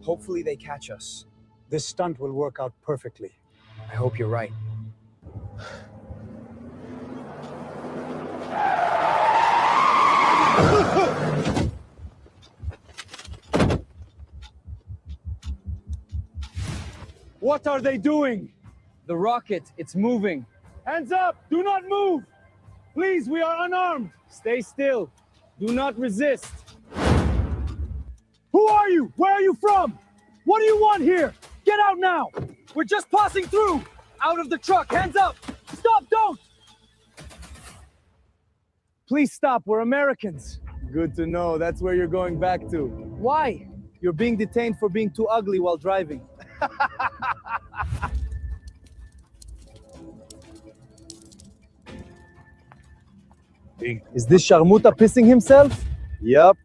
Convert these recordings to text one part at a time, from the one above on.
Hopefully they catch us. This stunt will work out perfectly. I hope you're right. What are they doing? The rocket, it's moving. Hands up! Do not move! Please, we are unarmed. Stay still. Do not resist. Who are you? Where are you from? What do you want here? Get out now! We're just passing through! Out of the truck, hands up! Stop, don't! Please stop, we're Americans. Good to know. That's where you're going back to. Why? You're being detained for being too ugly while driving. Is this Sharmuta pissing himself? Yup.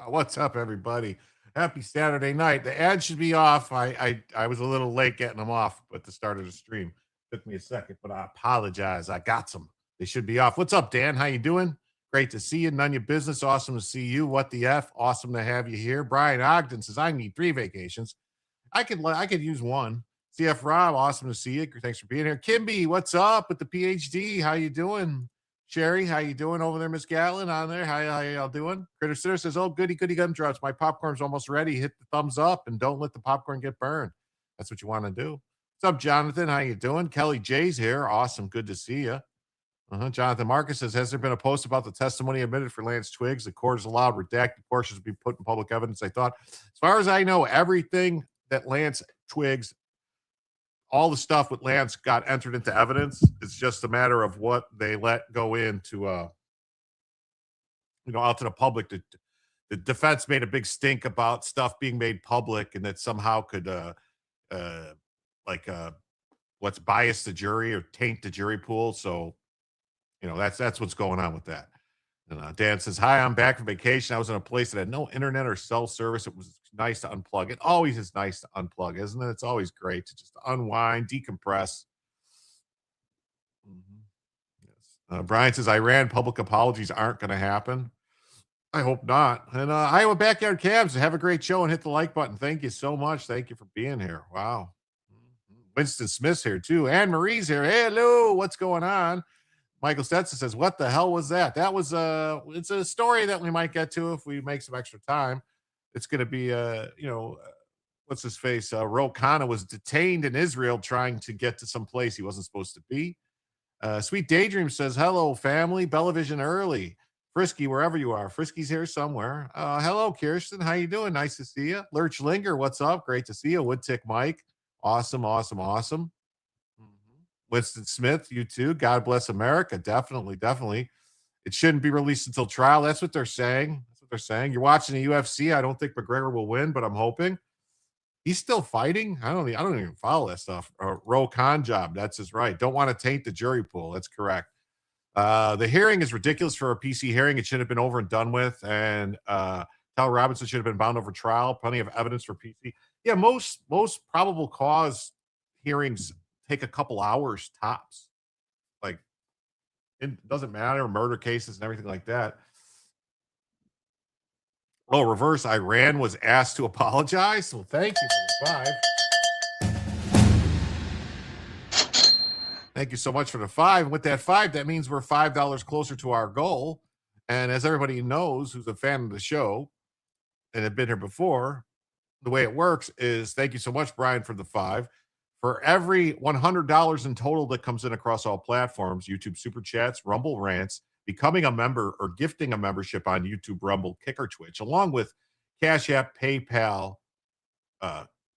What's up, everybody? Happy Saturday night. The ad should be off. I was a little late getting them off at the start of the stream. Took me a second, but I apologize. I got some. They should be off. What's up, Dan? How you doing? Great to see you. None of your business. Awesome to see you. What the F? Awesome to have you here. Brian Ogden says, I need 3 vacations. I could use one. CF Rob, awesome to see you. Thanks for being here. Kimby, what's up with the PhD? How you doing? Sherry, how you doing over there, Miss Gatlin on there? How y'all doing? Critter Sitter says, oh, goody gumdrops. My popcorn's almost ready. Hit the thumbs up and don't let the popcorn get burned. That's what you want to do. What's up, Jonathan? How you doing? Kelly J's here. Awesome. Good to see you. Jonathan Marcus says, has there been a post about the testimony admitted for Lance Twiggs? The court is allowed redacted portions to be put in public evidence. I thought, as far as I know, everything that Lance Twiggs, all the stuff with Lance got entered into evidence. It's just a matter of what they let go into, out to the public. The defense made a big stink about stuff being made public and that somehow could, what's bias the jury or taint the jury pool. So, that's what's going on with that. And Dan says, hi, I'm back from vacation. I was in a place that had no internet or cell service. It was nice to unplug. It always is nice to unplug, isn't it? It's always great to just unwind, decompress. Yes. Brian says, Iran public apologies aren't going to happen. I hope not. And Iowa Backyard Cabs, have a great show and hit the like button. Thank you so much. Thank you for being here. Wow. Winston Smith's here too. Anne Marie's here. Hey, hello. What's going on? Michael Stetson says, what the hell was that? That was it's a story that we might get to if we make some extra time. It's going to be, what's his face? Khanna was detained in Israel trying to get to some place he wasn't supposed to be. Sweet Daydream says, hello, family. Bellavision early. Frisky, wherever you are. Frisky's here somewhere. Hello, Kirsten. How you doing? Nice to see you. Lurch Linger, what's up? Great to see you. Woodtick Mike. Awesome. Mhm. Winston Smith, you too. God bless America. Definitely. It shouldn't be released until trial. That's what they're saying. You're watching the UFC. I don't think McGregor will win, but I'm hoping. He's still fighting. I don't even follow that stuff. Ro Khan job. That's his right. Don't want to taint the jury pool. That's correct. The hearing is ridiculous for a PC hearing. It should have been over and done with. And Tyler Robinson should have been bound over trial. Plenty of evidence for PC. Yeah, most probable cause hearings take a couple hours tops. Like, it doesn't matter. Murder cases and everything like that. Oh, reverse. Iran was asked to apologize. Well, thank you for the 5. Thank you so much for the 5. And with that 5, that means we're $5 closer to our goal. And as everybody knows who's a fan of the show and have been here before, the way it works is, thank you so much, Brian, for the 5. For every $100 in total that comes in across all platforms, YouTube Super Chats, Rumble Rants, becoming a member or gifting a membership on YouTube, Rumble, Kick, or Twitch, along with Cash App, PayPal,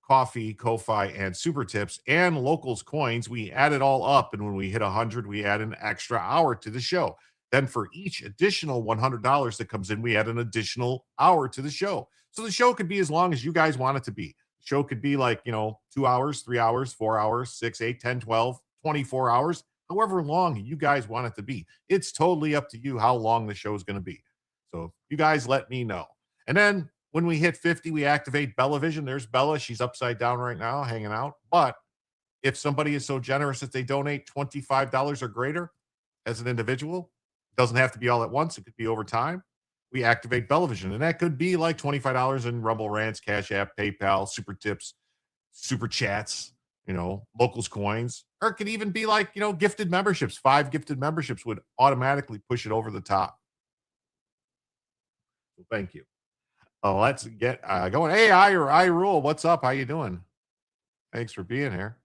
Coffee, Ko-Fi, and Super Tips, and Locals coins, we add it all up. And when we hit 100, we add an extra hour to the show. Then for each additional $100 that comes in, we add an additional hour to the show. So the show could be as long as you guys want it to be. The show could be like, 2 hours, 3 hours, 4 hours, 6, 8, 10, 12, 24 hours, however long you guys want it to be. It's totally up to you how long the show is going to be. So you guys let me know. And then when we hit 50, we activate Bella Vision. There's Bella. She's upside down right now, hanging out. But if somebody is so generous that they donate $25 or greater as an individual, it doesn't have to be all at once. It could be over time. We activate Bella Vision. And that could be like $25 in Rumble Rants, Cash App, PayPal, Super Tips, Super Chats, Locals coins. Or it could even be like, gifted memberships. 5 gifted memberships would automatically push it over the top. So thank you. Let's get going. Hey, I rule. What's up? How you doing? Thanks for being here.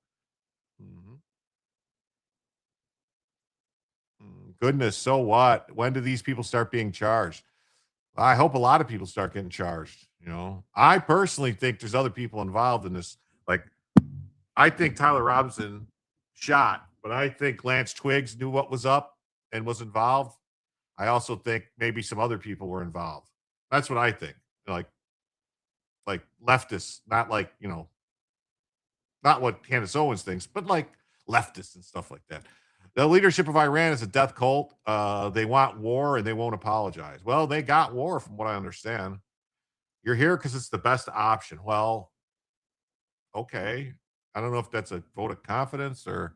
Goodness, so what? When do these people start being charged? I hope a lot of people start getting charged. I personally think there's other people involved in this. Like, I think Tyler Robinson shot, but I think Lance Twiggs knew what was up and was involved. I also think maybe some other people were involved. That's what I think. Like leftists, not like, not what Candace Owens thinks, but like leftists and stuff like that. The leadership of Iran is a death cult. They want war and they won't apologize. Well, they got war from what I understand. You're here because it's the best option. Well, okay. I don't know if that's a vote of confidence or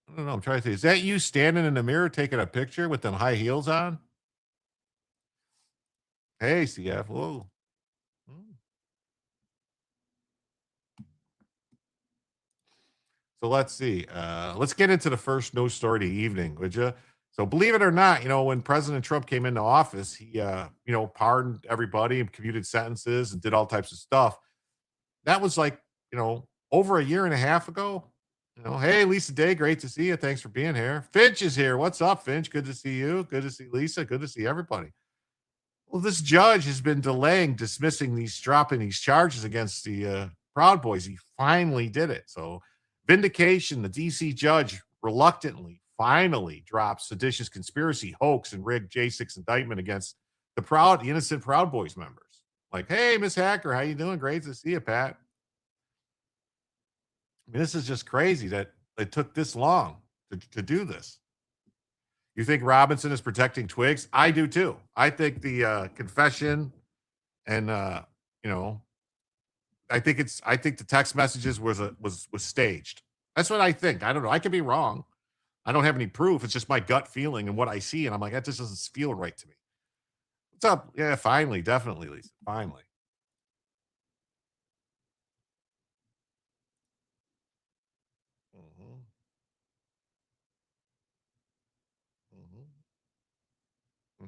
I don't know. I'm trying to say, is that you standing in the mirror taking a picture with them high heels on? Hey, CF. Whoa. So let's see. Let's get into the first news story of the evening, would you? So believe it or not, when President Trump came into office, he, pardoned everybody and commuted sentences and did all types of stuff. That was like, over a year and a half ago. Hey, Lisa Day, great to see you. Thanks for being here. Finch is here. What's up, Finch? Good to see you. Good to see Lisa. Good to see everybody. Well, this judge has been delaying dropping these charges against the Proud Boys. He finally did it. So vindication, the DC judge reluctantly finally drops seditious conspiracy, hoax, and rigged J6 indictment against the innocent Proud Boys members. Like, hey, Miss Hacker, how you doing? Great to see you, Pat. I mean, this is just crazy that it took this long to do this. You think Robinson is protecting Twiggs? I do too. I think the confession and I think the text messages was staged. That's what I think. I don't know. I could be wrong. I don't have any proof. It's just my gut feeling and what I see, and I'm like, that just doesn't feel right to me. What's up? Yeah, finally, definitely, Lisa. Finally.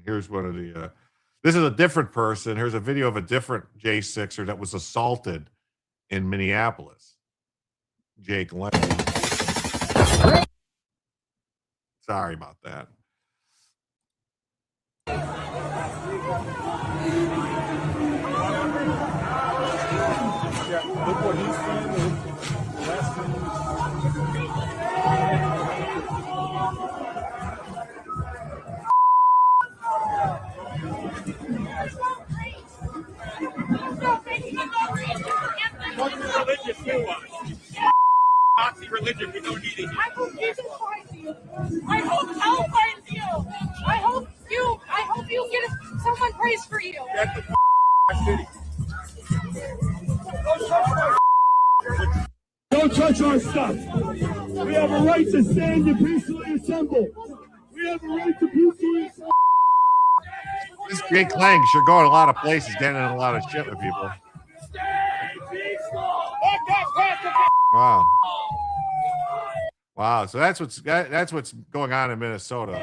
Here's one of the this is a different person. Here's a video of a different J6er that was assaulted in Minneapolis. Jake Lane. Sorry about that. Yeah, look what he's saying. Religious you are. Nazi religion, we don't need it. I hope Jesus finds you. I hope hell finds you. I hope you get someone prays for you. That's the city. Don't touch our stuff. We have a right to stand and peacefully assemble. We have a right to peacefully assemble. This Jake Lang sure going a lot of places, getting in a lot of shit with people. Wow. Wow. So that's what's going on in Minnesota.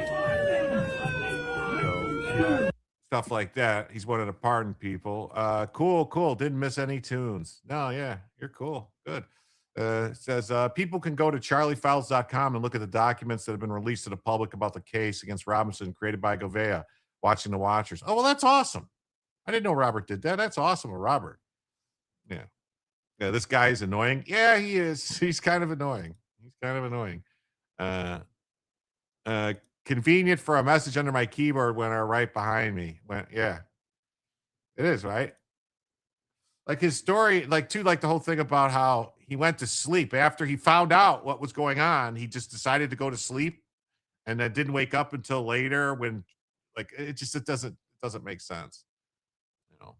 So, stuff like that. He's wanting to pardon people. Cool. Didn't miss any tunes. No, yeah, you're cool. Good. It says people can go to charliefiles.com and look at the documents that have been released to the public about the case against Robinson created by Govea, watching the Watchers. Oh, well, that's awesome. I didn't know Robert did that. That's awesome of Robert. Yeah. Yeah, this guy is annoying. Yeah, he is. He's kind of annoying. Convenient for a message under my keyboard when are right behind me. Yeah. It is, right? Like his story, like the whole thing about how he went to sleep after he found out what was going on. He just decided to go to sleep and then didn't wake up until later when, like, it doesn't make sense. You know,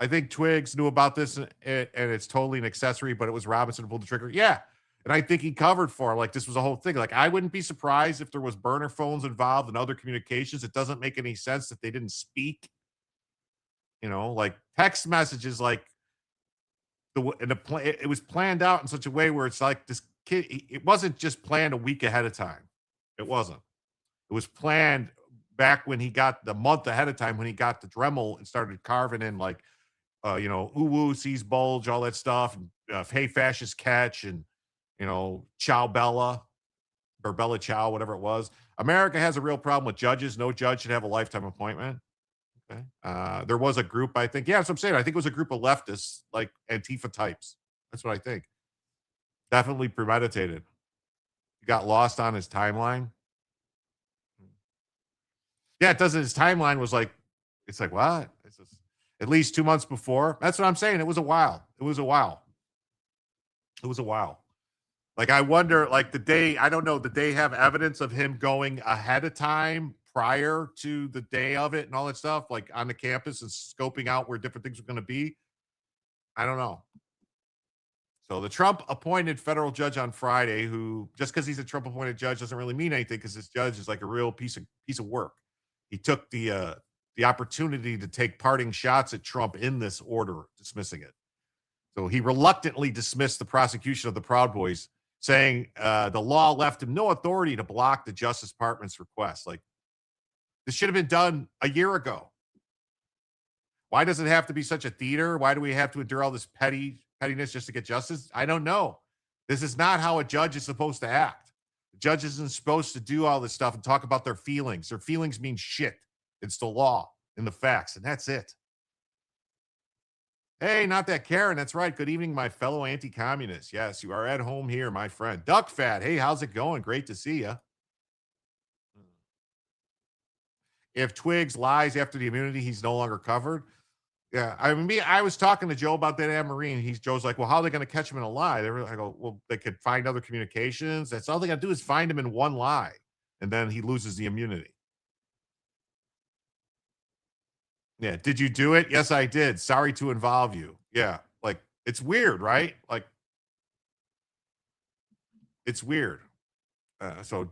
I think Twiggs knew about this and it's totally an accessory, but it was Robinson who pulled the trigger. Yeah. And I think he covered for him. Like, this was a whole thing. Like, I wouldn't be surprised if there was burner phones involved and other communications. It doesn't make any sense that they didn't speak. You know, like text messages, like it was planned out in such a way where it's like this kid, it wasn't just planned a week ahead of time. It wasn't. It was planned back when he got the month ahead of time when he got the Dremel and started carving in like, ooh, sees bulge, all that stuff. And hey, fascist catch and, Ciao Bella or Bella Ciao, whatever it was. America has a real problem with judges. No judge should have a lifetime appointment. Okay. There was a group, I think. Yeah, that's what I'm saying. I think it was a group of leftists, like Antifa types. That's what I think. Definitely premeditated. He got lost on his timeline. Yeah, it doesn't. His timeline was like, it's like, what? It's just, at least 2 months before. That's what I'm saying. It was a while. Like, I wonder, like, did they have evidence of him going ahead of time prior to the day of it and all that stuff, like on the campus and scoping out where different things were going to be? I don't know. So the Trump appointed federal judge on Friday, who just because he's a Trump appointed judge doesn't really mean anything, because this judge is like a real piece of work. He took the opportunity to take parting shots at Trump in this order, dismissing it. So he reluctantly dismissed the prosecution of the Proud Boys, saying the law left him no authority to block the Justice Department's request. Like, this should have been done a year ago. Why does it have to be such a theater? Why do we have to endure all this pettiness just to get justice? I don't know. This is not how a judge is supposed to act. The judge isn't supposed to do all this stuff and talk about their feelings. Their feelings mean shit. It's the law and the facts, and that's it. Hey, not that Karen. That's right. Good evening, my fellow anti-communists. Yes, you are at home here, my friend. Duck Fat. Hey, how's it going? Great to see you. If Twiggs lies after the immunity, he's no longer covered. Yeah, I was talking to Joe about that at Marine. Joe's like, well, how are they going to catch him in a lie? I go, well, they could find other communications. That's all they got to do is find him in one lie, and then he loses the immunity. Yeah, did you do it? Yes, I did. Sorry to involve you. Yeah, like, it's weird, right? Like, it's weird. So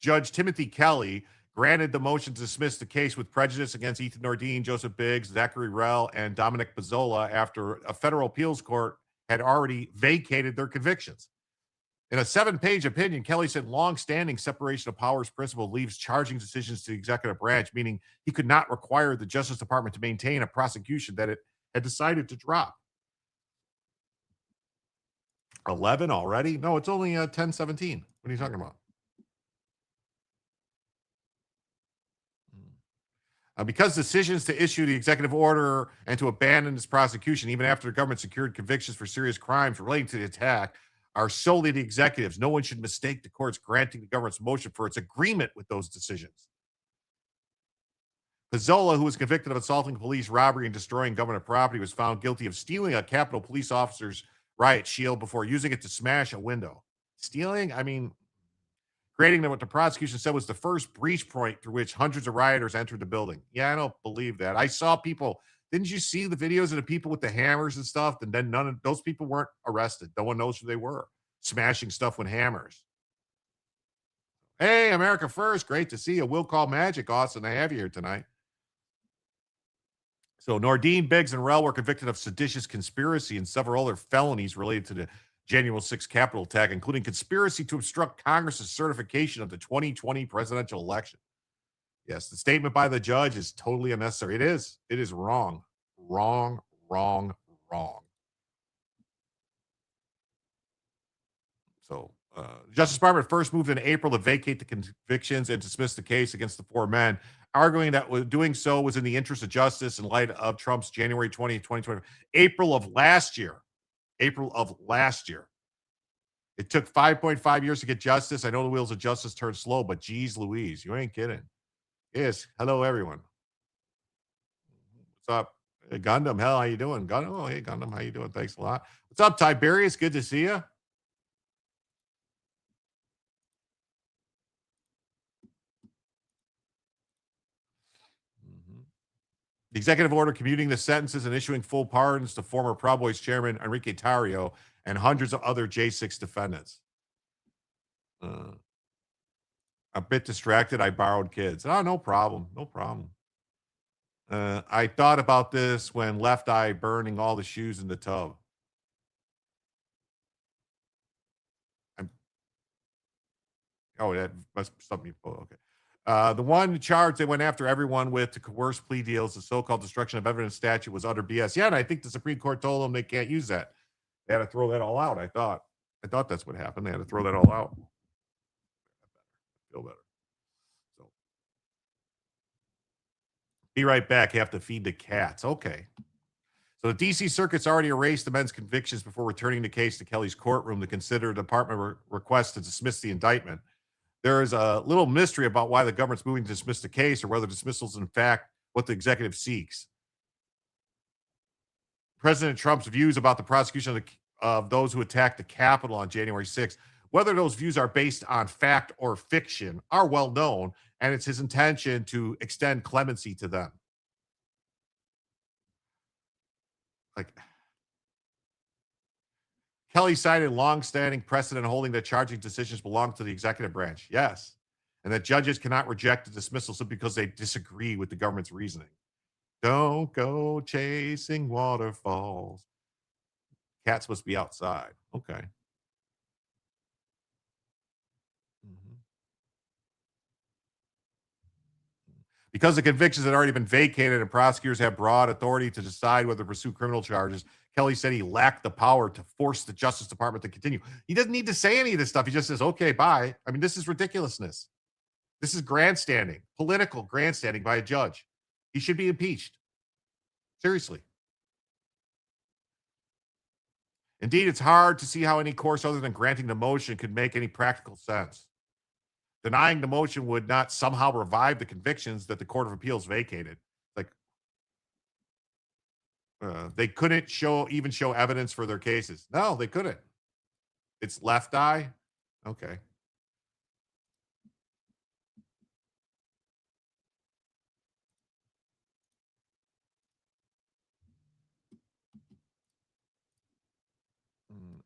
Judge Timothy Kelly granted the motion to dismiss the case with prejudice against Ethan Nordine, Joseph Biggs, Zachary Rell, and Dominic Pizzola after a federal appeals court had already vacated their convictions. In a 7-page opinion, Kelly said long-standing separation of powers principle leaves charging decisions to the executive branch, meaning he could not require the Justice Department to maintain a prosecution that it had decided to drop. 11 already? No, it's only 10:17. What are you talking about? Because decisions to issue the executive order and to abandon its prosecution, even after the government secured convictions for serious crimes relating to the attack, are solely the executives. No one should mistake the courts granting the government's motion for its agreement with those decisions. Pizzola, who was convicted of assaulting police, robbery, and destroying government property, was found guilty of stealing a Capitol Police officer's riot shield before using it to smash a window. Stealing? I mean, creating what the prosecution said was the first breach point through which hundreds of rioters entered the building. Yeah, I don't believe that. I saw people. Didn't you see the videos of the people with the hammers and stuff? And then none of those people weren't arrested. No one knows who they were, smashing stuff with hammers. Hey, America First. Great to see you. We'll call Magic. Awesome to have you here tonight. So Nordine, Biggs, and Rell were convicted of seditious conspiracy and several other felonies related to the January 6th Capitol attack, including conspiracy to obstruct Congress's certification of the 2020 presidential election. Yes, the statement by the judge is totally unnecessary. It is. It is wrong. Wrong, wrong, wrong. So, Justice Department first moved in April to vacate the convictions and dismiss the case against the four men, arguing that doing so was in the interest of justice in light of Trump's January 20, 2020, April of last year. April of last year. It took 5.5 years to get justice. I know the wheels of justice turn slow, but geez Louise, you ain't kidding. Yes. Hello, everyone. What's up? Hey, Gundam, hell, how you doing? Gundam, oh, hey, Gundam, how you doing? Thanks a lot. What's up, Tiberius? Good to see you. The executive order commuting the sentences and issuing full pardons to former Proud Boys chairman Enrique Tarrio and hundreds of other J6 defendants. A bit distracted. I borrowed kids. Oh, no problem. No problem. I thought about this when Left Eye burning all the shoes in the tub. That must be something you pull. Okay. The one charge they went after everyone with to coerce plea deals, the so-called destruction of evidence statute, was utter BS. Yeah, and I think the Supreme Court told them they can't use that. They had to throw that all out. I thought that's what happened. They had to throw that all out. Feel better. So, be right back. Have to feed the cats. Okay. So the D.C. Circuit's already erased the men's convictions before returning the case to Kelly's courtroom to consider the department request to dismiss the indictment. There is a little mystery about why the government's moving to dismiss the case or whether dismissal is in fact what the executive seeks. President Trump's views about the prosecution of those who attacked the Capitol on January 6th, whether those views are based on fact or fiction, are well known, and it's his intention to extend clemency to them. Kelly cited long-standing precedent holding that charging decisions belong to the executive branch. Yes. And that judges cannot reject a dismissal simply because they disagree with the government's reasoning. Don't go chasing waterfalls. Cats must be outside. Okay. Because the convictions had already been vacated and prosecutors have broad authority to decide whether to pursue criminal charges, Kelly said he lacked the power to force the Justice Department to continue. He doesn't need to say any of this stuff. He just says, okay, bye. I mean, this is ridiculousness. This is grandstanding, political grandstanding by a judge. He should be impeached. Seriously. Indeed, it's hard to see how any course other than granting the motion could make any practical sense. Denying the motion would not somehow revive the convictions that the Court of Appeals vacated. Like, they couldn't show evidence for their cases. No, they couldn't. It's Left Eye. Okay.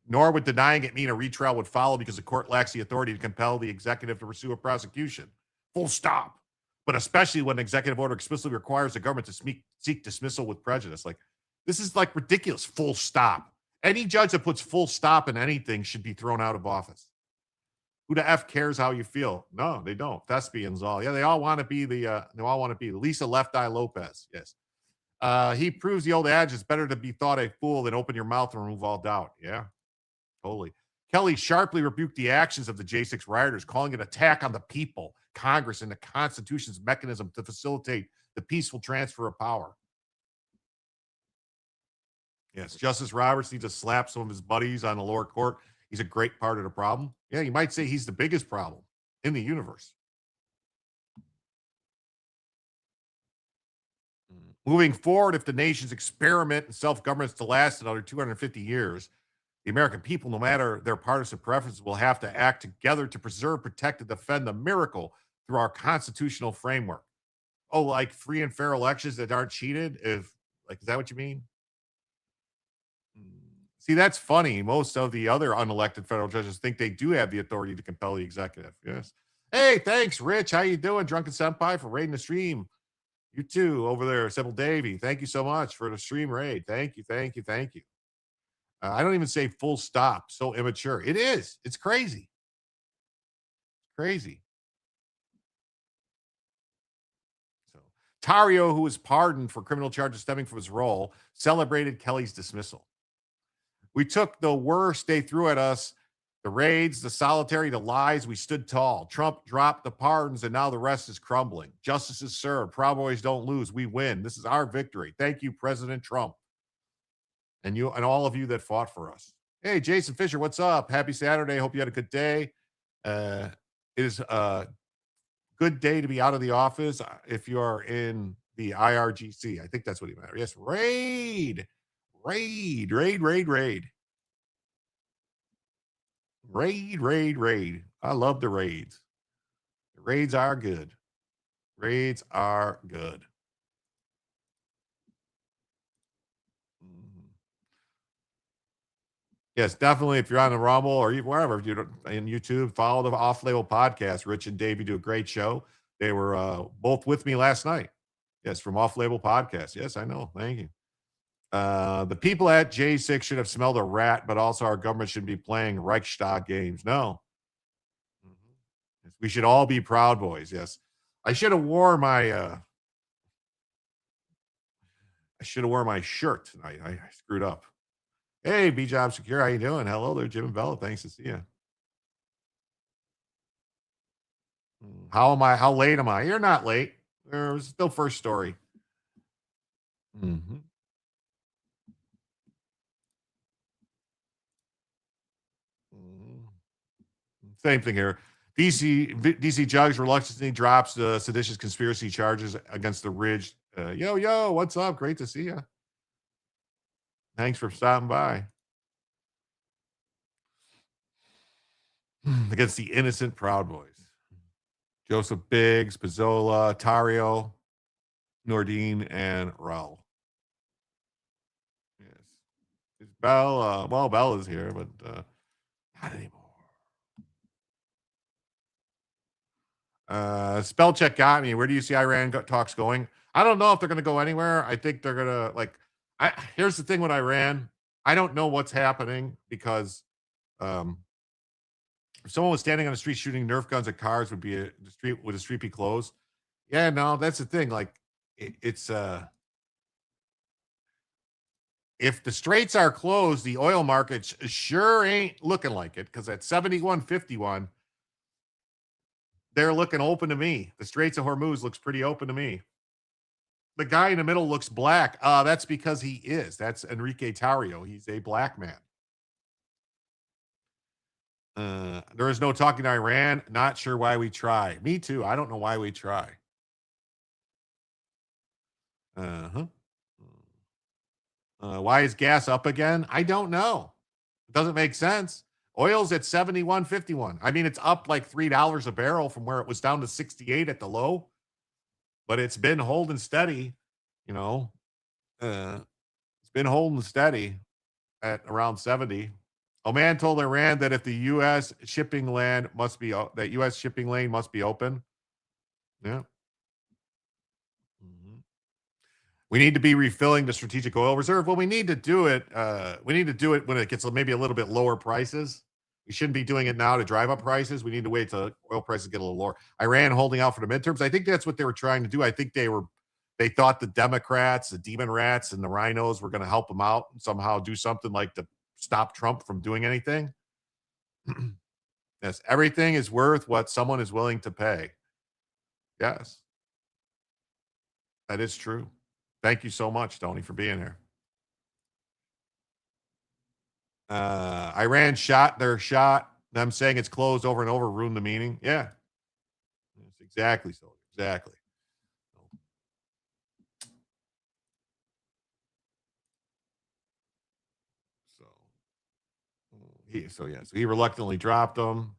Nor would denying it mean a retrial would follow because the court lacks the authority to compel the executive to pursue a prosecution. Full stop. But especially when an executive order explicitly requires the government to seek dismissal with prejudice. Like, this is like ridiculous. Full stop. Any judge that puts full stop in anything should be thrown out of office. Who the F cares how you feel? No, they don't. Thespians all. Yeah, they all want to be Lisa Left Eye Lopez. Yes. He proves the old adage, it's better to be thought a fool than open your mouth and remove all doubt. Yeah. Totally. Kelly sharply rebuked the actions of the J6 rioters, calling it an attack on the people, Congress, and the Constitution's mechanism to facilitate the peaceful transfer of power. Yes, Justice Roberts needs to slap some of his buddies on the lower court. He's a great part of the problem. Yeah, you might say he's the biggest problem in the universe. Moving forward, if the nation's experiment in self-government is to last another 250 years, the American people, no matter their partisan preferences, will have to act together to preserve, protect, and defend the miracle through our constitutional framework. Oh, like free and fair elections that aren't cheated? Is that what you mean? See, that's funny. Most of the other unelected federal judges think they do have the authority to compel the executive. Yes. Hey, thanks, Rich. How you doing, Drunken Senpai, for raiding the stream? You too, over there, Simple Davey. Thank you so much for the stream raid. Thank you, thank you, thank you. I don't even say full stop. So immature. It is. It's crazy. Crazy. So Tario, who was pardoned for criminal charges stemming from his role, celebrated Kelly's dismissal. We took the worst they threw at us, the raids, the solitary, the lies. We stood tall. Trump dropped the pardons, and now the rest is crumbling. Justice is served. Proud Boys don't lose. We win. This is our victory. Thank you, President Trump. And you and all of you that fought for us. Hey, Jason Fisher, what's up? Happy Saturday. Hope you had a good day. It is a good day to be out of the office if you are in the IRGC. I think that's what he meant. Yes, raid. Raid. I love the raids. The raids are good. Raids are good. Yes, definitely. If you're on the Rumble or wherever, if you're in YouTube, follow the Off-Label podcast. Rich and Davey do a great show. They were both with me last night. Yes, from Off-Label podcast. Yes, I know. Thank you. The people at J6 should have smelled a rat, but also our government should be playing Reichstag games. No. Yes, we should all be Proud Boys. Yes. I should have wore my shirt tonight. I screwed up. Hey, B-Job Secure, how you doing? Hello there, Jim and Bella. Thanks to see you. How late am I? You're not late. There's still first story. Same thing here. DC judge reluctantly drops the seditious conspiracy charges against the Ridge. Yo, what's up? Great to see you. Thanks for stopping by. Against the innocent Proud Boys. Joseph Biggs, Pizzola, Tario, Nordine, and Raul. Yes. Is Bell, Bell is here, but not anymore. Spell check got me. Where do you see Iran talks going? I don't know if they're going to go anywhere. I think they're going to here's the thing with Iran. I don't know what's happening because if someone was standing on the street shooting Nerf guns at cars, would the street be closed? Yeah, no, that's the thing. It's if the straits are closed, the oil market sure ain't looking like it, because at 71.51, they're looking open to me. The Straits of Hormuz looks pretty open to me. The guy in the middle looks black. That's because he is. That's Enrique Tarrio. He's a black man. There is no talking to Iran. Not sure why we try. Me too. I don't know why we try. Why is gas up again? I don't know. It doesn't make sense. Oil's at 71.51. I mean, it's up like $3 a barrel from where it was down to 68 at the low, but it's been holding steady. It's been holding steady at around 70. Oman told Iran that if the U.S. shipping lane must be open. Yeah. We need to be refilling the strategic oil reserve. Well, we need to do it. We need to do it when it gets maybe a little bit lower prices. We shouldn't be doing it now to drive up prices. We need to wait till oil prices get a little lower. Iran holding out for the midterms. I think that's what they were trying to do. I think they thought the Democrats, the demon rats, and the rhinos were going to help them out and somehow do something like to stop Trump from doing anything. Yes, everything is worth what someone is willing to pay. Yes. That is true. Thank you so much, Tony, for being here. Iran shot their shot. Them saying it's closed over and over ruined the meaning. Yeah. Yes, exactly. So exactly. So he reluctantly dropped them.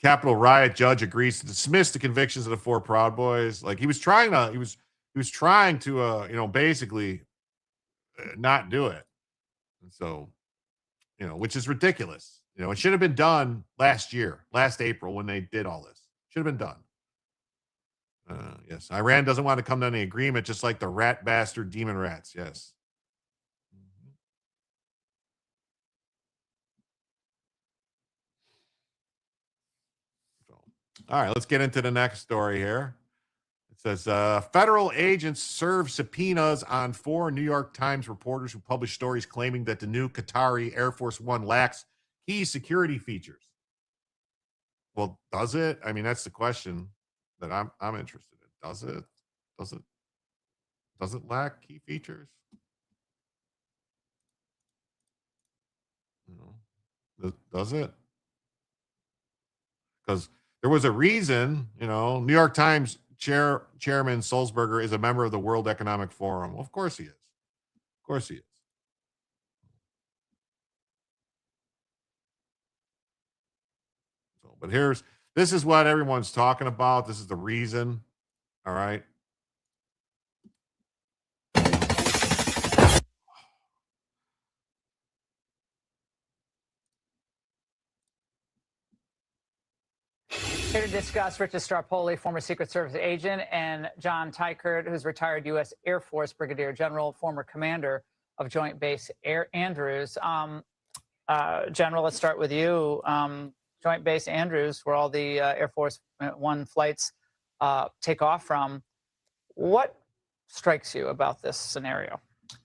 Capitol riot judge agrees to dismiss the convictions of the 4 Proud Boys. Like he was trying to basically not do it. And so, which is ridiculous. It should have been done last April when they did all this. Should have been done. Yes, Iran doesn't want to come to any agreement, just like the rat bastard demon rats. Yes. All right, let's get into the next story here. It says federal agents serve subpoenas on 4 New York Times reporters who published stories claiming that the new Qatari Air Force One lacks key security features. Well, does it? I mean, that's the question that I'm interested in. Does it? Does it lack key features? Does it? Because there was a reason, New York Times Chairman Sulzberger is a member of the World Economic Forum. Well, of course he is. Of course he is. So, but this is what everyone's talking about. This is the reason. All right. Here to discuss Richard Starpoli, former Secret Service agent, and John Tykert, who's retired U.S. Air Force Brigadier General, former commander of Joint Base Andrews. General, let's start with you. Joint Base Andrews, where all the Air Force One flights take off from. What strikes you about this scenario?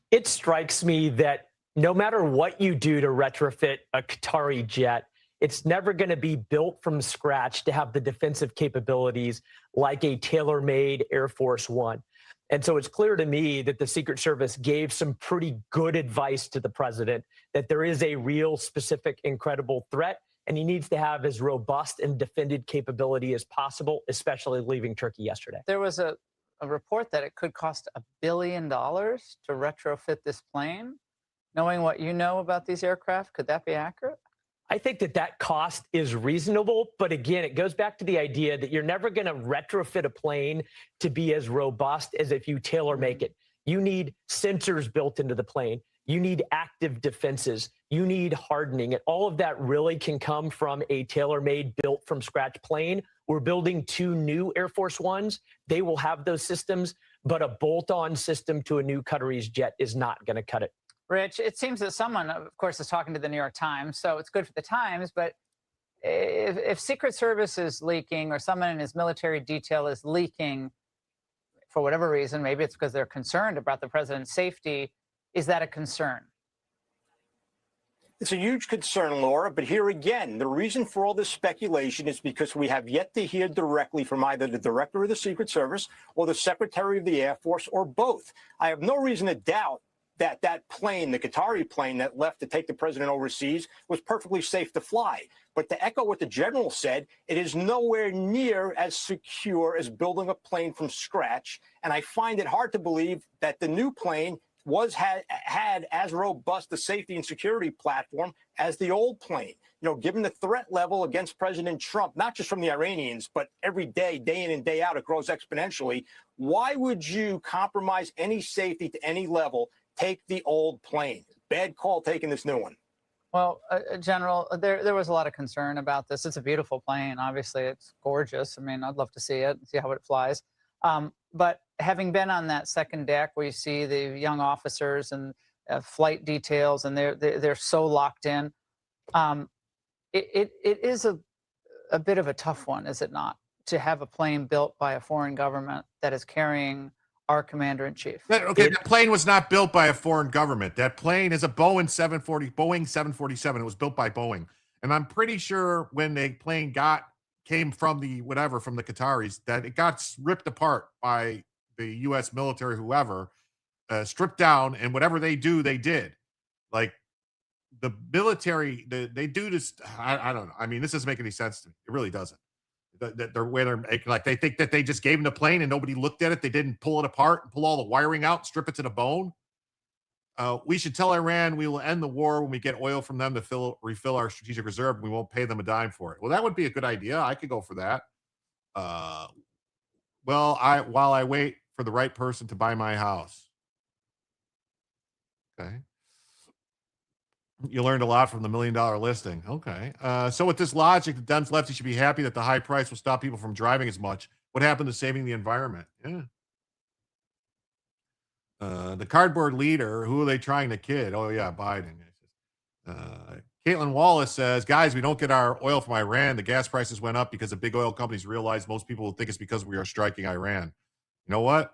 It strikes me that no matter what you do to retrofit a Qatari jet, it's never going to be built from scratch to have the defensive capabilities like a tailor-made Air Force One. And so it's clear to me that the Secret Service gave some pretty good advice to the president that there is a real, specific, incredible threat, and he needs to have as robust and defended capability as possible, especially leaving Turkey yesterday. There was a report that it could cost $1 billion to retrofit this plane. Knowing what you know about these aircraft, could that be accurate? I think that cost is reasonable, but again, it goes back to the idea that you're never going to retrofit a plane to be as robust as if you tailor make it. You need sensors built into the plane. You need active defenses. You need hardening. And all of that really can come from a tailor-made, built from scratch plane. We're building 2 new Air Force Ones. They will have those systems, but a bolt-on system to a new Qatari's jet is not going to cut it. Rich, it seems that someone, of course, is talking to the New York Times, so it's good for the Times, but if Secret Service is leaking or someone in his military detail is leaking for whatever reason, maybe it's because they're concerned about the president's safety, is that a concern? It's a huge concern, Laura, but here again, the reason for all this speculation is because we have yet to hear directly from either the director of the Secret Service or the Secretary of the Air Force or both. I have no reason to doubt that plane, the Qatari plane that left to take the president overseas, was perfectly safe to fly. But to echo what the general said, it is nowhere near as secure as building a plane from scratch. And I find it hard to believe that the new plane had as robust a safety and security platform as the old plane. Given the threat level against President Trump, not just from the Iranians, but every day, day in and day out, it grows exponentially. Why would you compromise any safety to any level? Take the old plane. Bad call taking this new one. Well, General, there was a lot of concern about this. It's a beautiful plane. Obviously, it's gorgeous. I mean, I'd love to see it, see how it flies. But having been on that second deck where you see the young officers and flight details, and they're so locked in, it is a bit of a tough one, is it not, to have a plane built by a foreign government that is carrying our commander-in-chief. That plane was not built by a foreign government. That plane is a Boeing 747. It was built by Boeing. And I'm pretty sure when the plane came from the whatever, from the Qataris, that it got ripped apart by the U.S. military, whoever, stripped down, and whatever they do, they did. Like the military, they do this. I don't know. I mean, this doesn't make any sense to me. It really doesn't. The way they're making, like, they think that they just gave them the plane and nobody looked at it. They didn't pull it apart and pull all the wiring out, strip it to the bone. We should tell Iran we will end the war when we get oil from them to refill our strategic reserve. And we won't pay them a dime for it. Well, that would be a good idea. I could go for that. While I wait for the right person to buy my house. Okay. You learned a lot from the $1 million listing. Okay. So with this logic, the Dems lefty should be happy that the high price will stop people from driving as much. What happened to saving the environment? Yeah. The cardboard leader, who are they trying to kid? Oh, yeah, Biden. Caitlin Wallace says, guys, we don't get our oil from Iran. The gas prices went up because the big oil companies realized most people will think it's because we are striking Iran. You know what?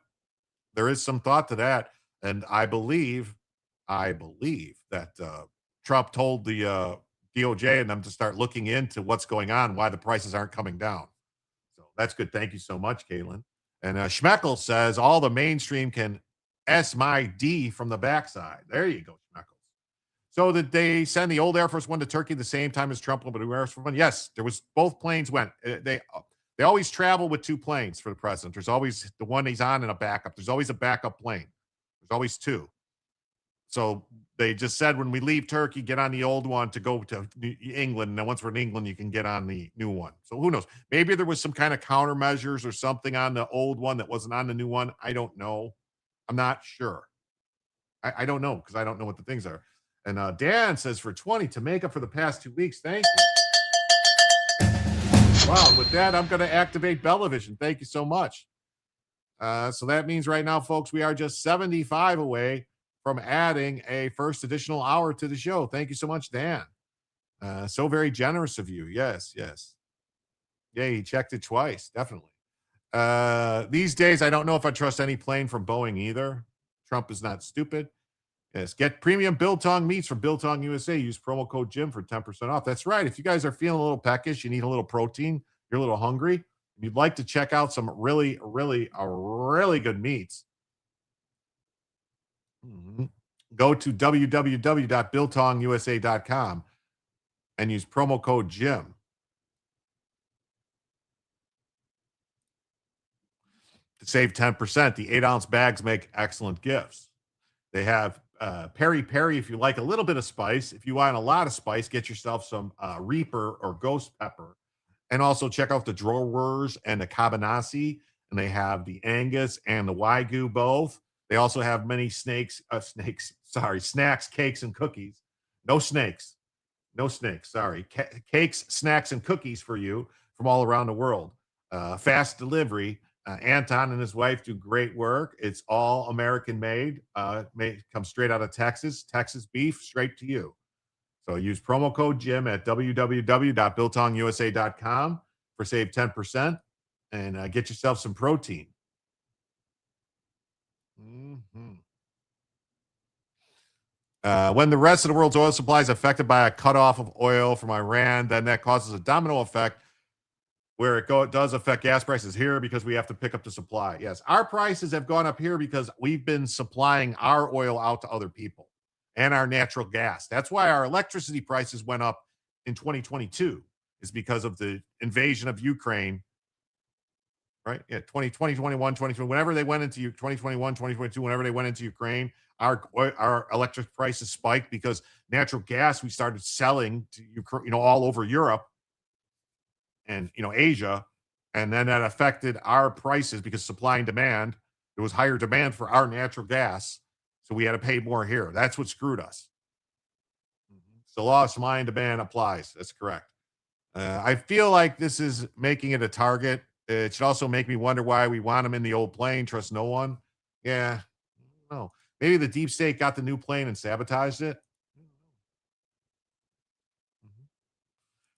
There is some thought to that. And I believe that Trump told the DOJ and them to start looking into what's going on, why the prices aren't coming down. So that's good. Thank you so much, Caitlin. And Schmeckel says, all the mainstream can S my D from the backside. There you go, Schmeckles. So did they send the old Air Force One to Turkey the same time as Trump went to Air Force One? Yes, there was, both planes went. They always travel with two planes for the president. There's always the one he's on and a backup. There's always a backup plane. There's always two. So they just said, when we leave Turkey, get on the old one to go to England. And then once we're in England, you can get on the new one. So who knows? Maybe there was some kind of countermeasures or something on the old one that wasn't on the new one. I don't know. I'm not sure. I don't know, because I don't know what the things are. And Dan says, for 20 to make up for the past 2 weeks. Thank you. Wow. And with that, I'm going to activate Bellavision. Thank you so much. So that means right now, folks, we are just 75 away from adding a first additional hour to the show. Thank you so much, Dan. So very generous of you. Yes, yes. Yeah, he checked it twice. Definitely. These days, I don't know if I trust any plane from Boeing either. Trump is not stupid. Yes, get premium biltong meats from Biltong USA. Use promo code Jim for 10% off. That's right. If you guys are feeling a little peckish, you need a little protein, you're a little hungry, you'd like to check out some really good meats, go to www.biltongusa.com and use promo code Jim. To save 10%. The 8-ounce bags make excellent gifts. They have peri peri if you like a little bit of spice. If you want a lot of spice, get yourself some Reaper or Ghost Pepper. And also check out the Drawers and the Cabanasi. And they have the Angus and the Wagyu both. They also have many snacks, cakes, and cookies. No snakes. Sorry. Cakes, snacks, and cookies for you from all around the world. Fast delivery. Anton and his wife do great work. It's all American made. Comes straight out of Texas. Texas beef, straight to you. So use promo code Jim at www.biltongusa.com for save 10% and get yourself some protein. When the rest of the world's oil supply is affected by a cutoff of oil from Iran, then that causes a domino effect where it does affect gas prices here because we have to pick up the supply. Yes, our prices have gone up here because we've been supplying our oil out to other people and our natural gas. That's why our electricity prices went up in 2022, is because of the invasion of Ukraine, right? Yeah, 2020, 21, 2020, whenever they went into 2021, 2022, whenever they went into Ukraine, our electric prices spiked because natural gas we started selling to Ukraine, all over Europe and Asia, and then that affected our prices because supply and demand. There was higher demand for our natural gas, so we had to pay more here. That's what screwed us. So law of supply and demand applies. That's correct. I feel like this is making it a target. It should also make me wonder why we want them in the old plane. Trust no one. Yeah, no. Maybe the deep state got the new plane and sabotaged it.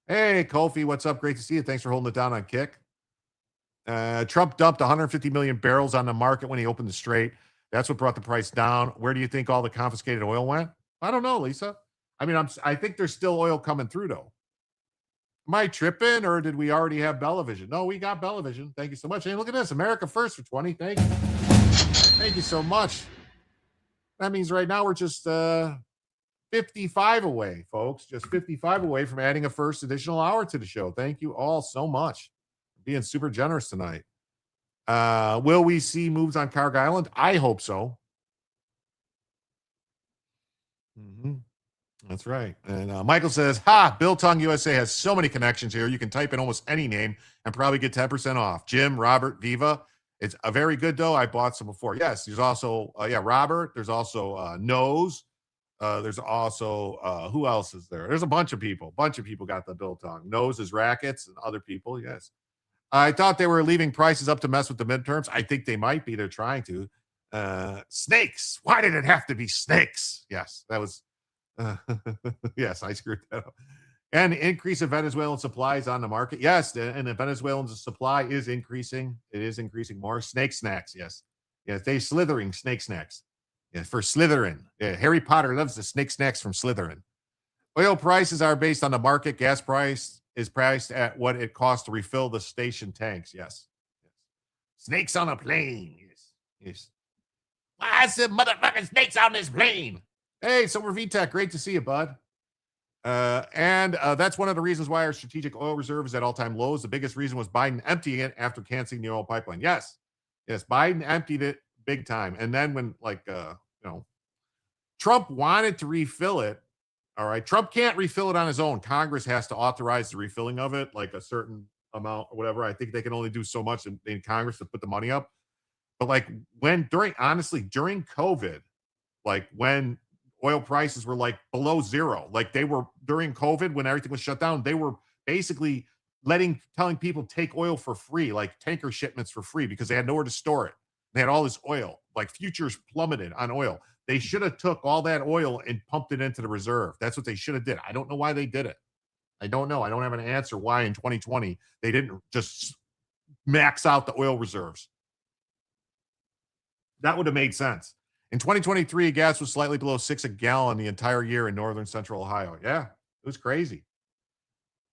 Hey, Kofi, what's up? Great to see you. Thanks for holding it down on Kick. Trump dumped 150 million barrels on the market when he opened the Strait. That's what brought the price down. Where do you think all the confiscated oil went? I don't know, Lisa. I mean, I think there's still oil coming through, though. Am I tripping, or did we already have Bellavision? No, we got Bellavision. Thank you so much. Hey, look at this. America First for 20. Thank you. Thank you so much. That means right now we're just 55 away, folks. Just 55 away from adding a first additional hour to the show. Thank you all so much for being super generous tonight. Will we see moves on Carg Island? I hope so. That's right. And Michael says, Biltong USA has so many connections here. You can type in almost any name and probably get 10% off. Jim, Robert, Viva. It's a very good dough. I bought some before. Yes, there's also, Robert. There's also Nose. There's also, who else is there? There's a bunch of people. Got the Biltong. Nose is Rackets and other people, yes. I thought they were leaving prices up to mess with the midterms. I think they might be. They're trying to. Snakes. Why did it have to be snakes? Yes, that was, yes, I screwed that up. And the increase of Venezuelan supplies on the market. Yes, and the Venezuelan supply is increasing. It is increasing more. Snake snacks, yes. Yes, they slithering snake snacks. Yeah, for Slytherin. Yeah, Harry Potter loves the snake snacks from Slytherin. Oil prices are based on the market. Gas price is priced at what it costs to refill the station tanks. Yes. Snakes on a plane. Yes. Why is the motherfucking snakes on this plane? Hey, Silver VTech, great to see you, bud. And that's one of the reasons why our strategic oil reserve is at all-time lows. The biggest reason was Biden emptying it after canceling the oil pipeline. Yes, Biden emptied it big time. And then when, Trump wanted to refill it, all right, Trump can't refill it on his own. Congress has to authorize the refilling of it, like a certain amount or whatever. I think they can only do so much in Congress to put the money up. But during COVID, when oil prices were below zero, they were during COVID when everything was shut down, they were basically telling people take oil for free, tanker shipments for free, because they had nowhere to store it. They had all this oil, futures plummeted on oil. They should have took all that oil and pumped it into the reserve. That's what they should have did. I don't know why they did it. I don't know. I don't have an answer why in 2020 they didn't just max out the oil reserves. That would have made sense. In 2023, gas was slightly below $6 a gallon the entire year in northern central Ohio. Yeah, it was crazy.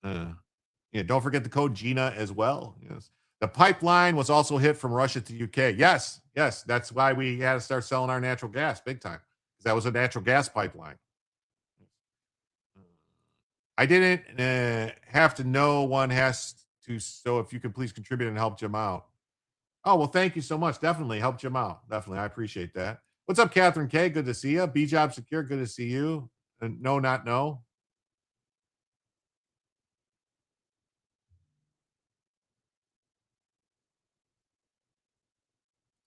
Don't forget the code GINA as well. Yes. The pipeline was also hit from Russia to UK. Yes. That's why we had to start selling our natural gas big time, because that was a natural gas pipeline. I didn't have to know one has to, so if you could please contribute and help Jim out. Oh, well, thank you so much. Definitely help Jim out. Definitely. I appreciate that. What's up, Catherine K? Good to see you. B-Job Secure, good to see you. And no, not no.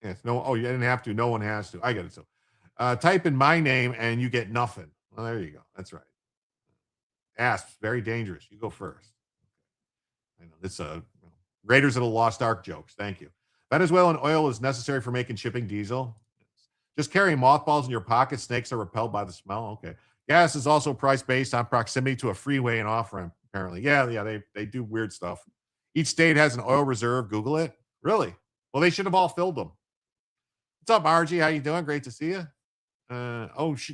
Yes, no. Oh, you didn't have to. No one has to. I get it. So type in my name and you get nothing. Well, there you go. That's right. Asps, very dangerous. You go first. I know this Raiders of the Lost Ark jokes. Thank you. Venezuelan oil is necessary for making shipping diesel. Just carry mothballs in your pocket. Snakes are repelled by the smell. Okay. Gas is also priced based on proximity to a freeway and off-ramp, apparently. Yeah, they do weird stuff. Each state has an oil reserve. Google it. Really? Well, they should have all filled them. What's up, Margie? How you doing? Great to see you.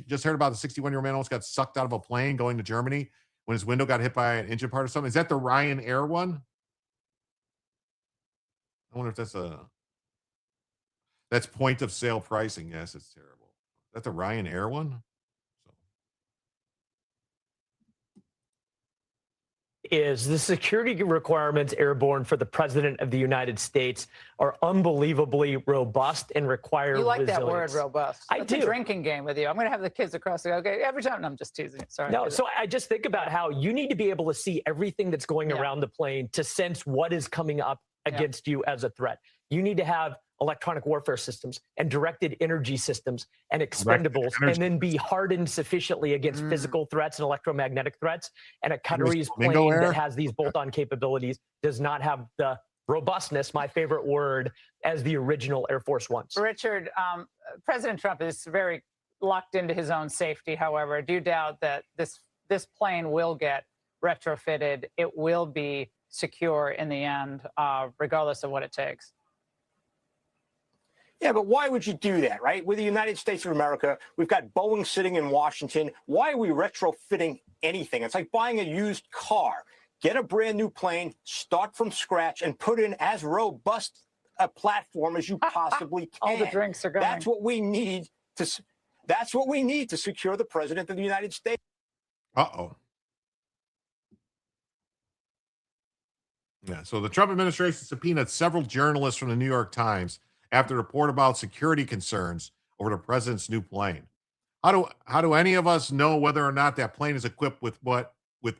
Just heard about the 61-year-old man almost got sucked out of a plane going to Germany when his window got hit by an engine part or something. Is that the Ryanair one? I wonder if that's point of sale pricing. Yes, it's terrible. Is that the Ryanair one? Is the security requirements airborne for the president of the United States are unbelievably robust and require You like resilience. that word, robust. I It's do. a drinking game with you. I'm going to have the kids across the okay every time. No, I'm just teasing. Sorry. No, so I just think about how you need to be able to see everything that's going around the plane to sense what is coming up against you as a threat. You need to have electronic warfare systems and directed energy systems and expendables, and then be hardened sufficiently against physical threats and electromagnetic threats. And a Qatarese plane that has these bolt-on capabilities does not have the robustness, my favorite word, as the original Air Force Ones. Richard, President Trump is very locked into his own safety. However, do you doubt that this plane will get retrofitted? It will be secure in the end, regardless of what it takes. Yeah, but why would you do that, right? We're the United States of America. We've got Boeing sitting in Washington. Why are we retrofitting anything? It's like buying a used car. get a brand new plane, start from scratch, and put in as robust a platform as you possibly can. All the drinks are going. That's what we need to. That's what we need to secure the president of the United States. Uh-oh. Yeah, so the Trump administration subpoenaed several journalists from the New York Times after a report about security concerns over the president's new plane. How do any of us know whether or not that plane is equipped with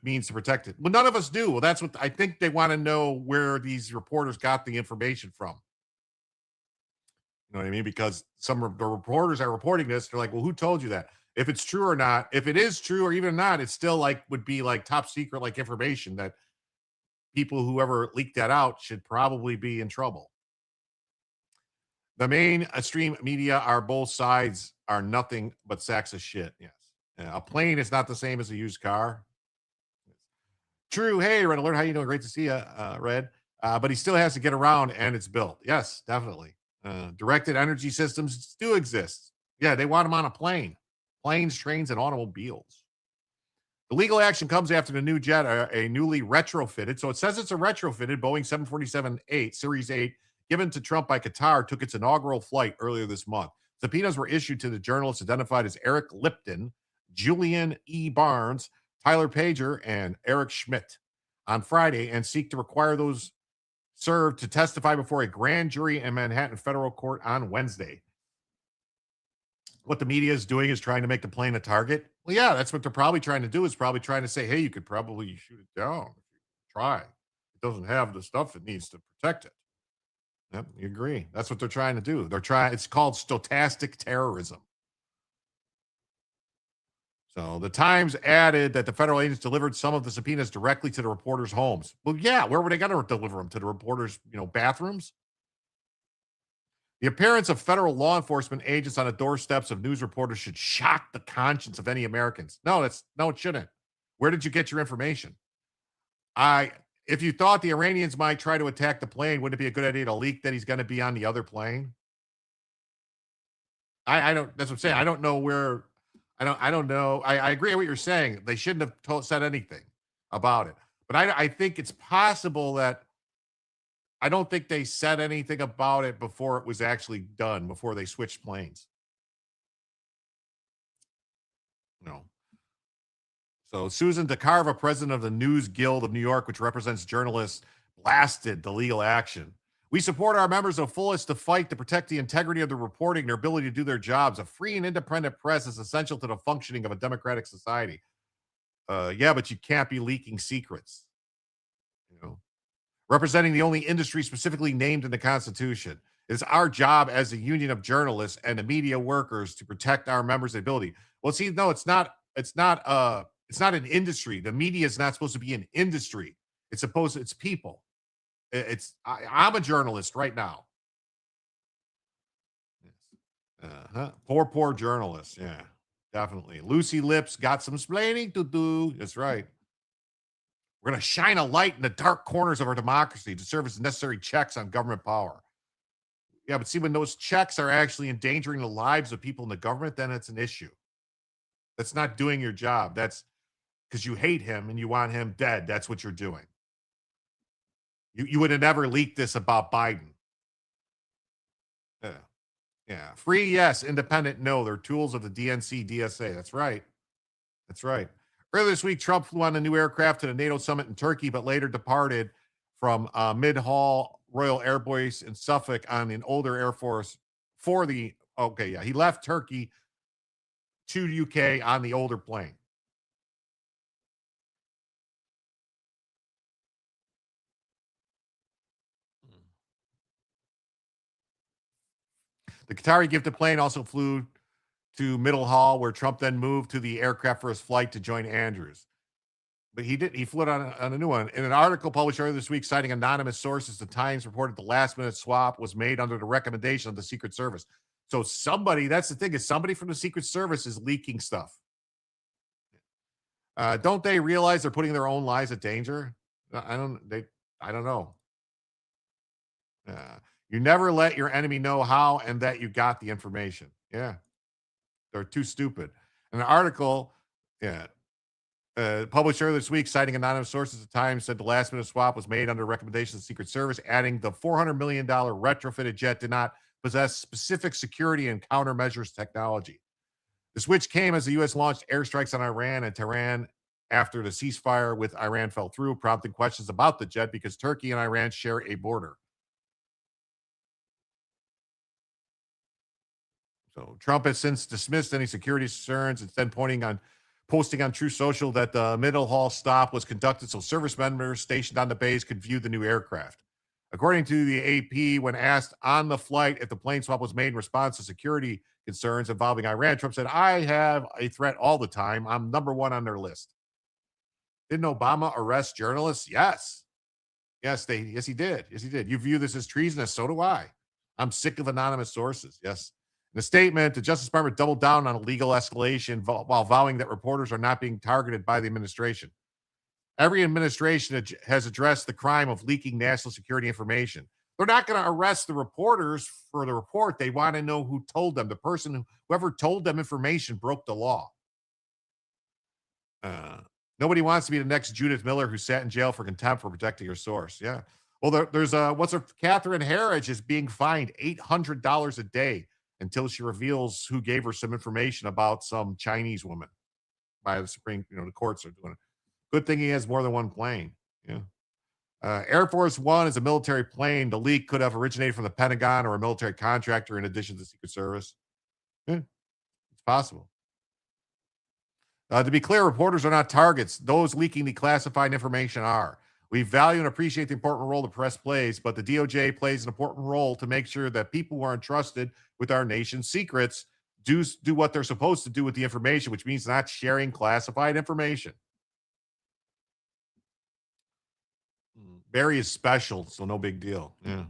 means to protect it? Well, none of us do. Well, that's what I think they want to know, where these reporters got the information from. You know what I mean? Because some of the reporters are reporting this. They're like, well, who told you that? If it's true or not, if it is true or even not, it's still like would be like top secret, like information that people, whoever leaked that out, should probably be in trouble. The mainstream media are both sides are nothing but sacks of shit. Yes. A plane is not the same as a used car. True. Hey, Red Alert. How you doing? Great to see you, Red. But he still has to get around, and it's built. Yes, definitely. Directed energy systems do exist. Yeah, they want them on a plane. Planes, trains, and automobiles. The legal action comes after the new jet, a newly retrofitted, so it says it's a retrofitted Boeing 747-8, Series 8, given to Trump by Qatar, took its inaugural flight earlier this month. Subpoenas were issued to the journalists identified as Eric Lipton, Julian E. Barnes, Tyler Pager, and Eric Schmidt on Friday, and seek to require those served to testify before a grand jury in Manhattan federal court on Wednesday. What the media is doing is trying to make the plane a target. Well, yeah, that's what they're probably trying to do, is probably trying to say, hey, you could probably shoot it down if you try. It doesn't have the stuff it needs to protect it. Yep, you agree. That's what they're trying to do. It's called stochastic terrorism. So the Times added that the federal agents delivered some of the subpoenas directly to the reporters' homes. Well, yeah, where were they going to deliver them? To the reporters', bathrooms? The appearance of federal law enforcement agents on the doorsteps of news reporters should shock the conscience of any Americans. No, it shouldn't. Where did you get your information? If you thought the Iranians might try to attack the plane, wouldn't it be a good idea to leak that he's going to be on the other plane? I don't. That's what I'm saying. I don't know where. I don't know. I agree with what you're saying. They shouldn't have said anything about it. But I think it's possible that. I don't think they said anything about it before it was actually done, before they switched planes. No. So Susan DeCarva, president of the News Guild of New York, which represents journalists, blasted the legal action. We support our members of fullest to fight to protect the integrity of the reporting, their ability to do their jobs. A free and independent press is essential to the functioning of a democratic society. Yeah, but you can't be leaking secrets. Representing the only industry specifically named in the Constitution. It is our job as a union of journalists and the media workers to protect our members' ability. Well, see, no, it's not an industry. The media is not supposed to be an industry. It's people. I'm a journalist right now. Poor journalists. Yeah, definitely. Lucy Lips got some splaining to do. That's right. We're going to shine a light in the dark corners of our democracy to serve as necessary checks on government power. Yeah, but see, when those checks are actually endangering the lives of people in the government, then it's an issue. That's not doing your job. That's because you hate him and you want him dead. That's what you're doing. You would have never leaked this about Biden. Yeah. Free, yes. Independent, no. They're tools of the DNC, DSA. That's right. Earlier this week, Trump flew on a new aircraft to the NATO summit in Turkey, but later departed from Mid-Hall Royal Air Base in Suffolk on an older Air Force he left Turkey to UK on the older plane. The Qatari gifted plane also flew to Middle Hall, where Trump then moved to the aircraft for his flight to join Andrews. But he flew on a new one. In an article published earlier this week citing anonymous sources, the Times reported the last-minute swap was made under the recommendation of the Secret Service. So that's the thing, is somebody from the Secret Service is leaking stuff. Don't they realize they're putting their own lives at danger? I don't know. You never let your enemy know how and that you got the information. Yeah. They're too stupid. An article, Published earlier this week, citing anonymous sources at the time, said the last-minute swap was made under recommendation of the Secret Service, adding the $400 million retrofitted jet did not possess specific security and countermeasures technology. The switch came as the U.S. launched airstrikes on Iran and Tehran after the ceasefire with Iran fell through, prompting questions about the jet because Turkey and Iran share a border. So Trump has since dismissed any security concerns, instead posting on True Social that the middle haul stop was conducted so service members stationed on the base could view the new aircraft. According to the AP, when asked on the flight if the plane swap was made in response to security concerns involving Iran, Trump said, "I have a threat all the time. I'm number one on their list." Didn't Obama arrest journalists? Yes. Yes, he did. Yes, he did. You view this as treasonous. So do I. I'm sick of anonymous sources. Yes. In a statement, the Justice Department doubled down on illegal escalation while vowing that reporters are not being targeted by the administration. Every administration has addressed the crime of leaking national security information. They're not going to arrest the reporters for the report. They want to know who told them. The person, whoever told them information, broke the law. Nobody wants to be the next Judith Miller who sat in jail for contempt for protecting her source. Yeah. Well, there's Catherine Herridge is being fined $800 a day until she reveals who gave her some information about some Chinese woman by the Supreme, the courts are doing it. Good thing he has more than one plane. Yeah. Air Force One is a military plane. The leak could have originated from the Pentagon or a military contractor in addition to the Secret Service. Yeah, it's possible. To be clear, reporters are not targets. Those leaking the classified information are. We value and appreciate the important role the press plays, but the DOJ plays an important role to make sure that people who are entrusted with our nation's secrets do what they're supposed to do with the information, which means not sharing classified information. Barry is special, so no big deal. Yeah.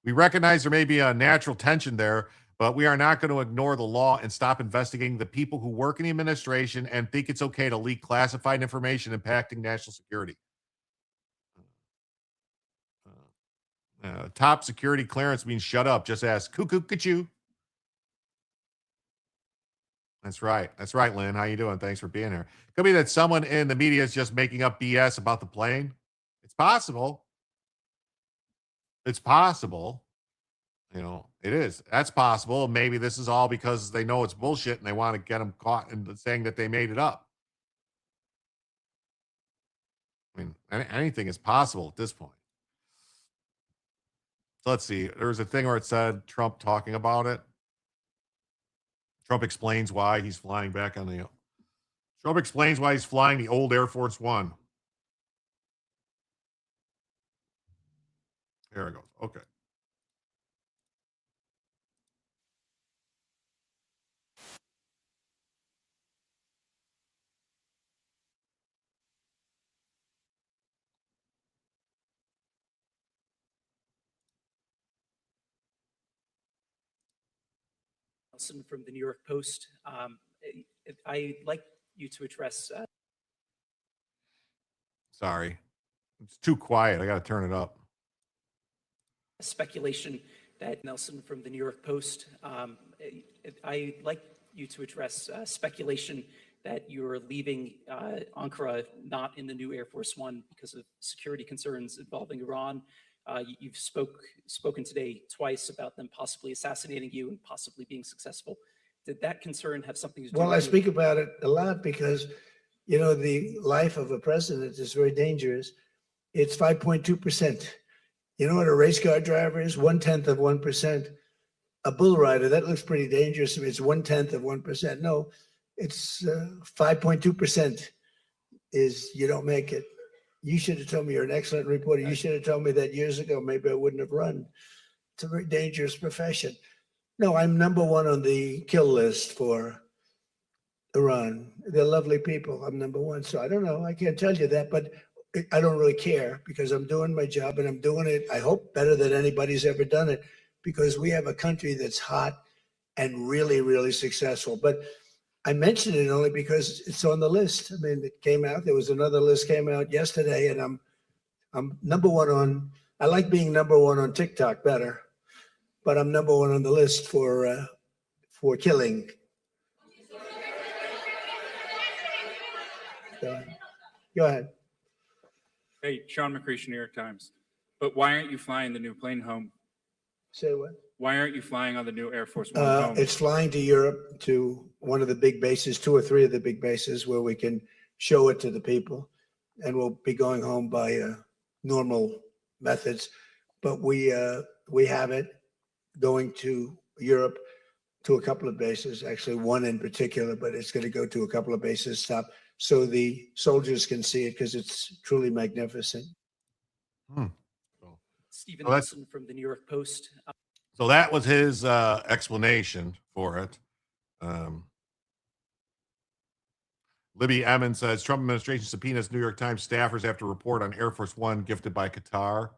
We recognize there may be a natural tension there, but we are not going to ignore the law and stop investigating the people who work in the administration and think it's okay to leak classified information impacting national security. Top security clearance means shut up. Just ask cuckoo ka-choo. That's right. That's right, Lynn. How you doing? Thanks for being here. Could be that someone in the media is just making up BS about the plane. It's possible. It's possible. It is. That's possible. Maybe this is all because they know it's bullshit and they want to get them caught in saying that they made it up. I mean, anything is possible at this point. So let's see. There was a thing where it said Trump talking about it. Trump explains why he's flying back on the. Trump explains why he's flying the old Air Force One. Here it goes. Okay. From the New York Post. I'd like you to address. Sorry, it's too quiet. I got to turn it up. Speculation that Nelson from the New York Post. I'd like you to address speculation that you're leaving Ankara not in the new Air Force One because of security concerns involving Iran. You've spoken today twice about them possibly assassinating you and possibly being successful. Did that concern have something to do with it? Well, I speak about it a lot because, the life of a president is very dangerous. It's 5.2%. You know what a race car driver is? 1/10 of 1%. A bull rider, that looks pretty dangerous. It's 1/10 of 1%. No, it's 5.2% is you don't make it. You should have told me. You're an excellent reporter. You should have told me that years ago. Maybe I wouldn't have run. It's a very dangerous profession. No, I'm number one on the kill list for Iran. They're lovely people. I'm number one. So I don't know. I can't tell you that, but I don't really care because I'm doing my job and I'm doing it, I hope, better than anybody's ever done it because we have a country that's hot and really, really successful. But I mention it only because it's on the list. I mean, it came out. There was another list came out yesterday, and I'm number one on. I like being number one on TikTok better, but I'm number one on the list for killing. Go ahead. Hey, Sean McCreesh, New York Times. But why aren't you flying the new plane home? Say what? Why aren't you flying on the new Air Force One home? It's flying to Europe, to one of the big bases, 2 or 3 of the big bases where we can show it to the people. And we'll be going home by normal methods. But we have it going to Europe to a couple of bases, actually one in particular, but it's going to go to a couple of bases, stop, so the soldiers can see it because it's truly magnificent. Stephen Nelson from the New York Post. So that was his explanation for it. Libby Emmons says Trump administration subpoenas New York Times staffers after report on Air Force One gifted by Qatar.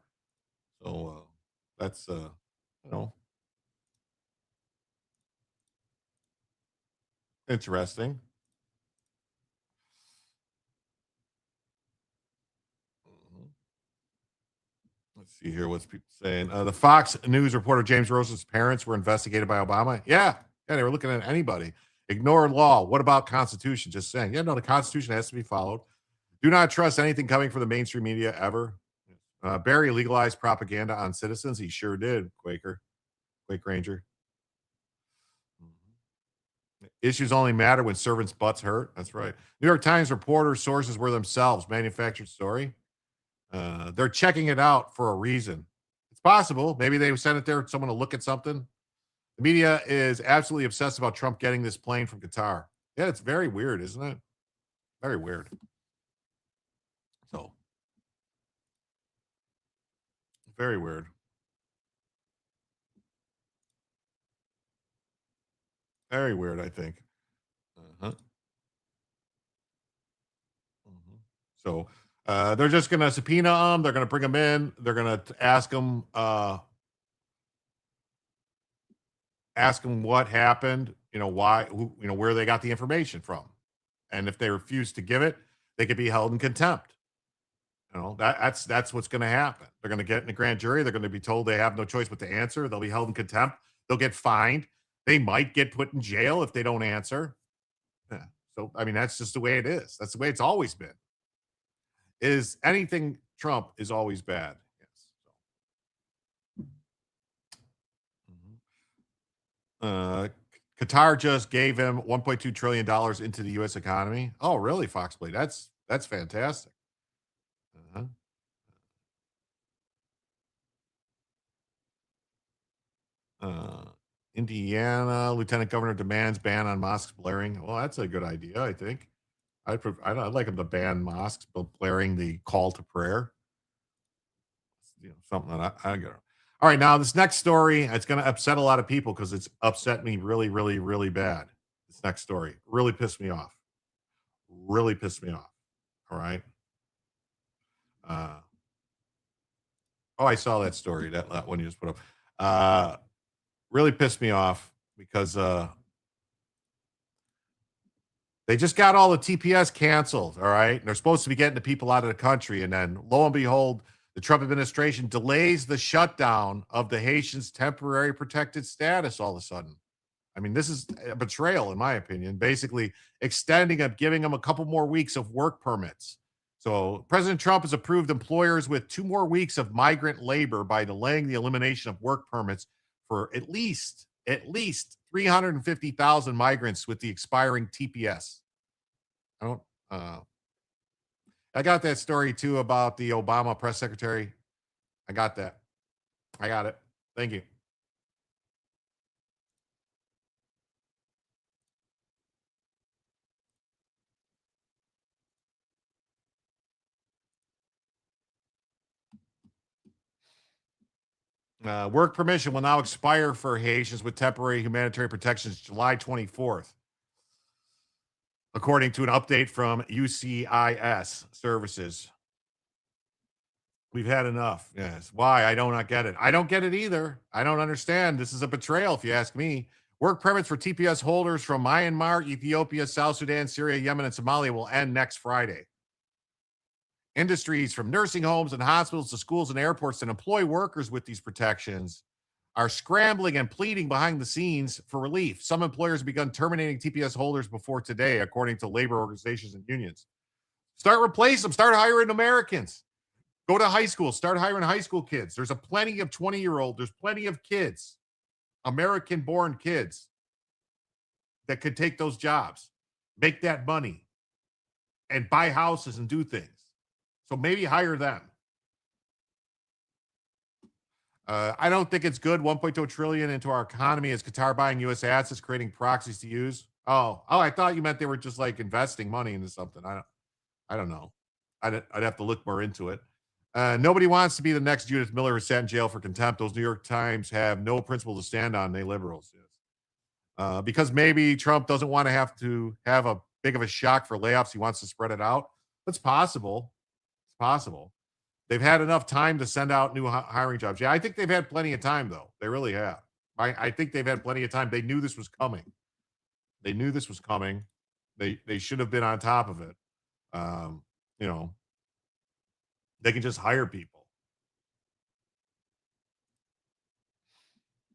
So that's you know, interesting. Let's see here. What's people saying? The Fox News reporter James Rose's parents were investigated by Obama. Yeah, they were looking at anybody. Ignore law. What about Constitution? Just saying. Yeah, no, the Constitution has to be followed. Do not trust anything coming from the mainstream media ever. Barry legalized propaganda on citizens. He sure did, Quake Ranger. Issues only matter when servants' butts hurt. That's right. New York Times reporter sources were themselves manufactured story. They're checking it out for a reason. It's possible. Maybe they sent it there for someone to look at something. The media is absolutely obsessed about Trump getting this plane from Qatar. Yeah, it's very weird, isn't it? Very weird. So, very weird. Very weird, I think. So, they're just going to subpoena them. They're going to bring them in. They're going to ask them what happened, why, where they got the information from. And if they refuse to give it, they could be held in contempt. That's what's going to happen. They're going to get in a grand jury. They're going to be told they have no choice but to answer. They'll be held in contempt. They'll get fined. They might get put in jail if they don't answer. Yeah. So, I mean, that's just the way it is. That's the way it's always been. Is anything Trump is always bad. Yes. Qatar just gave him $1.2 trillion into the U.S. economy. Oh, really, Foxblade? That's fantastic. Indiana Lieutenant Governor demands ban on mosques blaring. Well, that's a good idea, I think. I'd like him to ban mosques blaring the call to prayer. Something that I get. All right, now this next story, it's going to upset a lot of people because it's upset me really, really, really bad. This next story really pissed me off. Really pissed me off. All right. I saw that story, that one you just put up. Really pissed me off because they just got all the TPS canceled, all right? And they're supposed to be getting the people out of the country. And then, lo and behold, the Trump administration delays the shutdown of the Haitians' temporary protected status all of a sudden. I mean, this is a betrayal, in my opinion, basically giving them a couple more weeks of work permits. So President Trump has approved employers with 2 more weeks of migrant labor by delaying the elimination of work permits for at least 350,000 migrants with the expiring TPS. I got that story too about the Obama press secretary. I got that. I got it. Thank you. Work permission will now expire for Haitians with temporary humanitarian protections July 24th, according to an update from USCIS services. We've had enough. Yes. Why? I do not get it. I don't get it either. I don't understand. This is a betrayal, if you ask me. Work permits for TPS holders from Myanmar, Ethiopia, South Sudan, Syria, Yemen, and Somalia will end next Friday. Industries from nursing homes and hospitals to schools and airports that employ workers with these protections are scrambling and pleading behind the scenes for relief. Some employers have begun terminating TPS holders before today, according to labor organizations and unions. Start replace them. Start hiring Americans. Go to high school. Start hiring high school kids. There's a plenty of 20-year-old. There's plenty of kids, American-born kids that could take those jobs, make that money, and buy houses and do things. So maybe hire them. I don't think it's good. 1.2 trillion into our economy is Qatar buying U.S. assets, creating proxies to use. Oh, I thought you meant they were just like investing money into something. I don't know. I'd have to look more into it. Nobody wants to be the next Judith Miller who sat in jail for contempt. Those New York Times have no principle to stand on. They liberals. Yes. Because maybe Trump doesn't want to have a big of a shock for layoffs. He wants to spread it out. It's possible. It's possible. They've had enough time to send out new hiring jobs. Yeah, I think they've had plenty of time, though. They really have. I think they've had plenty of time. They knew this was coming. They knew this was coming. They should have been on top of it. You know, they can just hire people.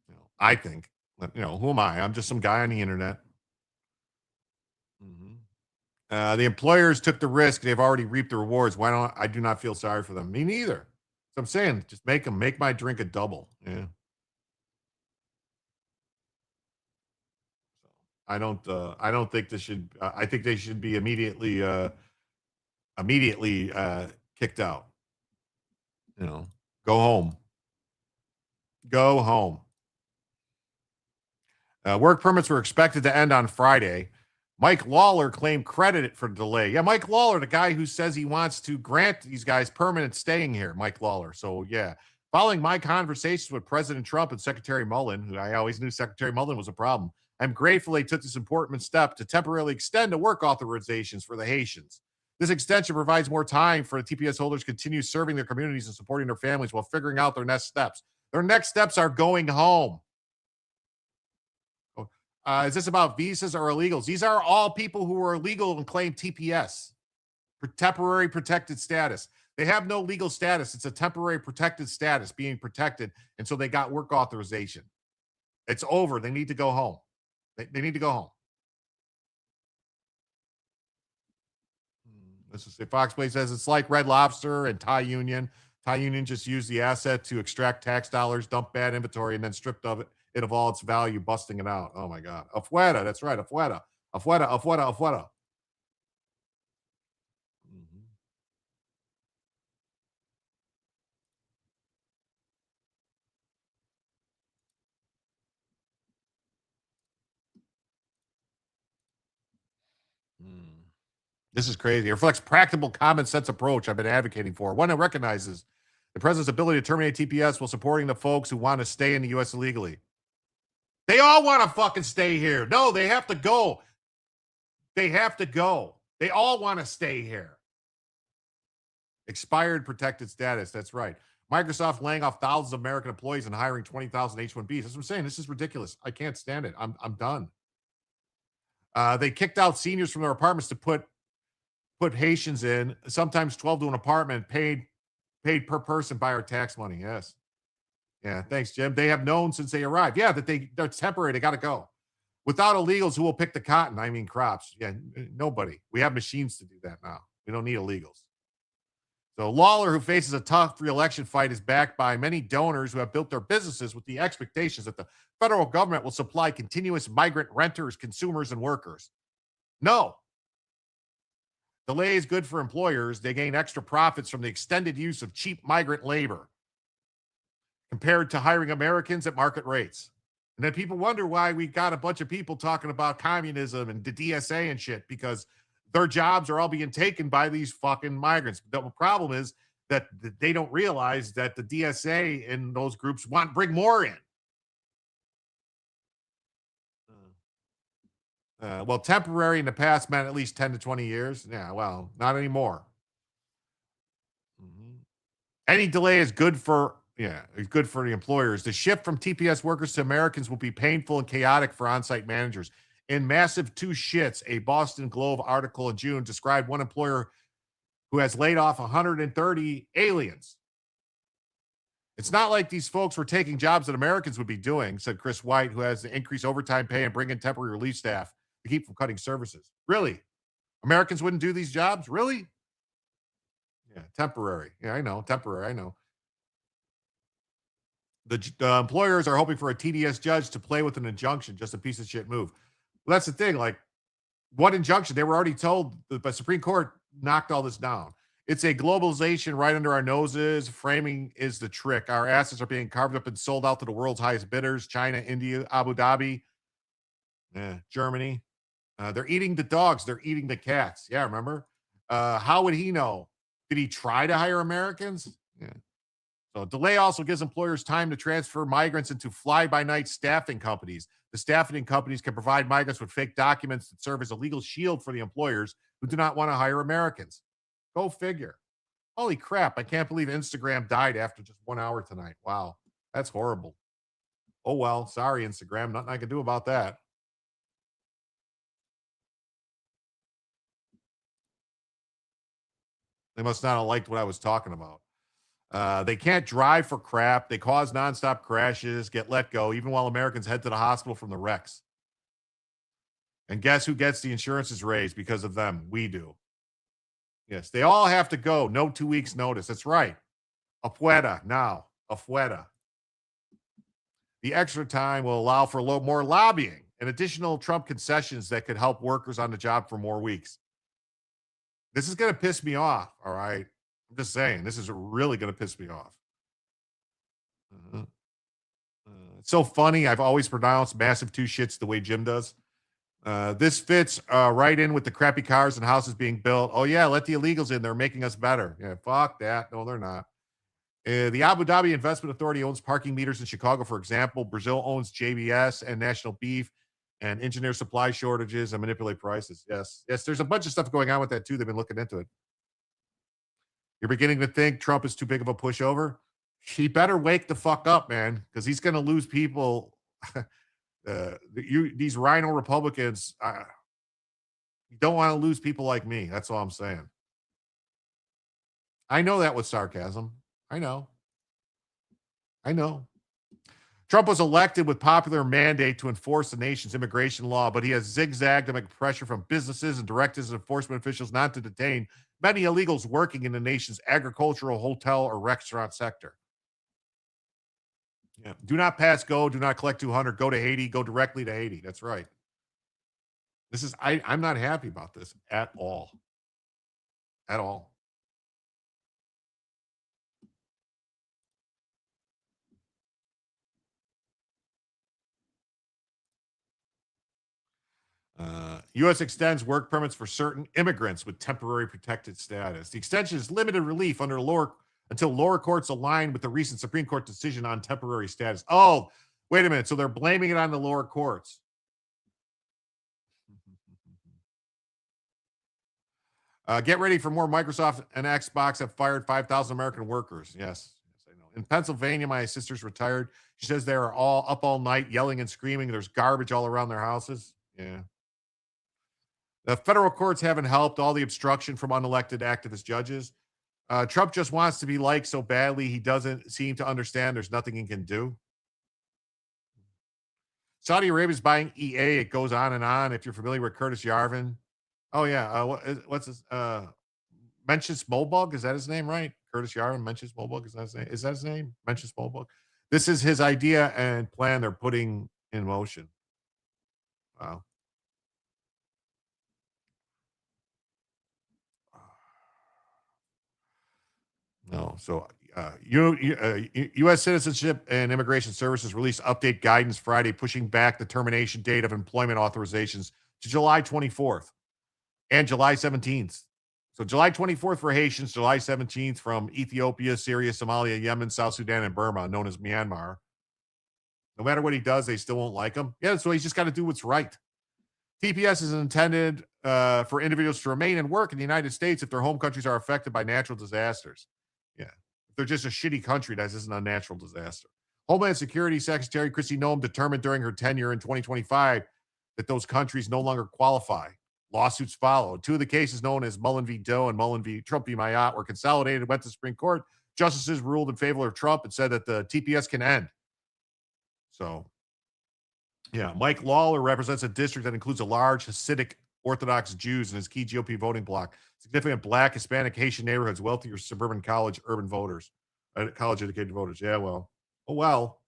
You know, I think. You know, who am I? I'm just some guy on the internet. The employers took the risk. They've already reaped the rewards. I do not feel sorry for them. Me neither. So I'm saying, just make my drink a double. Yeah. I don't think this should, I think they should be immediately kicked out. You know, go home. Go home. Work permits were expected to end on Friday. Mike Lawler claimed credit for the delay. Yeah, Mike Lawler, the guy who says he wants to grant these guys permanent staying here, Mike Lawler. So, yeah. Following my conversations with President Trump and Secretary Mullen, who I always knew Secretary Mullen was a problem, I'm grateful they took this important step to temporarily extend the work authorizations for the Haitians. This extension provides more time for the TPS holders to continue serving their communities and supporting their families while figuring out their next steps. Their next steps are going home. Is this about visas or illegals? These are all people who are illegal and claim TPS, for temporary protected status. They have no legal status. It's a temporary protected status, being protected, and so they got work authorization. It's over. They need to go home. They need to go home. This is Fox Play says it's like Red Lobster and Thai Union. Thai Union just used the asset to extract tax dollars, dump bad inventory, and then stripped of it of all its value, busting it out. Oh my God. Afuera, that's right. Afuera. This is crazy. It reflects practical common sense approach I've been advocating for. One that recognizes the president's ability to terminate TPS while supporting the folks who want to stay in the U.S. illegally. They all want to fucking stay here. No, they have to go. They have to go. They all want to stay here. Expired protected status. That's right. Microsoft laying off thousands of American employees and hiring 20,000 H-1Bs. That's what I'm saying. This is ridiculous. I can't stand it. I'm done. They kicked out seniors from their apartments to put Haitians in, sometimes 12 to an apartment, paid per person by our tax money. Yes. Yeah, thanks, Jim. They have known since they arrived. Yeah, that they're temporary. They got to go. Without illegals, who will pick the cotton? I mean, crops. Yeah, nobody. We have machines to do that now. We don't need illegals. So Lawler, who faces a tough re-election fight, is backed by many donors who have built their businesses with the expectations that the federal government will supply continuous migrant renters, consumers, and workers. No. Delay is good for employers. They gain extra profits from the extended use of cheap migrant labor compared to hiring Americans at market rates. And then people wonder why we got a bunch of people talking about communism and the DSA and shit, because their jobs are all being taken by these fucking migrants. The problem is that they don't realize that the DSA and those groups want to bring more in. Well, temporary in the past meant at least 10 to 20 years. Yeah, well, not anymore. Any delay is good for it's good for the employers. The shift from TPS workers to Americans will be painful and chaotic for on-site managers. In Massive Two Shits, a Boston Globe article in June described one employer who has laid off 130 aliens. It's not like these folks were taking jobs that Americans would be doing, said Chris White, who has to increase overtime pay and bring in temporary relief staff to keep from cutting services. Really? Americans wouldn't do these jobs? Really? Yeah, temporary. Yeah, I know. Temporary. I know. The employers are hoping for a TDS judge to play with an injunction. Just a piece of shit move. Well, that's the thing. Like, what injunction? They were already told. The Supreme Court knocked all this down. It's a globalization right under our noses. Framing is the trick. Our assets are being carved up and sold out to the world's highest bidders: China, India, Abu Dhabi, Germany. They're eating the dogs. They're eating the cats. Yeah, remember? How would he know? Did he try to hire Americans? Yeah. So delay also gives employers time to transfer migrants into fly-by-night staffing companies. The staffing companies can provide migrants with fake documents that serve as a legal shield for the employers who do not want to hire Americans. Go figure. Holy crap. I can't believe Instagram died after just 1 hour tonight. Wow. That's horrible. Oh, well. Sorry, Instagram. Nothing I can do about that. They must not have liked what I was talking about. They can't drive for crap. They cause nonstop crashes, get let go, even while Americans head to the hospital from the wrecks. And guess who gets the insurances raised because of them? We do. Yes, they all have to go. No 2 weeks notice. That's right. Afuera now. Afuera. The extra time will allow for a little more lobbying and additional Trump concessions that could help workers on the job for more weeks. This is going to piss me off, all right? I'm just saying, this is really going to piss me off. It's so funny. I've always pronounced massive two shits the way Jim does. This fits right in with the crappy cars and houses being built. Oh, yeah, let the illegals in. They're making us better. Yeah, fuck that. No, they're not. The Abu Dhabi Investment Authority owns parking meters in Chicago, for example. Brazil owns JBS and National Beef and engineer supply shortages and manipulate prices. Yes, there's a bunch of stuff going on with that, too. They've been looking into it. You're beginning to think Trump is too big of a pushover? He better wake the fuck up, man, because he's going to lose people. These RINO Republicans, you don't want to lose people like me. That's all I'm saying. I know that was sarcasm. I know. Trump was elected with popular mandate to enforce the nation's immigration law, but he has zigzagged to make pressure from businesses and directives and enforcement officials not to detain many illegals working in the nation's agricultural, hotel, or restaurant sector. Yeah. Do not pass go. Do not collect 200. Go to Haiti. Go directly to Haiti. That's right. I'm not happy about this at all. At all. U.S. extends work permits for certain immigrants with temporary protected status. The extension is limited relief until lower courts align with the recent Supreme Court decision on temporary status. Oh, wait a minute. So they're blaming it on the lower courts. Get ready for more. Microsoft and Xbox have fired 5,000 American workers. Yes, I know. In Pennsylvania, my sister's retired. She says they are all up all night yelling and screaming. There's garbage all around their houses. Yeah. The federal courts haven't helped all the obstruction from unelected activist judges. Trump just wants to be liked so badly, he doesn't seem to understand there's nothing he can do. Saudi Arabia is buying EA. It goes on and on. If you're familiar with Curtis Yarvin. Oh, yeah. What's his? Mencius Moldbug? Is that his name, right? Curtis Yarvin, Mencius Moldbug? Is that his name? Is that his name? Mencius Moldbug? This is his idea and plan they're putting in motion. Wow. No. So U.S. Citizenship and Immigration Services released update guidance Friday, pushing back the termination date of employment authorizations to July 24th and July 17th. So July 24th for Haitians, July 17th from Ethiopia, Syria, Somalia, Yemen, South Sudan, and Burma, known as Myanmar. No matter what he does, they still won't like him. Yeah, so he's just got to do what's right. TPS is intended for individuals to remain and work in the United States if their home countries are affected by natural disasters. Yeah. If they're just a shitty country, that isn't a natural disaster. Homeland Security Secretary Kristi Noem determined during her tenure in 2025 that those countries no longer qualify. Lawsuits followed. Two of the cases known as Mullen v. Doe and Mullen v. Trump v. Mayotte were consolidated, went to the Supreme Court. Justices ruled in favor of Trump and said that the TPS can end. So, yeah, Mike Lawler represents a district that includes a large Hasidic Orthodox Jews in his key GOP voting bloc, significant Black, Hispanic, Haitian neighborhoods, wealthier suburban college, urban voters, college-educated voters. Yeah, well. Oh, well.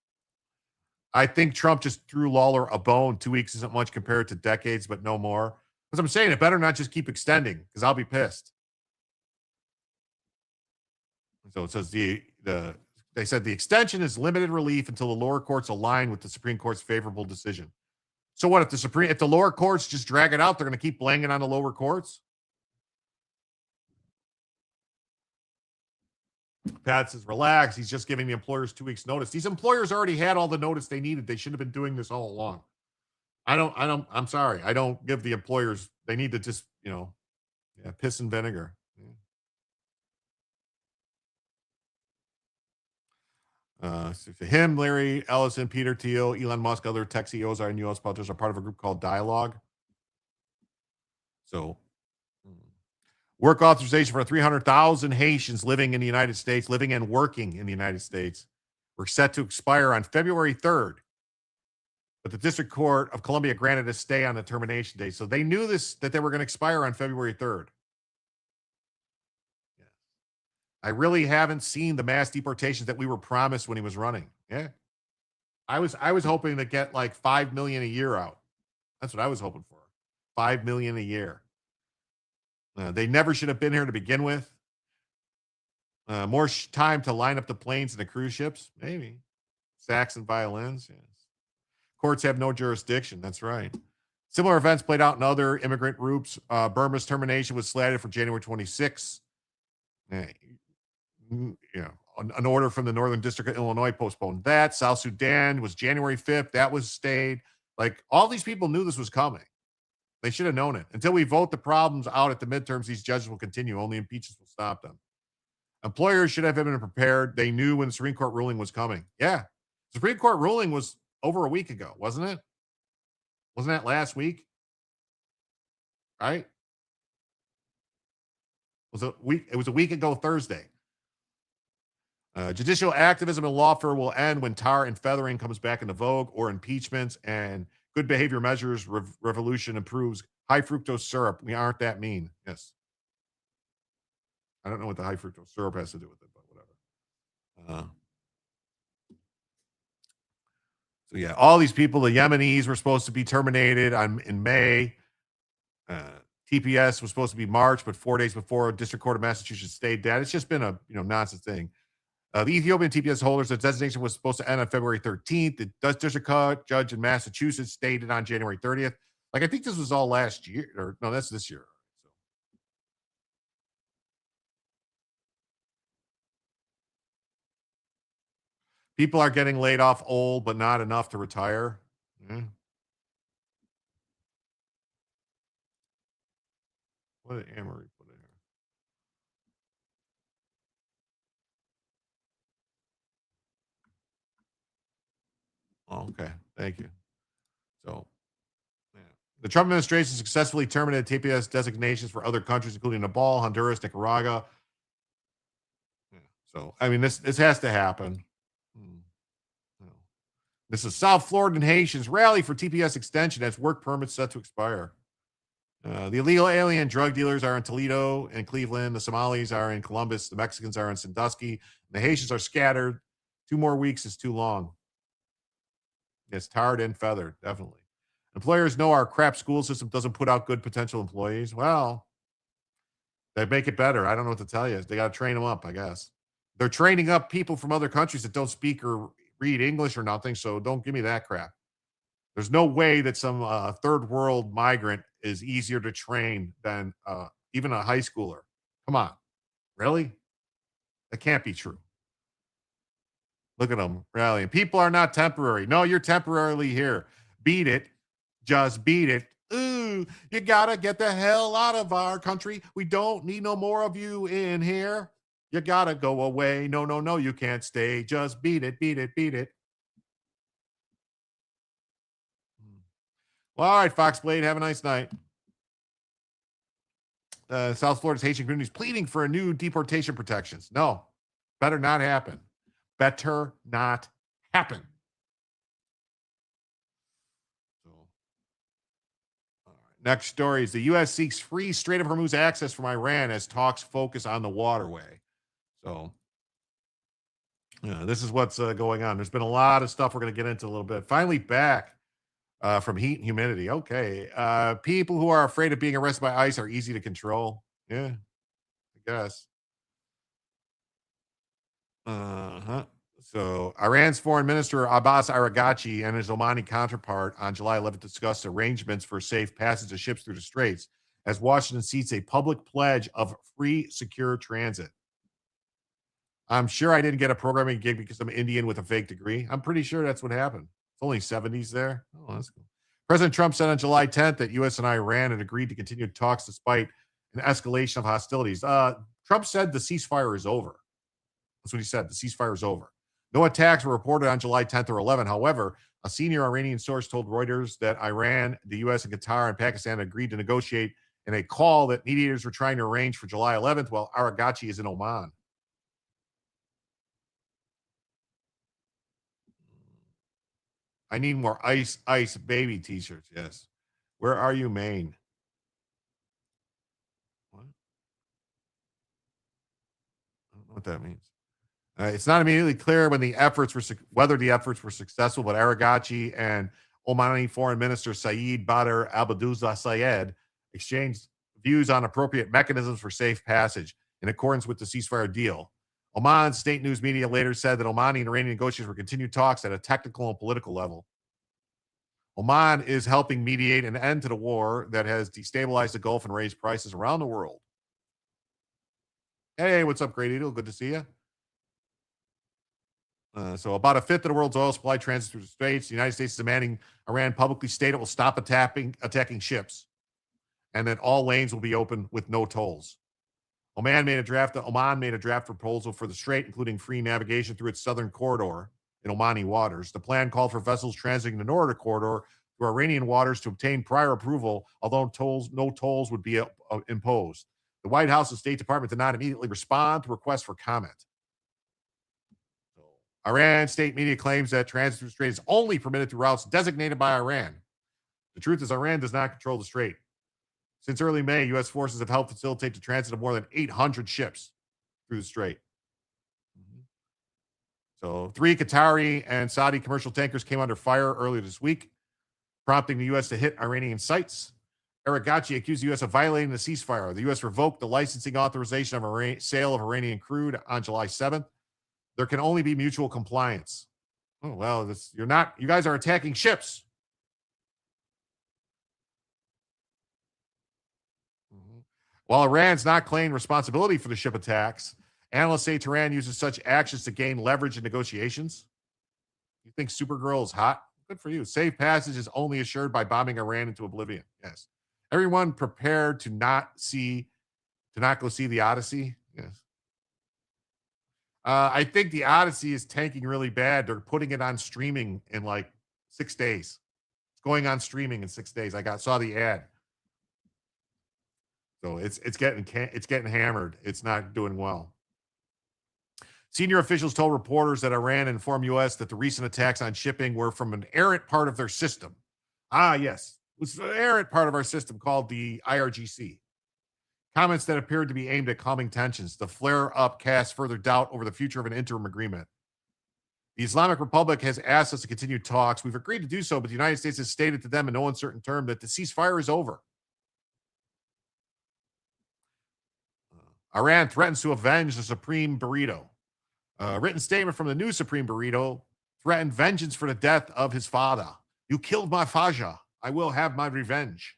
I think Trump just threw Lawler a bone. 2 weeks isn't much compared to decades, but no more. As I'm saying, it better not just keep extending because I'll be pissed. So it says they said the extension is limited relief until the lower courts align with the Supreme Court's favorable decision. So what if the lower courts just drag it out, they're going to keep blaming on the lower courts? Pat says, relax. He's just giving the employers 2 weeks notice. These employers already had all the notice they needed. They should have been doing this all along. I'm sorry. I don't give the employers, they need to just, piss and vinegar. So him, Larry Ellison, Peter Thiel, Elon Musk, other tech CEOs and U.S. politicians are part of a group called Dialogue. So, work authorization for 300,000 Haitians living in the United States, living and working in the United States, were set to expire on February 3rd. But the District Court of Columbia granted a stay on the termination date. So they knew that they were going to expire on February 3rd. I really haven't seen the mass deportations that we were promised when he was running. Yeah. I was hoping to get like 5 million a year out. That's what I was hoping for. 5 million a year. They never should have been here to begin with. More time to line up the planes and the cruise ships. Maybe. Sax and violins. Yes. Courts have no jurisdiction. That's right. Similar events played out in other immigrant groups. Burma's termination was slated for January 26th. An order from the Northern District of Illinois postponed that. South Sudan was January 5th. That was stayed. Like, all these people knew this was coming. They should have known it. Until we vote the problems out at the midterms, these judges will continue. Only impeachments will stop them. Employers should have been prepared. They knew when the Supreme Court ruling was coming. Yeah. Supreme Court ruling was over a week ago, wasn't it? Wasn't that last week? Right? It was a week ago Thursday. Judicial activism and lawfare will end when tar and feathering comes back into vogue, or impeachments and good behavior measures revolution improves high fructose syrup. We aren't that mean. Yes. I don't know what the high fructose syrup has to do with it, but whatever. So yeah, all these people, the Yemenis were supposed to be terminated in May. TPS was supposed to be March, but 4 days before, District Court of Massachusetts stayed dead. It's just been a nonsense thing. The Ethiopian TPS holders, the designation was supposed to end on February 13th. The District Court judge in Massachusetts stayed it on January 30th. Like, I think this was all last year. Or no, that's this year. So. People are getting laid off old, but not enough to retire. Yeah. What did Amory put in here? Oh, okay. Thank you. So, yeah. The Trump administration successfully terminated TPS designations for other countries, including Nepal, Honduras, Nicaragua. Yeah. So, I mean, this has to happen. This is South Floridan Haitians rally for TPS extension as work permits set to expire. The illegal alien drug dealers are in Toledo and Cleveland. The Somalis are in Columbus. The Mexicans are in Sandusky. The Haitians are scattered. 2 more weeks is too long. It's tarred and feathered, definitely. Employers know our crap school system doesn't put out good potential employees. Well, they make it better. I don't know what to tell you. They got to train them up, I guess. They're training up people from other countries that don't speak or read English or nothing, so don't give me that crap. There's no way that some third world migrant is easier to train than even a high schooler. Come on. Really? That can't be true. Look at them rallying. People are not temporary. No, you're temporarily here. Beat it. Just beat it. Ooh, you gotta get the hell out of our country. We don't need no more of you in here. You gotta go away. No, you can't stay. Just beat it, beat it, beat it. Well, all right, Foxblade, have a nice night. South Florida's Haitian community is pleading for a new deportation protections. No, better not happen. Better not happen. So, all right. Next story is the U.S. seeks free Strait of Hormuz access from Iran as talks focus on the waterway. So, yeah, this is what's going on. There's been a lot of stuff we're going to get into a little bit. Finally back from heat and humidity. Okay. People who are afraid of being arrested by ICE are easy to control. Yeah, I guess. Uh-huh. So Iran's foreign minister Abbas Araghchi and his Omani counterpart on July 11th discussed arrangements for safe passage of ships through the straits as Washington seeks a public pledge of free, secure transit. I'm sure I didn't get a programming gig because I'm Indian with a fake degree. I'm pretty sure that's what happened. It's only 70s there. Oh, that's cool. President Trump said on July 10th that U.S. and Iran had agreed to continue talks despite an escalation of hostilities. Trump said the ceasefire is over. That's what he said. The ceasefire is over. No attacks were reported on July 10th or 11th. However, a senior Iranian source told Reuters that Iran, the U.S., and Qatar and Pakistan agreed to negotiate in a call that mediators were trying to arrange for July 11th while Araghchi is in Oman. I need more ice baby t-shirts. Yes. Where are you, Maine? What? I don't know what that means. It's not immediately clear whether the efforts were successful, but Araghchi and Omani Foreign Minister Saeed Badr Abdullah Sayed exchanged views on appropriate mechanisms for safe passage in accordance with the ceasefire deal. Oman state news media later said that Omani and Iranian negotiators will continue talks at a technical and political level. Oman is helping mediate an end to the war that has destabilized the Gulf and raised prices around the world. Hey, what's up, Great Eagle? Good to see you. So about a fifth of the world's oil supply transits through the Straits. The United States is demanding Iran publicly state it will stop attacking ships and that all lanes will be open with no tolls. Oman made a draft proposal for the Strait, including free navigation through its southern corridor in Omani waters. The plan called for vessels transiting the northern corridor through Iranian waters to obtain prior approval, although no tolls would be imposed. The White House and State Department did not immediately respond to requests for comment. Iran state media claims that transit through the Strait is only permitted through routes designated by Iran. The truth is Iran does not control the Strait. Since early May, U.S. forces have helped facilitate the transit of more than 800 ships through the Strait. So 3 Qatari and Saudi commercial tankers came under fire earlier this week, prompting the U.S. to hit Iranian sites. Araghchi accused the U.S. of violating the ceasefire. The U.S. revoked the licensing authorization of sale of Iranian crude on July 7th. There can only be mutual compliance. Oh, well, you guys are attacking ships. While Iran's not claiming responsibility for the ship attacks, analysts say Tehran uses such actions to gain leverage in negotiations. You think Supergirl is hot? Good for you. Safe passage is only assured by bombing Iran into oblivion. Yes. Everyone prepared to not go see the Odyssey. Yes. I think the Odyssey is tanking really bad. They're putting it on streaming in like 6 days. It's going on streaming in 6 days. Saw the ad. So it's getting hammered. It's not doing well. Senior officials told reporters that Iran informed U.S. that the recent attacks on shipping were from an errant part of their system. Yes. It was an errant part of our system called the IRGC. Comments that appeared to be aimed at calming tensions. The flare-up cast further doubt over the future of an interim agreement. The Islamic Republic has asked us to continue talks. We've agreed to do so, but the United States has stated to them in no uncertain term that the ceasefire is over. Iran threatens to avenge the Supreme Burrito. A written statement from the new Supreme Burrito threatened vengeance for the death of his father. You killed my Faja. I will have my revenge.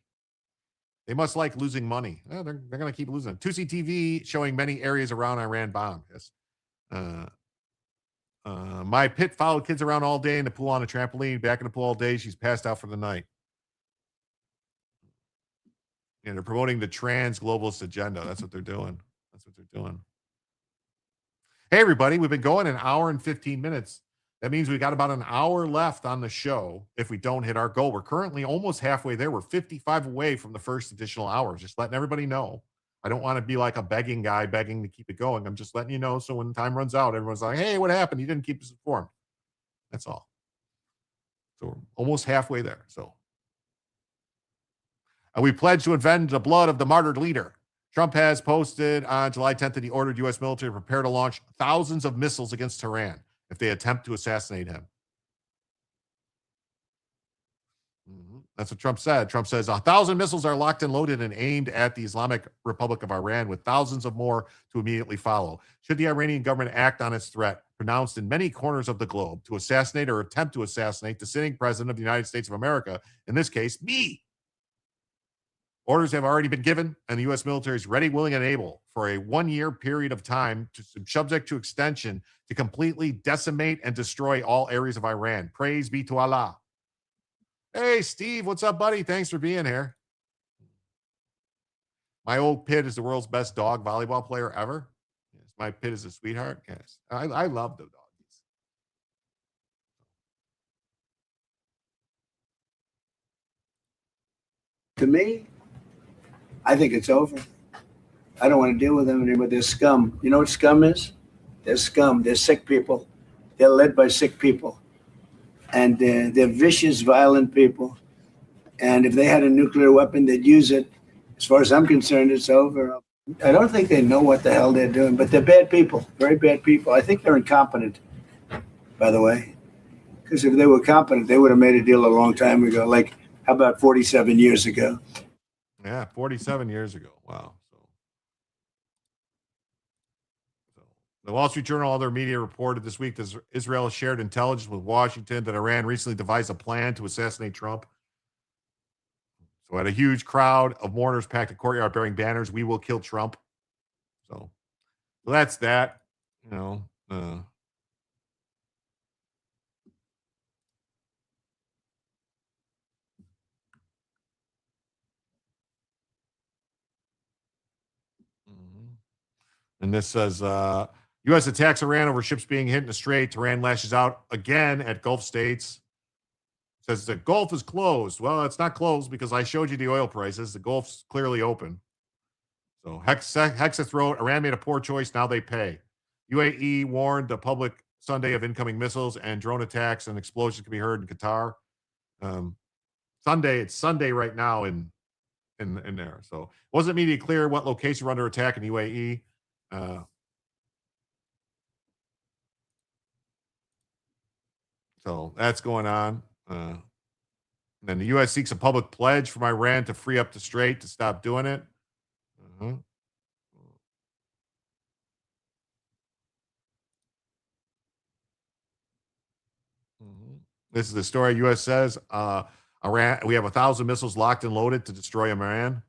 They must like losing money. They're going to keep losing. Tusi TV showing many areas around Iran bomb. Yes. My pit followed kids around all day in the pool on a trampoline. Back in the pool all day. She's passed out for the night. And they're promoting the trans globalist agenda. That's what they're doing. Hey, everybody. We've been going an hour and 15 minutes. That means we got about an hour left on the show if we don't hit our goal. We're currently almost halfway there. We're 55 away from the first additional hour. Just letting everybody know. I don't want to be like a begging guy begging to keep it going. I'm just letting you know so when time runs out, everyone's like, hey, what happened? You didn't keep us informed. That's all. So we're almost halfway there. So We pledge to avenge the blood of the martyred leader. Trump has posted on July 10th that he ordered U.S. military to prepare to launch thousands of missiles against Tehran if they attempt to assassinate him. That's what Trump said. Trump says 1,000 missiles are locked and loaded and aimed at the Islamic Republic of Iran, with thousands of more to immediately follow. Should the Iranian government act on its threat, pronounced in many corners of the globe, to assassinate or attempt to assassinate the sitting president of the United States of America, in this case, me. Orders have already been given, and the U.S. military is ready, willing, and able for a 1-year period of time, subject to extension, to completely decimate and destroy all areas of Iran. Praise be to Allah. Hey, Steve, what's up, buddy? Thanks for being here. My old Pit is the world's best dog volleyball player ever. Yes, my Pit is a sweetheart. Yes, I love the doggies. To me, I think it's over. I don't want to deal with them anymore. They're scum. You know what scum is? They're scum. They're sick people. They're led by sick people. And they're vicious, violent people. And if they had a nuclear weapon, they'd use it. As far as I'm concerned, it's over. I don't think they know what the hell they're doing, but they're bad people, very bad people. I think they're incompetent, by the way. Because if they were competent, they would have made a deal a long time ago. Like, how about 47 years ago? Yeah, 47 years ago. Wow. The Wall Street Journal, other media reported this week that Israel shared intelligence with Washington that Iran recently devised a plan to assassinate Trump. So, had a huge crowd of mourners packed the courtyard bearing banners, "We will kill Trump." So that's that. You know, and this says, U.S. attacks Iran over ships being hit in the Strait. Iran lashes out again at Gulf states. Says the Gulf is closed. Well, it's not closed because I showed you the oil prices. The Gulf's clearly open. So Hexa throat. Iran made a poor choice. Now they pay. UAE warned the public Sunday of incoming missiles and drone attacks, and explosions can be heard in Qatar. It's Sunday right now in there. So it wasn't immediately clear what locations were under attack in UAE. So that's going on. And then the U.S. seeks a public pledge from Iran to free up the Strait to stop doing it. This is the story. U.S. says Iran. We have 1,000 missiles locked and loaded to destroy Iran.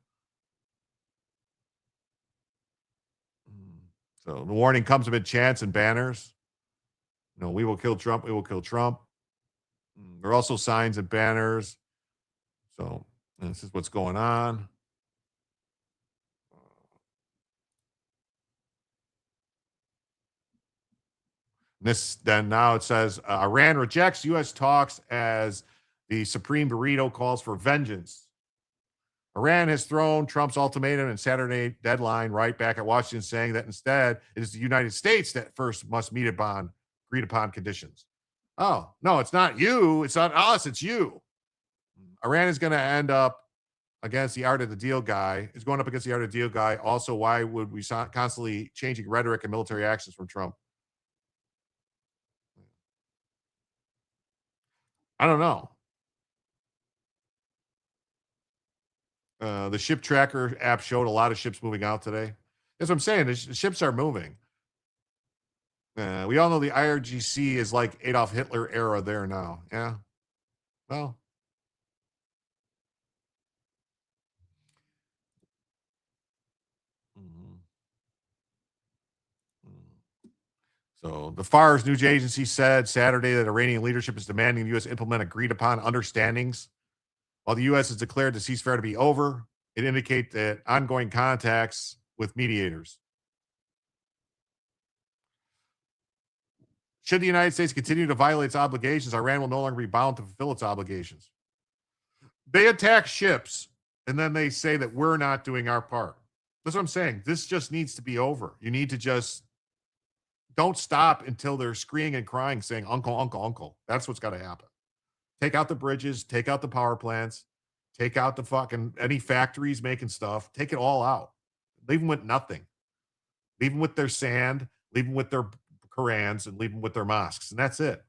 So the warning comes amid chants and banners. We will kill Trump. We will kill Trump. There are also signs and banners. So this is what's going on. Now it says Iran rejects U.S. talks as the Supreme Burrito calls for vengeance. Iran has thrown Trump's ultimatum and Saturday deadline right back at Washington, saying that instead it is the United States that first must meet upon agreed upon conditions. Oh, no, it's not you. It's not us. It's you. Iran is going to end up against the art of the deal guy. Is going up against the art of the deal guy. Also, why would we constantly changing rhetoric and military actions from Trump? I don't know. The ship tracker app showed a lot of ships moving out today. That's what I'm saying. The ships are moving. We all know the IRGC is like Adolf Hitler era there now. Yeah. Well. So the FAR's news agency said Saturday that Iranian leadership is demanding the U.S. implement agreed upon understandings. While the U.S. has declared the ceasefire to be over, it indicates that ongoing contacts with mediators. Should the United States continue to violate its obligations, Iran will no longer be bound to fulfill its obligations. They attack ships, and then they say that we're not doing our part. That's what I'm saying. This just needs to be over. You need to just don't stop until they're screaming and crying, saying, "Uncle, uncle, uncle." That's what's got to happen. Take out the bridges, take out the power plants, Take out the fucking any factories making stuff. Take it all out. Leave them with nothing. Leave them with their sand. Leave them with their Korans, and leave them with their mosques, and that's it.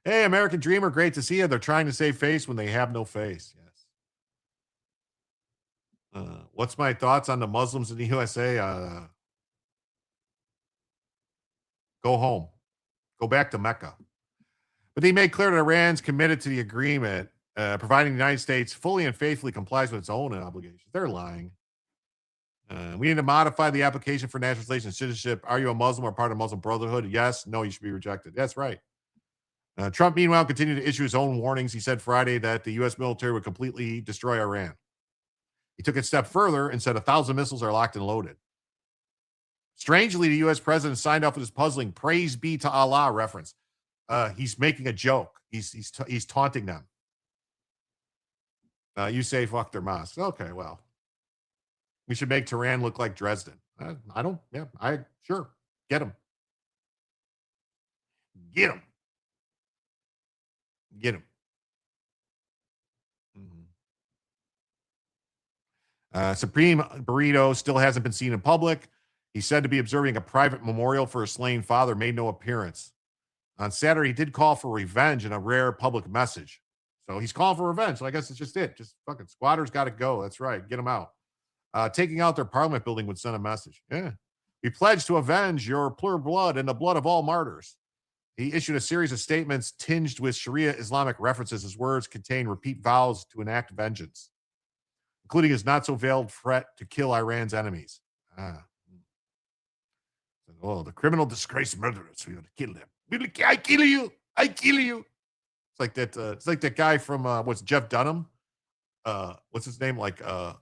Hey, American Dreamer, great to see you. They're trying to save face when they have no face. Yes. What's my thoughts on the Muslims in the USA? Go home. Go back to Mecca. But he made clear that Iran's committed to the agreement, providing the United States fully and faithfully complies with its own obligations. They're lying. We need to modify the application for naturalization and citizenship. Are you a Muslim or part of Muslim Brotherhood? Yes. No, you should be rejected. That's right. Trump, meanwhile, continued to issue his own warnings. He said Friday that the U.S. military would completely destroy Iran. He took it a step further and said 1,000 missiles are locked and loaded. Strangely, the U.S. president signed off with his puzzling "Praise be to Allah" reference. He's making a joke. He's taunting them. You say fuck their mosques. Okay, well, we should make Tehran look like Dresden. Sure. Get him. Get him. Get him. Supreme Burrito still hasn't been seen in public. He's said to be observing a private memorial for his slain father, made no appearance. On Saturday, he did call for revenge in a rare public message. So he's calling for revenge. So I guess it's just it. Just fucking squatters got to go. That's right. Get them out. Taking out their parliament building would send a message. Yeah. We pledge to avenge your pure blood and the blood of all martyrs. He issued a series of statements tinged with Sharia Islamic references. His words contain repeat vows to enact vengeance, including his not-so-veiled threat to kill Iran's enemies. Oh, the criminal disgrace murderers. We got to kill them. I kill you. I kill you. It's like that. It's like that guy from what's Jeff Dunham? What's his name? Like what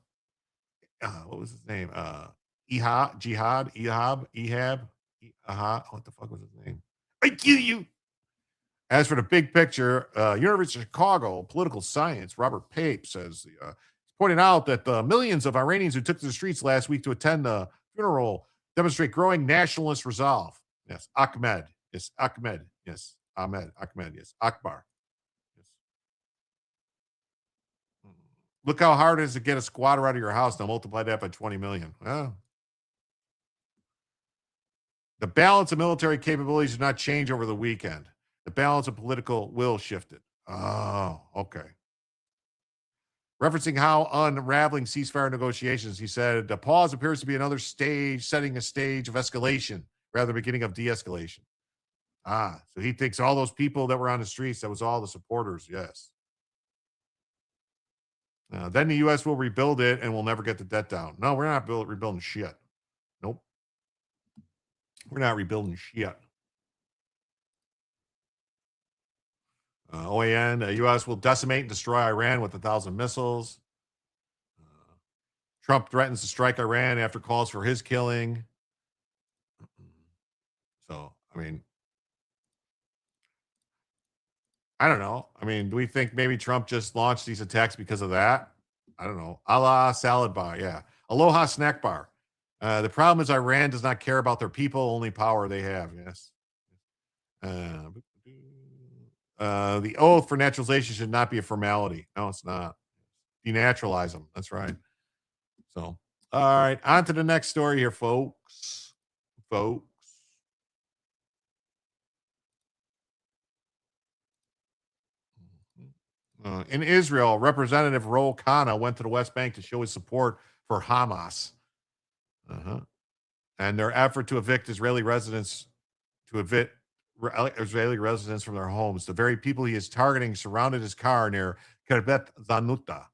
was his name? Ehab. What the fuck was his name? I kill you. As for the big picture, University of Chicago political science Robert Pape says he's pointing out that the millions of Iranians who took to the streets last week to attend the funeral demonstrate growing nationalist resolve. Yes, Ahmed. Yes, Ahmed. Yes, Ahmed. Ahmed. Yes, Akbar. Yes. Look how hard it is to get a squatter out of your house. Now multiply that by 20 million. Well, the balance of military capabilities did not change over the weekend. The balance of political will shifted. Oh, okay. Referencing how unraveling ceasefire negotiations, he said, the pause appears to be another stage, setting a stage of escalation rather than beginning of de-escalation. So he thinks all those people that were on the streets, that was all the supporters, yes. Then the U.S. will rebuild it and we'll never get the debt down. No, we're not rebuilding shit. Nope. We're not rebuilding shit. OAN, the U.S. will decimate and destroy Iran with 1,000 missiles. Trump threatens to strike Iran after calls for his killing. So, I mean, I don't know. I mean, do we think maybe Trump just launched these attacks because of that? I don't know. Allah salad bar, yeah. Aloha snack bar. The problem is Iran does not care about their people, only power they have, yes. The oath for naturalization should not be a formality. No, it's not. Denaturalize them. That's right. So, all right. On to the next story here, folks. In Israel, Representative Ro Khanna went to the West Bank to show his support for Hamas. And their effort to evict Israeli residents from their homes. The very people he is targeting surrounded his car near Kirbet Zanuta.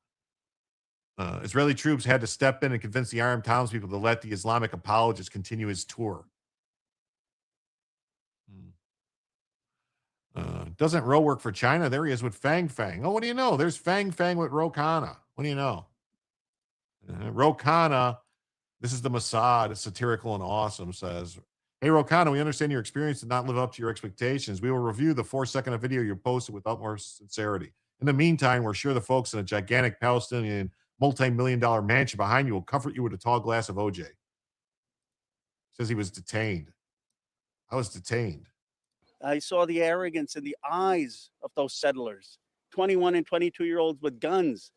Israeli troops had to step in and convince the armed townspeople to let the Islamic apologist continue his tour. Doesn't Ro work for China? There he is with Fang Fang. Oh, what do you know? There's Fang Fang with Ro Khanna. What do you know? Ro Khanna, this is the Mossad. It's satirical and awesome, says, hey, Ro Khanna, we understand your experience did not live up to your expectations. We will review the 4-second video you posted with utmost sincerity. In the meantime, we're sure the folks in a gigantic Palestinian multi-million-dollar mansion behind you will comfort you with a tall glass of OJ. Says he was detained. I was detained. I saw the arrogance in the eyes of those settlers 21 and 22-year-olds with guns,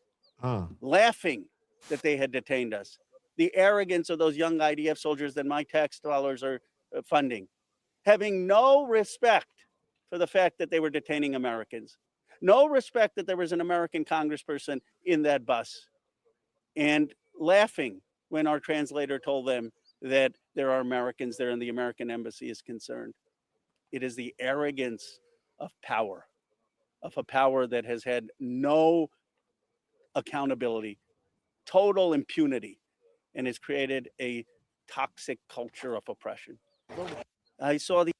laughing that they had detained us. The arrogance of those young IDF soldiers that my tax dollars are funding, having no respect for the fact that they were detaining Americans, no respect that there was an American congressperson in that bus, and laughing when our translator told them that there are Americans there and the American embassy is concerned. It is the arrogance of power, of a power that has had no accountability, total impunity, and has created a toxic culture of oppression. I saw the.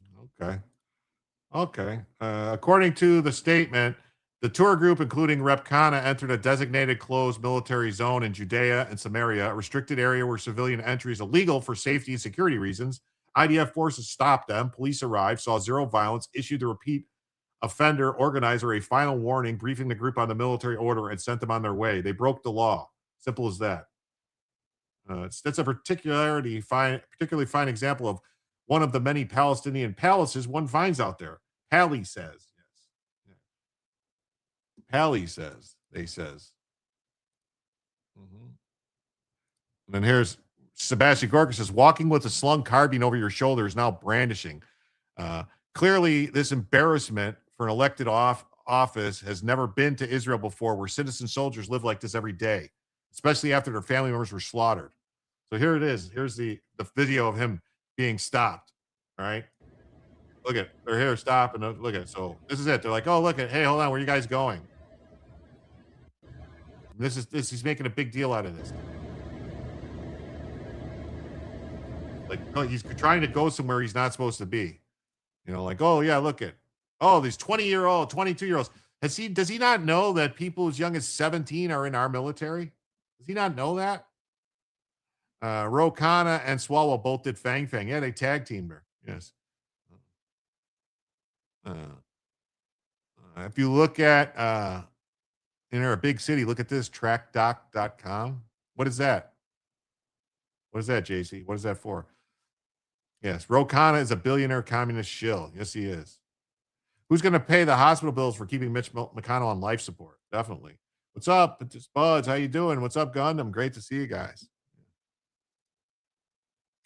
Okay. According to the statement, the tour group, including Rep. Khanna, entered a designated closed military zone in Judea and Samaria, a restricted area where civilian entry is illegal for safety and security reasons. IDF forces stopped them. Police arrived, saw zero violence, issued the repeat offender organizer a final warning, briefing the group on the military order, and sent them on their way. They broke the law. Simple as that. That's a particularly fine example of one of the many Palestinian palaces one finds out there. Pally says. Yes. Pally says. They says. And then here's Sebastian Gorka says, walking with a slung carbine over your shoulder is now brandishing. Clearly, this embarrassment for an elected office has never been to Israel before, where citizen soldiers live like this every day, especially after their family members were slaughtered. So here it is. Here's the video of him being stopped. All right. Look at it. They're here, stop, and look at it. So this is it. They're like, oh, look at, hey, hold on, where are you guys going? And he's making a big deal out of this. Like, no, he's trying to go somewhere he's not supposed to be. You know, like, oh yeah, look at, oh, these 20-year-old, 22-year-olds. Does he not know that people as young as 17 are in our military? Does he not know that? Khanna and Swalwell both did Fang. Yeah, they tag teamed her. Yes. If you look at in a big city, look at this, trackdoc.com. What is that? What is that, JC? What is that for? Yes, Khanna is a billionaire communist shill. Yes, he is. Who's going to pay the hospital bills for keeping Mitch McConnell on life support? Definitely. What's up? It's Buds. How you doing? What's up, Gundam? Great to see you guys.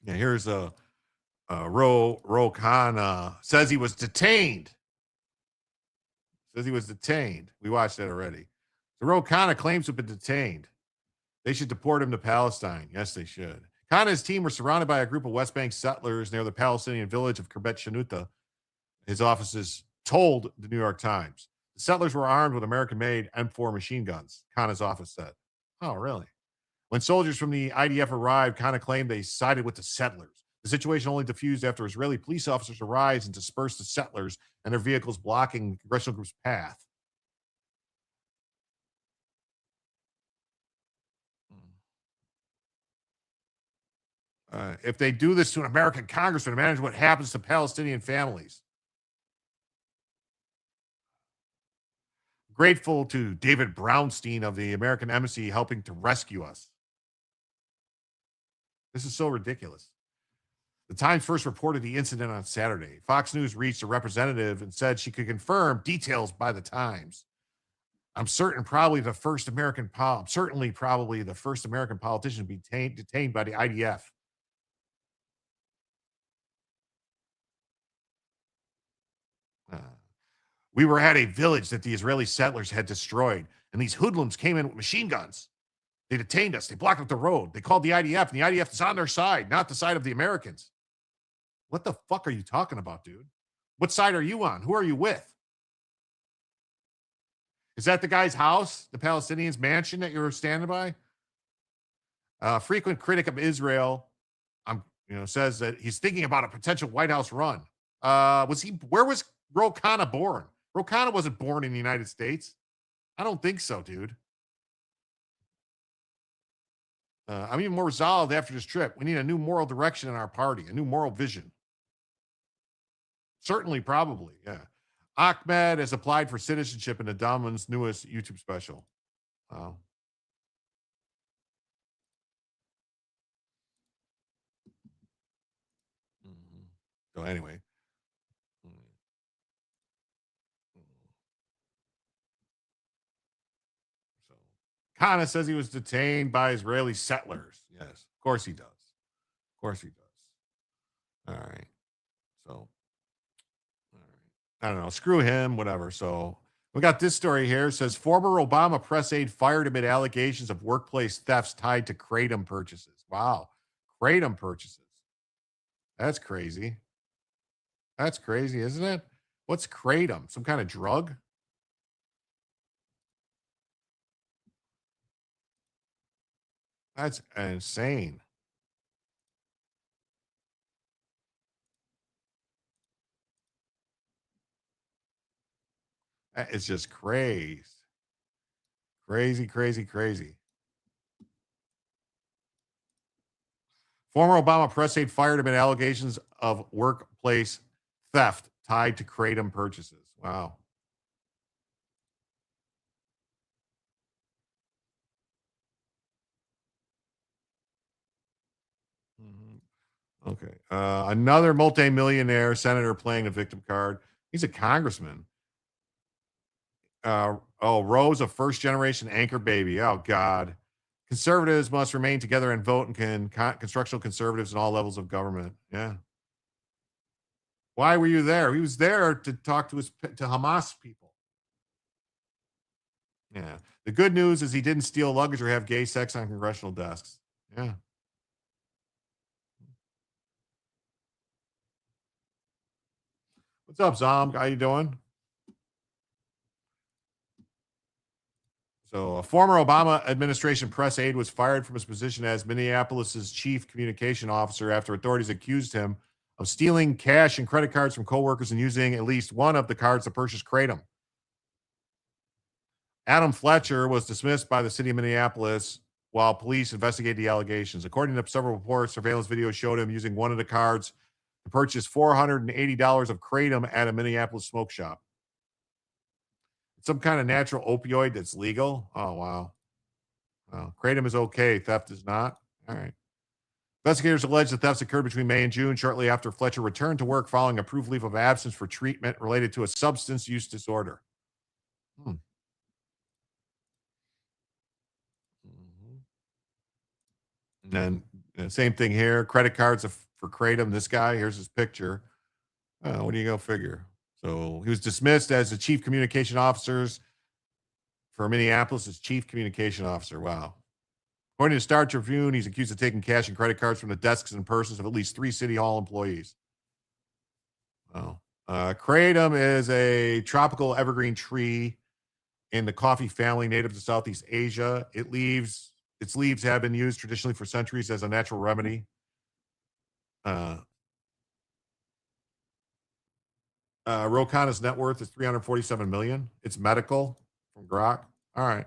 Yeah, here's Khanna says he was detained. We watched that already. So Khanna claims to have been detained. They should deport him to Palestine. Yes, they should. Khanna and his team were surrounded by a group of West Bank settlers near the Palestinian village of Kirbet Shanuta. His offices told the New York Times. The settlers were armed with American-made M4 machine guns, Khanna's office said. Oh, really? When soldiers from the IDF arrived, Khanna claimed they sided with the settlers. The situation only diffused after Israeli police officers arrived and dispersed the settlers and their vehicles blocking the congressional group's path. If they do this to an American congressman, imagine what happens to Palestinian families. Grateful to David Brownstein of the American Embassy helping to rescue us. This is so ridiculous. The Times first reported the incident on Saturday. Fox News reached a representative and said she could confirm details by the Times. I'm probably the first American politician to be detained by the IDF. We were at a village that the Israeli settlers had destroyed, and these hoodlums came in with machine guns. They detained us. They blocked up the road. They called the IDF, and the IDF is on their side, not the side of the Americans. What the fuck are you talking about, dude? What side are you on? Who are you with? Is that the guy's house, the Palestinians' mansion that you're standing by? Frequent critic of Israel, says that he's thinking about a potential White House run. Where was Khanna born? Khanna wasn't born in the United States. I don't think so, dude. I'm even more resolved after this trip. We need a new moral direction in our party, a new moral vision. Certainly, probably, yeah. Ahmed has applied for citizenship in Adam's newest YouTube special. Wow. So anyway. Khanna says he was detained by Israeli settlers. Yes, of course he does. Of course he does. All right. So, all right. I don't know. Screw him, whatever. So, we got this story here. It says former Obama press aide fired amid allegations of workplace thefts tied to kratom purchases. Wow. Kratom purchases. That's crazy. That's crazy, isn't it? What's kratom? Some kind of drug? That's insane. It's just crazy. Crazy, crazy, crazy. Former Obama press aide fired amid allegations of workplace theft tied to kratom purchases. Wow. Okay. Another multimillionaire senator playing a victim card. He's a congressman. Rose, a first generation anchor baby. Oh, God. Conservatives must remain together and vote, and constructional conservatives in all levels of government. Yeah. Why were you there? He was there to talk to Hamas people. Yeah. The good news is he didn't steal luggage or have gay sex on congressional desks. Yeah. What's up, Zom? How you doing? So, a former Obama administration press aide was fired from his position as Minneapolis's chief communication officer after authorities accused him of stealing cash and credit cards from coworkers and using at least one of the cards to purchase kratom. Adam Fletcher was dismissed by the city of Minneapolis while police investigated the allegations. According to several reports, surveillance video showed him using one of the cards to purchase $480 of kratom at a Minneapolis smoke shop. Some kind of natural opioid that's legal. Oh, wow. Well, kratom is okay. Theft is not. All right. Investigators allege the thefts occurred between May and June, shortly after Fletcher returned to work following a proof leave of absence for treatment related to a substance use disorder. And then same thing here. Credit cards for kratom. This guy, here's his picture. What do you go figure? So he was dismissed as the chief communication officers for Minneapolis as chief communication officer. Wow. According to Star Tribune, he's accused of taking cash and credit cards from the desks and purses of at least 3 City Hall employees. Wow. Kratom is a tropical evergreen tree in the coffee family native to Southeast Asia. Its leaves have been used traditionally for centuries as a natural remedy. Ro Khanna's net worth is $347 million. It's medical from Grok. All right.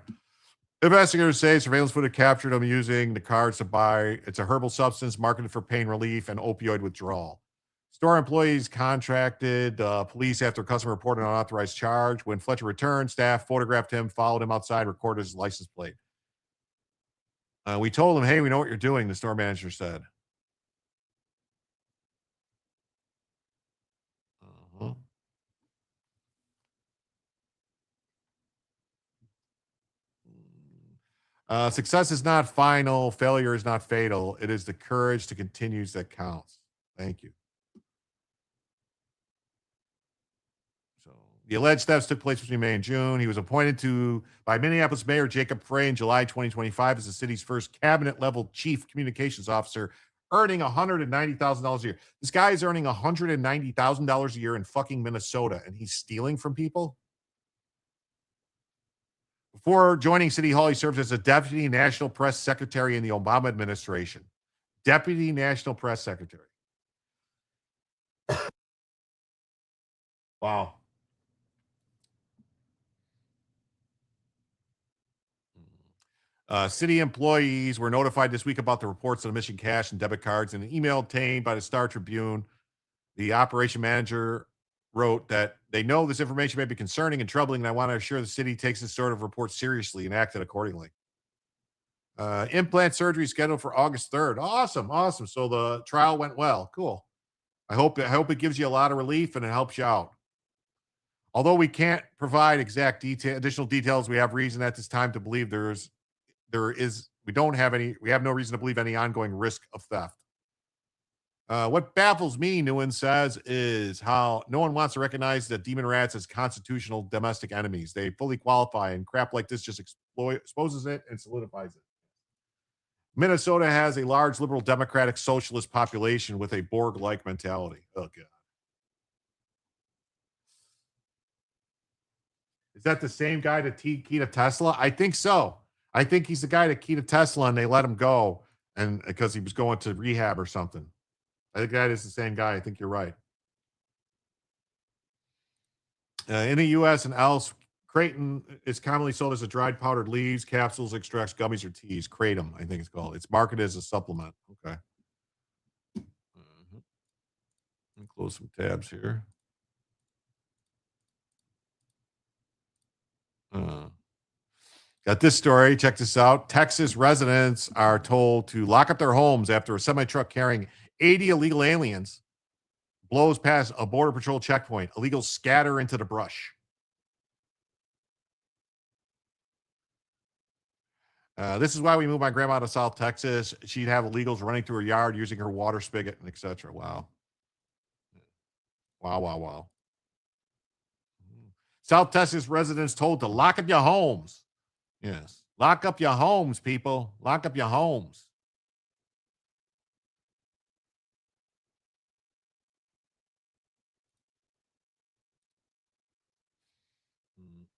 Investigators say surveillance footage captured him using the cards to buy. It's a herbal substance marketed for pain relief and opioid withdrawal. Store employees contacted police after a customer reported an unauthorized charge. When Fletcher returned, staff photographed him, followed him outside, recorded his license plate. We told him, hey, we know what you're doing, the store manager said. Success is not final. Failure is not fatal. It is the courage to continue that counts. Thank you. So the alleged thefts took place between May and June. He was appointed by Minneapolis Mayor Jacob Frey in July 2025 as the city's first cabinet-level chief communications officer, earning $190,000 a year. This guy is earning $190,000 a year in fucking Minnesota, and he's stealing from people? Before joining City Hall, he served as a deputy national press secretary in the Obama administration. Deputy national press secretary. Wow. City employees were notified this week about the reports of missing cash and debit cards. In an email obtained by the Star Tribune, the operation manager wrote that they know this information may be concerning and troubling, and I want to assure the city takes this sort of report seriously and acted accordingly. Implant surgery scheduled for August 3rd. Awesome. So the trial went well. Cool. I hope it gives you a lot of relief and it helps you out. Although we can't provide exact additional details, we have reason at this time to believe there's we have no reason to believe any ongoing risk of theft. What baffles me, Nguyen says, is how no one wants to recognize the demon rats as constitutional domestic enemies. They fully qualify, and crap like this just exposes it and solidifies it. Minnesota has a large liberal democratic socialist population with a Borg-like mentality. Oh, God. Is that the same guy that keyed to Tesla? I think so. I think he's the guy that keyed to Tesla and they let him go and because he was going to rehab or something. I think that is the same guy. I think you're right. In the U.S. and else, Kratom is commonly sold as a dried powdered leaves, capsules, extracts, gummies, or teas. Kratom, I think it's called. It's marketed as a supplement. Okay. Let me close some tabs here. Got this story. Check this out. Texas residents are told to lock up their homes after a semi-truck carrying 80 illegal aliens blows past a Border Patrol checkpoint. Illegals scatter into the brush. This is why we moved my grandma to South Texas. She'd have illegals running through her yard using her water spigot and etc. Wow. Wow. South Texas residents told to lock up your homes. Yes. Lock up your homes, people. Lock up your homes.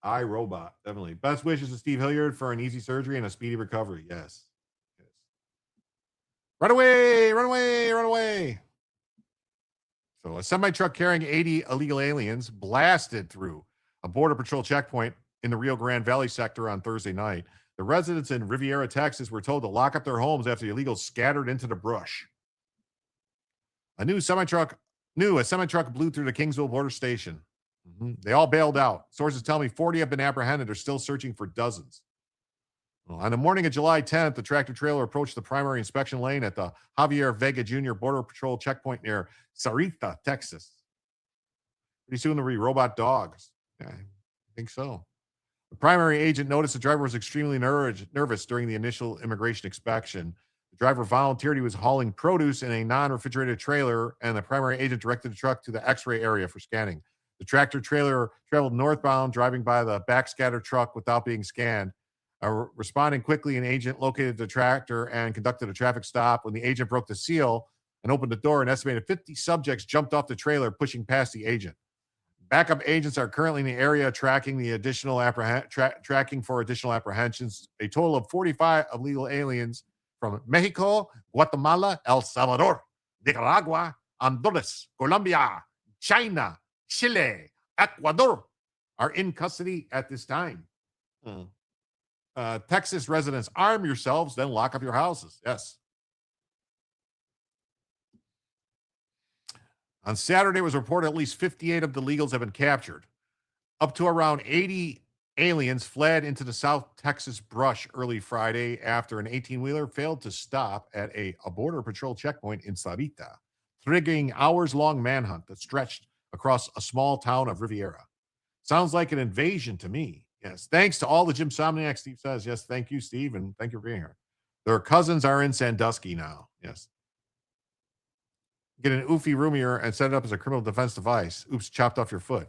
iRobot, definitely. Best wishes to Steve Hilliard for an easy surgery and a speedy recovery. Yes. Run away, run away, run away. So a semi-truck carrying 80 illegal aliens blasted through a Border Patrol checkpoint in the Rio Grande Valley sector on Thursday night. The residents in Riviera, Texas were told to lock up their homes after the illegals scattered into the brush. A semi-truck blew through the Kingsville border station. They all bailed out. Sources tell me 40 have been apprehended. They're still searching for dozens. Well, on the morning of July 10th, the tractor trailer approached the primary inspection lane at the Javier Vega Jr. Border Patrol checkpoint near Sarita, Texas. Pretty soon there'll be robot dogs. Yeah, I think so. The primary agent noticed the driver was extremely nervous during the initial immigration inspection. The driver volunteered he was hauling produce in a non-refrigerated trailer, and the primary agent directed the truck to the X-ray area for scanning. The tractor trailer traveled northbound, driving by the backscatter truck without being scanned. Responding quickly, an agent located the tractor and conducted a traffic stop. When the agent broke the seal and opened the door, an estimated 50 subjects jumped off the trailer, pushing past the agent. Backup agents are currently in the area tracking for additional apprehensions. A total of 45 illegal aliens from Mexico, Guatemala, El Salvador, Nicaragua, Honduras, Colombia, China, Chile, Ecuador are in custody at this time. Texas residents, arm yourselves, then lock up your houses. Yes. On Saturday, it was reported at least 58 of the illegals have been captured. Up to around 80 aliens fled into the South Texas brush early Friday after an 18-wheeler failed to stop at a Border Patrol checkpoint in Sarita, triggering hours-long manhunt that stretched across a small town of Riviera. Sounds like an invasion to me. Yes. Thanks to all the Jimsomniacs, Steve says. Yes, thank you, Steve, and thank you for being here. Their cousins are in Sandusky now. Yes. Get an oofy roomier and set it up as a criminal defense device. Oops, chopped off your foot.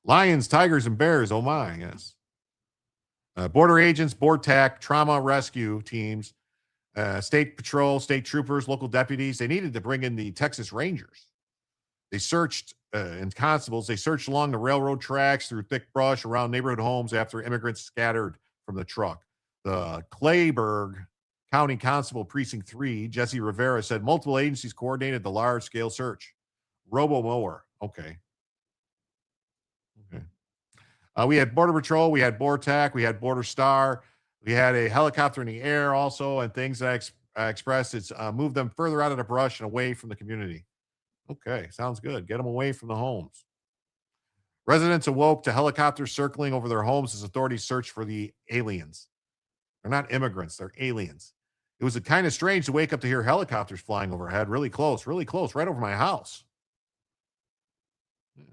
Lions, tigers, and bears. Oh, my. Yes. Border agents, BORTAC, trauma rescue teams, state patrol, state troopers, local deputies. They needed to bring in the Texas Rangers. They searched, and constables, they searched along the railroad tracks through thick brush around neighborhood homes after immigrants scattered from the truck. The Clayburgh County Constable Precinct 3, Jesse Rivera, said multiple agencies coordinated the large-scale search. Robo-mower. Okay. We had Border Patrol, we had BORTAC, we had Border Star, we had a helicopter in the air also, and things that I expressed. It's moved them further out of the brush and away from the community. Okay, sounds good. Get them away from the homes. Residents awoke to helicopters circling over their homes as authorities searched for the aliens. They're not immigrants, they're aliens. It was kind of strange to wake up to hear helicopters flying overhead, really close, right over my house.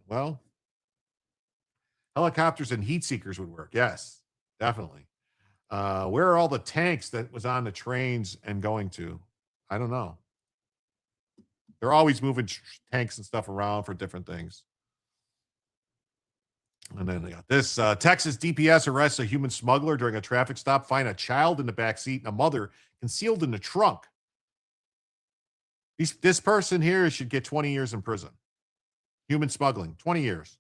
Well, Helicopters and heat seekers would work. Yes, definitely. Where are all the tanks that was on the trains and going to? I don't know. They're always moving tanks and stuff around for different things. And then they got this. Texas DPS arrests a human smuggler during a traffic stop. Find a child in the back seat and a mother concealed in the trunk. This person here should get 20 years in prison. Human smuggling, 20 years.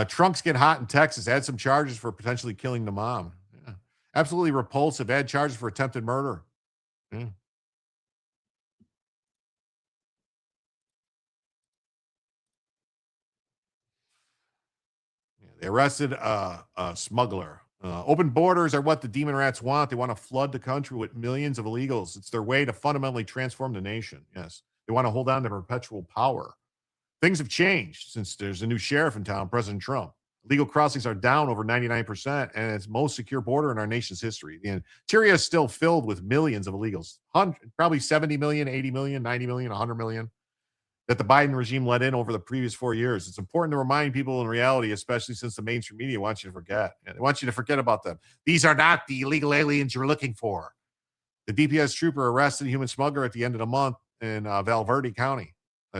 Trunks get hot in Texas. Add some charges for potentially killing the mom. Yeah. Absolutely repulsive. Add charges for attempted murder. Yeah. They arrested a smuggler. Open borders are what the demon rats want. They want to flood the country with millions of illegals. It's their way to fundamentally transform the nation. Yes. They want to hold on to perpetual power. Things have changed since there's a new sheriff in town, President Trump. Legal crossings are down over 99%, and it's the most secure border in our nation's history. The interior is still filled with millions of illegals, probably 70 million, 80 million, 90 million, 100 million, that the Biden regime let in over the previous 4 years. It's important to remind people in reality, especially since the mainstream media wants you to forget. And they want you to forget about them. These are not the illegal aliens you're looking for. The DPS trooper arrested a human smuggler at the end of the month in Valverde County.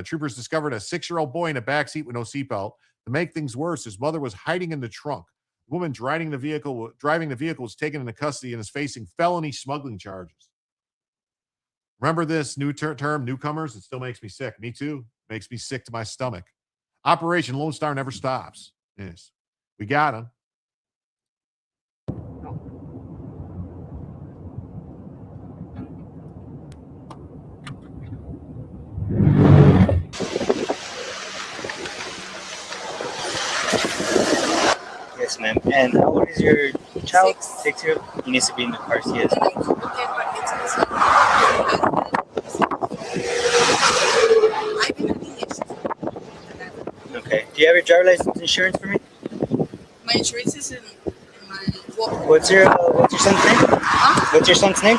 Troopers discovered a 6-year-old boy in a backseat with no seatbelt. To make things worse, his mother was hiding in the trunk. The woman driving the vehicle was taken into custody and is facing felony smuggling charges. Remember this new term, newcomers? It still makes me sick. Me too. Makes me sick to my stomach. Operation Lone Star never stops. Yes. We got him. Yes, ma'am. And how old is your child? 6 years. He needs to be in the car seat. Okay. Do you have your driver's license insurance for me? My insurance is in my wallet. What's your son's name? Huh? What's your son's name?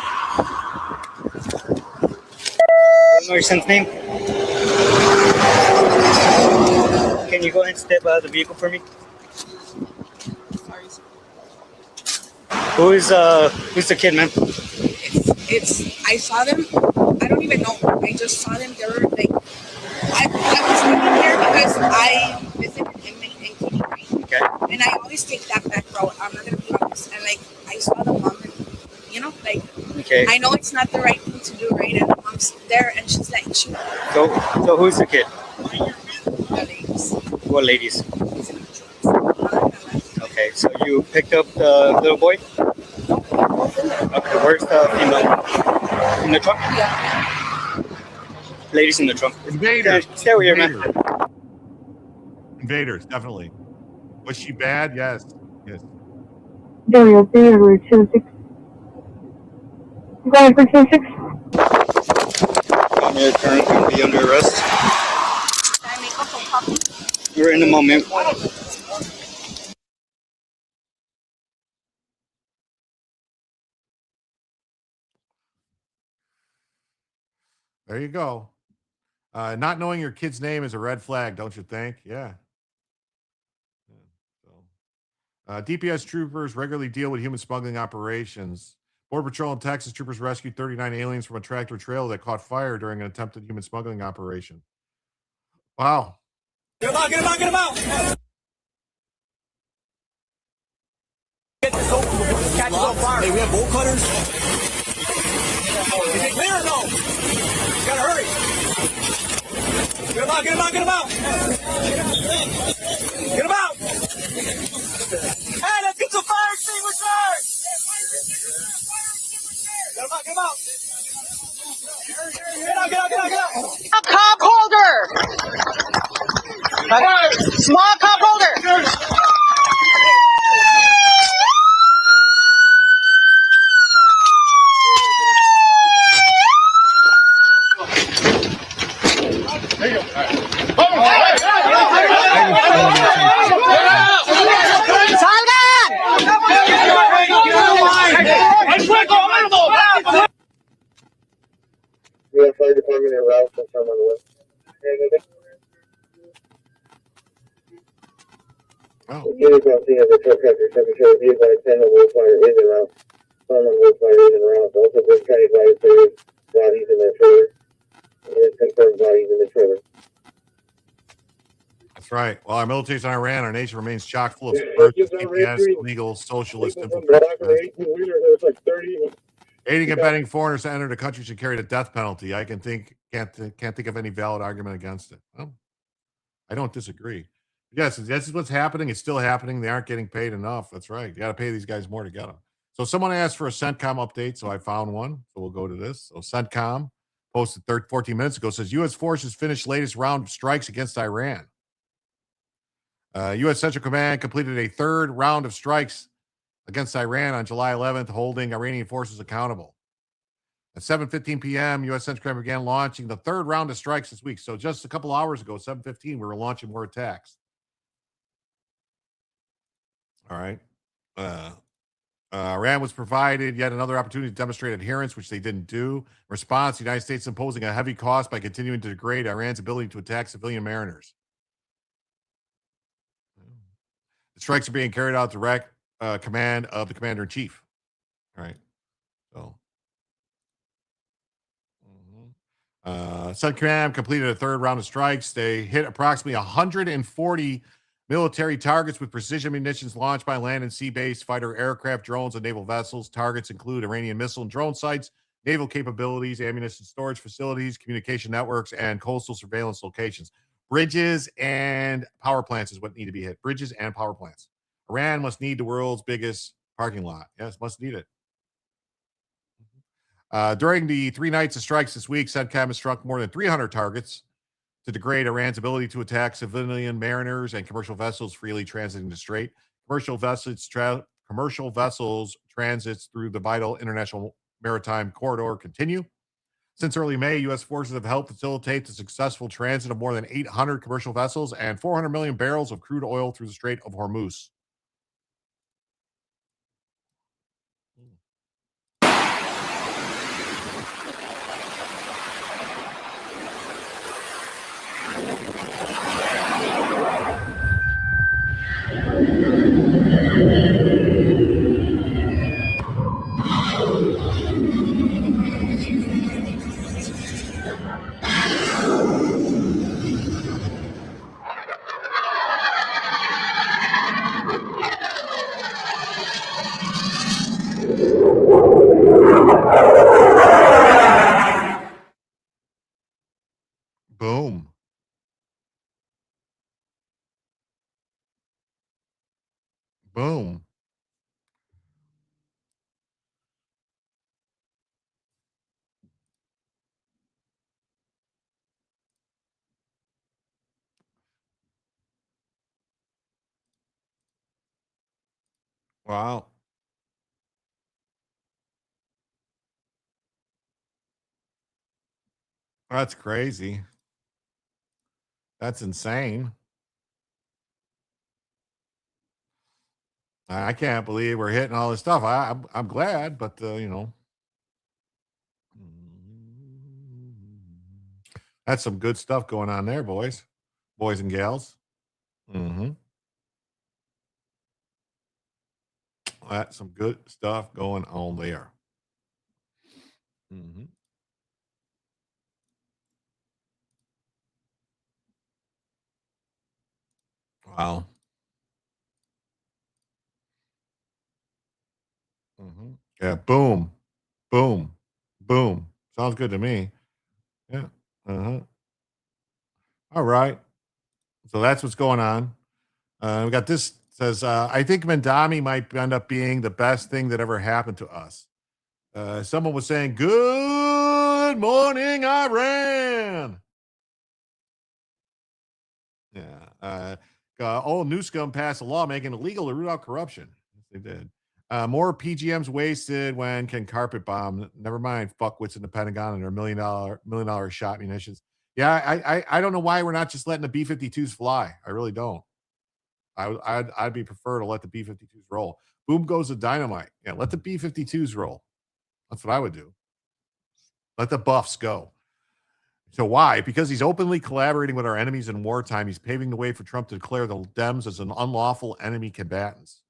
You know your son's name? Can you go ahead and step out of the vehicle for me? Who's the kid, man? It's I saw them. I don't even know. I just saw them. They were like, I was living here because I visited inmate in Kitty Green. Okay. And I always take that back road. I'm not gonna be honest. And like I saw the mom, and like okay. I know it's not the right thing to do, right? And the mom's there, and she's like, shoot. So who's the kid? The ladies. What ladies? Okay, so you picked up the little boy? Okay, where's the female? In the trunk? Yeah. Ladies in the trunk. Invaders. Stay where you're, man. Invaders, definitely. Was she bad? Yes. Yes. Dario, Theater 26. Going for 26. You're currently be under arrest. Can I make up a copy? You're in a moment. There you go. Not knowing your kid's name is a red flag, don't you think? Yeah. DPS troopers regularly deal with human smuggling operations. Border Patrol in Texas troopers rescued 39 aliens from a tractor trailer that caught fire during an attempted human smuggling operation. Wow. Get him out, get him out, get him out! Catch on fire. Hey, we have bolt cutters. Is it clear or no? You gotta hurry. Get him out, get him out, get him out! Get him out! Hey, let's get some fire extinguishers! Get him out, get him out! Get out, get out, get out, get out! A cup holder! Small cup holder! We have fire department and route from on the way. crossing of the truck traffic secretary. Be advised, 10 will fire in and around. Someone will fire in and around. Also, Brooks County advised there is bodies in their trailer. It is confirmed bodies in the trailer. That's right. While our military is in Iran, our nation remains chock full of subversive, CPS, illegal, socialist infiltration. Aiding and abetting foreigners to enter the country should carry the death penalty. I can't think of any valid argument against it. Well, I don't disagree. Yes, this is what's happening. It's still happening. They aren't getting paid enough. That's right. You got to pay these guys more to get them. So someone asked for a CENTCOM update, so I found one. So we'll go to this. So CENTCOM posted 14 minutes ago, says U.S. forces finished latest round of strikes against Iran. U.S. Central Command completed a third round of strikes against Iran on July 11th, holding Iranian forces accountable. At 7:15 p.m., U.S. Central Command began launching the third round of strikes this week. So just a couple hours ago, 7:15, we were launching more attacks. All right. Iran was provided yet another opportunity to demonstrate adherence, which they didn't do. In response, the United States imposing a heavy cost by continuing to degrade Iran's ability to attack civilian mariners. The strikes are being carried out direct command of the commander-in-chief. All right. So, Central Command completed a third round of strikes. They hit approximately 140 military targets with precision munitions launched by land and sea-based fighter aircraft, drones, and naval vessels. Targets include Iranian missile and drone sites, naval capabilities, ammunition storage facilities, communication networks, and coastal surveillance locations. Bridges and power plants is what need to be hit. Bridges and power plants. Iran must need the world's biggest parking lot. Yes, must need it. During the 3 nights of strikes this week, CENTCOM has struck more than 300 targets to degrade Iran's ability to attack civilian mariners and commercial vessels freely transiting the strait. Commercial vessels transits through the vital international maritime corridor continue. Since early May, U.S. forces have helped facilitate the successful transit of more than 800 commercial vessels and 400 million barrels of crude oil through the Strait of Hormuz. Boom. Boom. Wow. That's crazy. That's insane. I can't believe we're hitting all this stuff. I'm glad, but you know, that's some good stuff going on there, boys and gals. That's some good stuff going on there. Wow. Yeah. Boom. Boom. Boom. Sounds good to me. Yeah. All right. So that's what's going on. We got this says, I think Mandami might end up being the best thing that ever happened to us. Someone was saying, good morning, Iran. Yeah. Old Newscomb passed a law making it illegal to root out corruption. Yes, they did. More PGMs wasted when can carpet bomb. Never mind fuckwits in the Pentagon and their $1 million shot munitions. Yeah, I don't know why we're not just letting the B-52s fly. I really don't. I'd be prefer to let the B-52s roll. Boom goes the dynamite. Yeah, let the B-52s roll. That's what I would do. Let the buffs go. So why? Because he's openly collaborating with our enemies in wartime. He's paving the way for Trump to declare the Dems as an unlawful enemy combatants.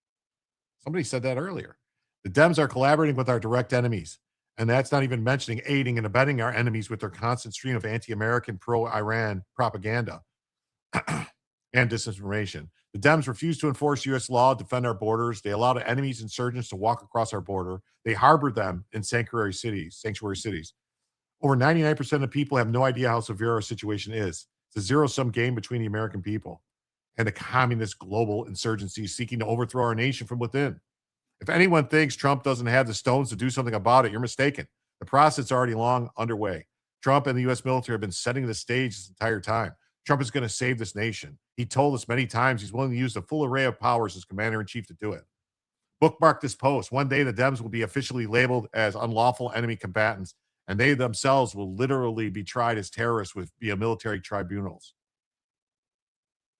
Somebody said that earlier. The Dems are collaborating with our direct enemies. And that's not even mentioning aiding and abetting our enemies with their constant stream of anti-American, pro-Iran propaganda and disinformation. The Dems refuse to enforce U.S. law, defend our borders. They allow the enemy's insurgents to walk across our border. They harbor them in sanctuary cities. Over 99% of people have no idea how severe our situation is. It's a zero-sum game between the American people and the communist global insurgency seeking to overthrow our nation from within. If anyone thinks Trump doesn't have the stones to do something about it, you're mistaken. The process is already long underway. Trump and the U.S. military have been setting the stage this entire time. Trump is going to save this nation. He told us many times he's willing to use the full array of powers as commander-in-chief to do it. Bookmark this post. One day the Dems will be officially labeled as unlawful enemy combatants, and they themselves will literally be tried as terrorists via military tribunals.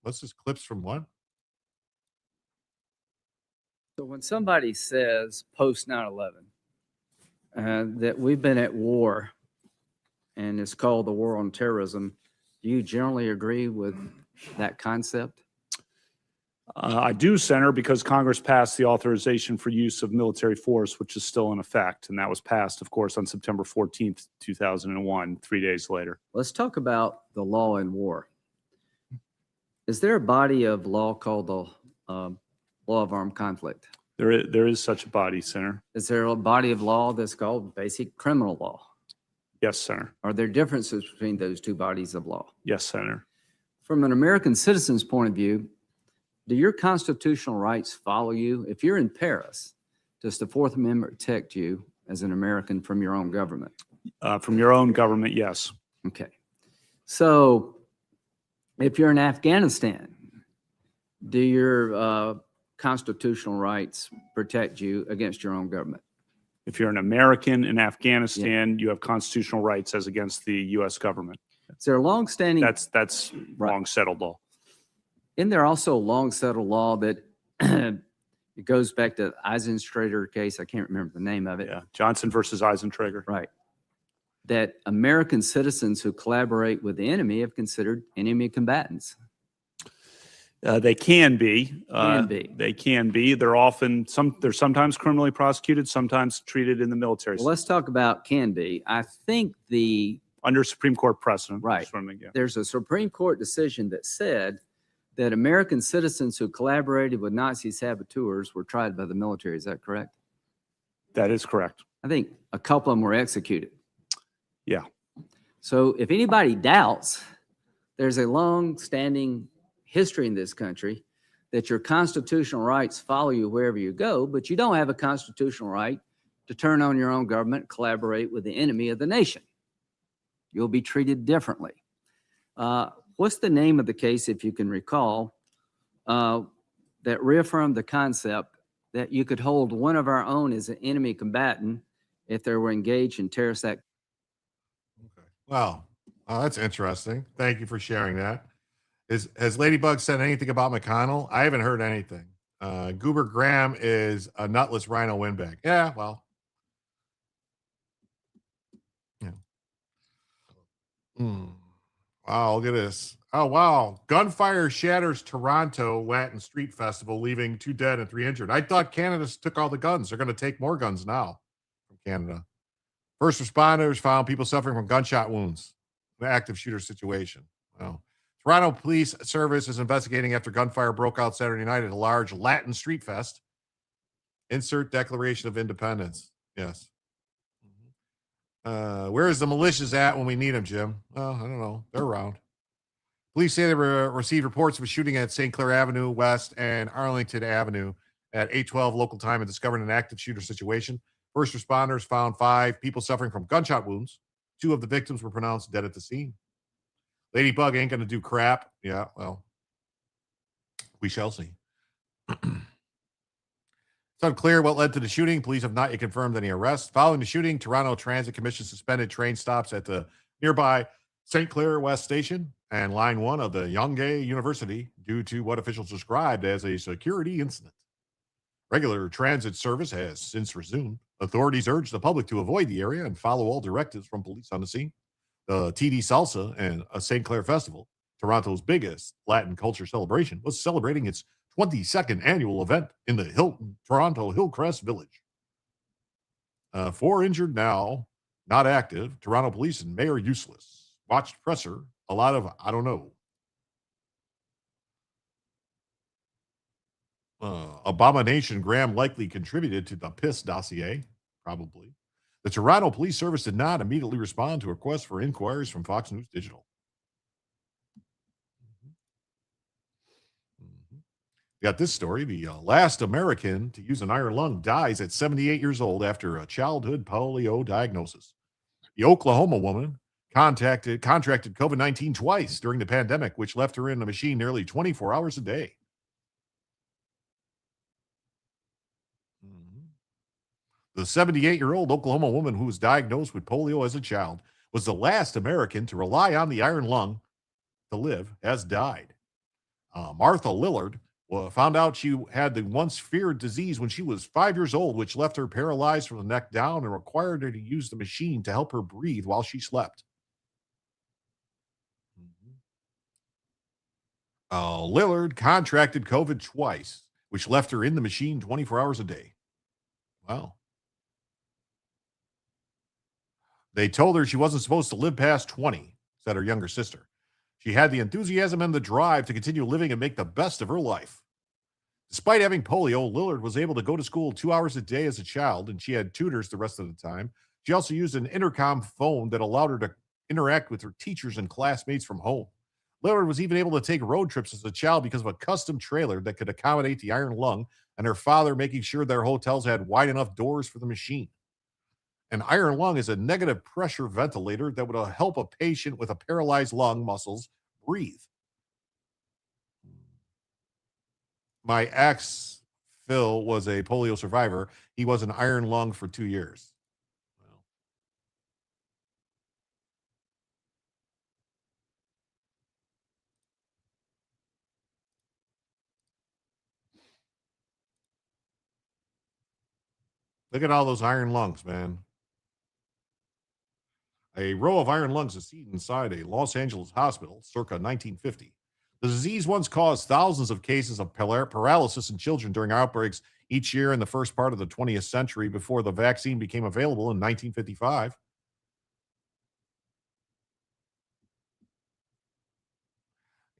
What's this? Clips from what? So when somebody says post 9/11 that we've been at war and it's called the war on terrorism, do you generally agree with that concept? I do, Senator, because Congress passed the authorization for use of military force, which is still in effect. And that was passed, of course, on September 14th, 2001, 3 days later. Let's talk about the law in war. Is there a body of law called the law of armed conflict? There is such a body, Senator. Is there a body of law that's called basic criminal law? Yes, Senator. Are there differences between those two bodies of law? Yes, Senator. From an American citizen's point of view, do your constitutional rights follow you? If you're in Paris, does the Fourth Amendment protect you as an American from your own government? From your own government, yes. Okay. So if you're in Afghanistan, do your constitutional rights protect you against your own government? If you're an American in Afghanistan, you have constitutional rights as against the U.S. government. Is there a long-standing... That's long settled law. Isn't there also a long settled law that it goes back to Eisentrager case? I can't remember the name of it. Yeah, Johnson versus Eisentrager. Right. That American citizens who collaborate with the enemy have considered enemy combatants. They can be. They can be. They're sometimes criminally prosecuted, sometimes treated in the military. Well, let's talk about can be. I think under Supreme Court precedent. Right. There's a Supreme Court decision that said that American citizens who collaborated with Nazi saboteurs were tried by the military. Is that correct? That is correct. I think a couple of them were executed. Yeah. So if anybody doubts, there's a long-standing history in this country that your constitutional rights follow you wherever you go, but you don't have a constitutional right to turn on your own government, collaborate with the enemy of the nation. You'll be treated differently. What's the name of the case, if you can recall, that reaffirmed the concept that you could hold one of our own as an enemy combatant if they were engaged in terrorist activity? Okay. Well, that's interesting. Thank you for sharing that. Has Ladybug said anything about McConnell? I haven't heard anything. Goober Graham is a nutless rhino windbag. Yeah, well. Yeah. Wow, look at this. Oh, wow. Gunfire shatters Toronto Latin Street Festival, leaving 2 dead and 3 injured. I thought Canada took all the guns. They're going to take more guns now from Canada. First responders found people suffering from gunshot wounds in an active shooter situation. Well, Toronto Police Service is investigating after gunfire broke out Saturday night at a large Latin Street Fest. Insert Declaration of Independence. Yes. Where is the militias at when we need them, Jim? Well, I don't know. They're around. Police say they received reports of a shooting at St. Clair Avenue West and Arlington Avenue at 8:12 local time and discovered an active shooter situation. First responders found 5 people suffering from gunshot wounds. 2 of the victims were pronounced dead at the scene. Ladybug ain't going to do crap. Yeah, well, we shall see. It's unclear what led to the shooting. Police have not yet confirmed any arrests. Following the shooting, Toronto Transit Commission suspended train stops at the nearby St. Clair West Station and Line 1 of the Yonge University due to what officials described as a security incident. Regular transit service has since resumed. Authorities urge the public to avoid the area and follow all directives from police on the scene. The TD Salsa and a St. Clair Festival, Toronto's biggest Latin culture celebration, was celebrating its 22nd annual event in the Hilton Toronto Hillcrest Village. 4 injured now, not active. Toronto police and mayor useless. Watched presser, a lot of I don't know. Abomination Graham likely contributed to the piss dossier, probably. The Toronto Police Service did not immediately respond to requests for inquiries from Fox News Digital. We got this story. The last American to use an iron lung dies at 78 years old after a childhood polio diagnosis. The Oklahoma woman contracted COVID-19 twice during the pandemic, which left her in the machine nearly 24 hours a day. The 78-year-old Oklahoma woman who was diagnosed with polio as a child was the last American to rely on the iron lung to live, has died. Martha Lillard found out she had the once feared disease when she was 5 years old, which left her paralyzed from the neck down and required her to use the machine to help her breathe while she slept. Lillard contracted COVID twice, which left her in the machine 24 hours a day. Wow. They told her she wasn't supposed to live past 20, said her younger sister. She had the enthusiasm and the drive to continue living and make the best of her life. Despite having polio, Lillard was able to go to school 2 hours a day as a child, and she had tutors the rest of the time. She also used an intercom phone that allowed her to interact with her teachers and classmates from home. Lillard was even able to take road trips as a child because of a custom trailer that could accommodate the iron lung, and her father making sure their hotels had wide enough doors for the machine. An iron lung is a negative pressure ventilator that would help a patient with a paralyzed lung muscles breathe. My ex, Phil, was a polio survivor. He was an iron lung for 2 years. Look at all those iron lungs, man. A row of iron lungs is seen inside a Los Angeles hospital circa 1950. The disease once caused thousands of cases of paralysis in children during outbreaks each year in the first part of the 20th century before the vaccine became available in 1955.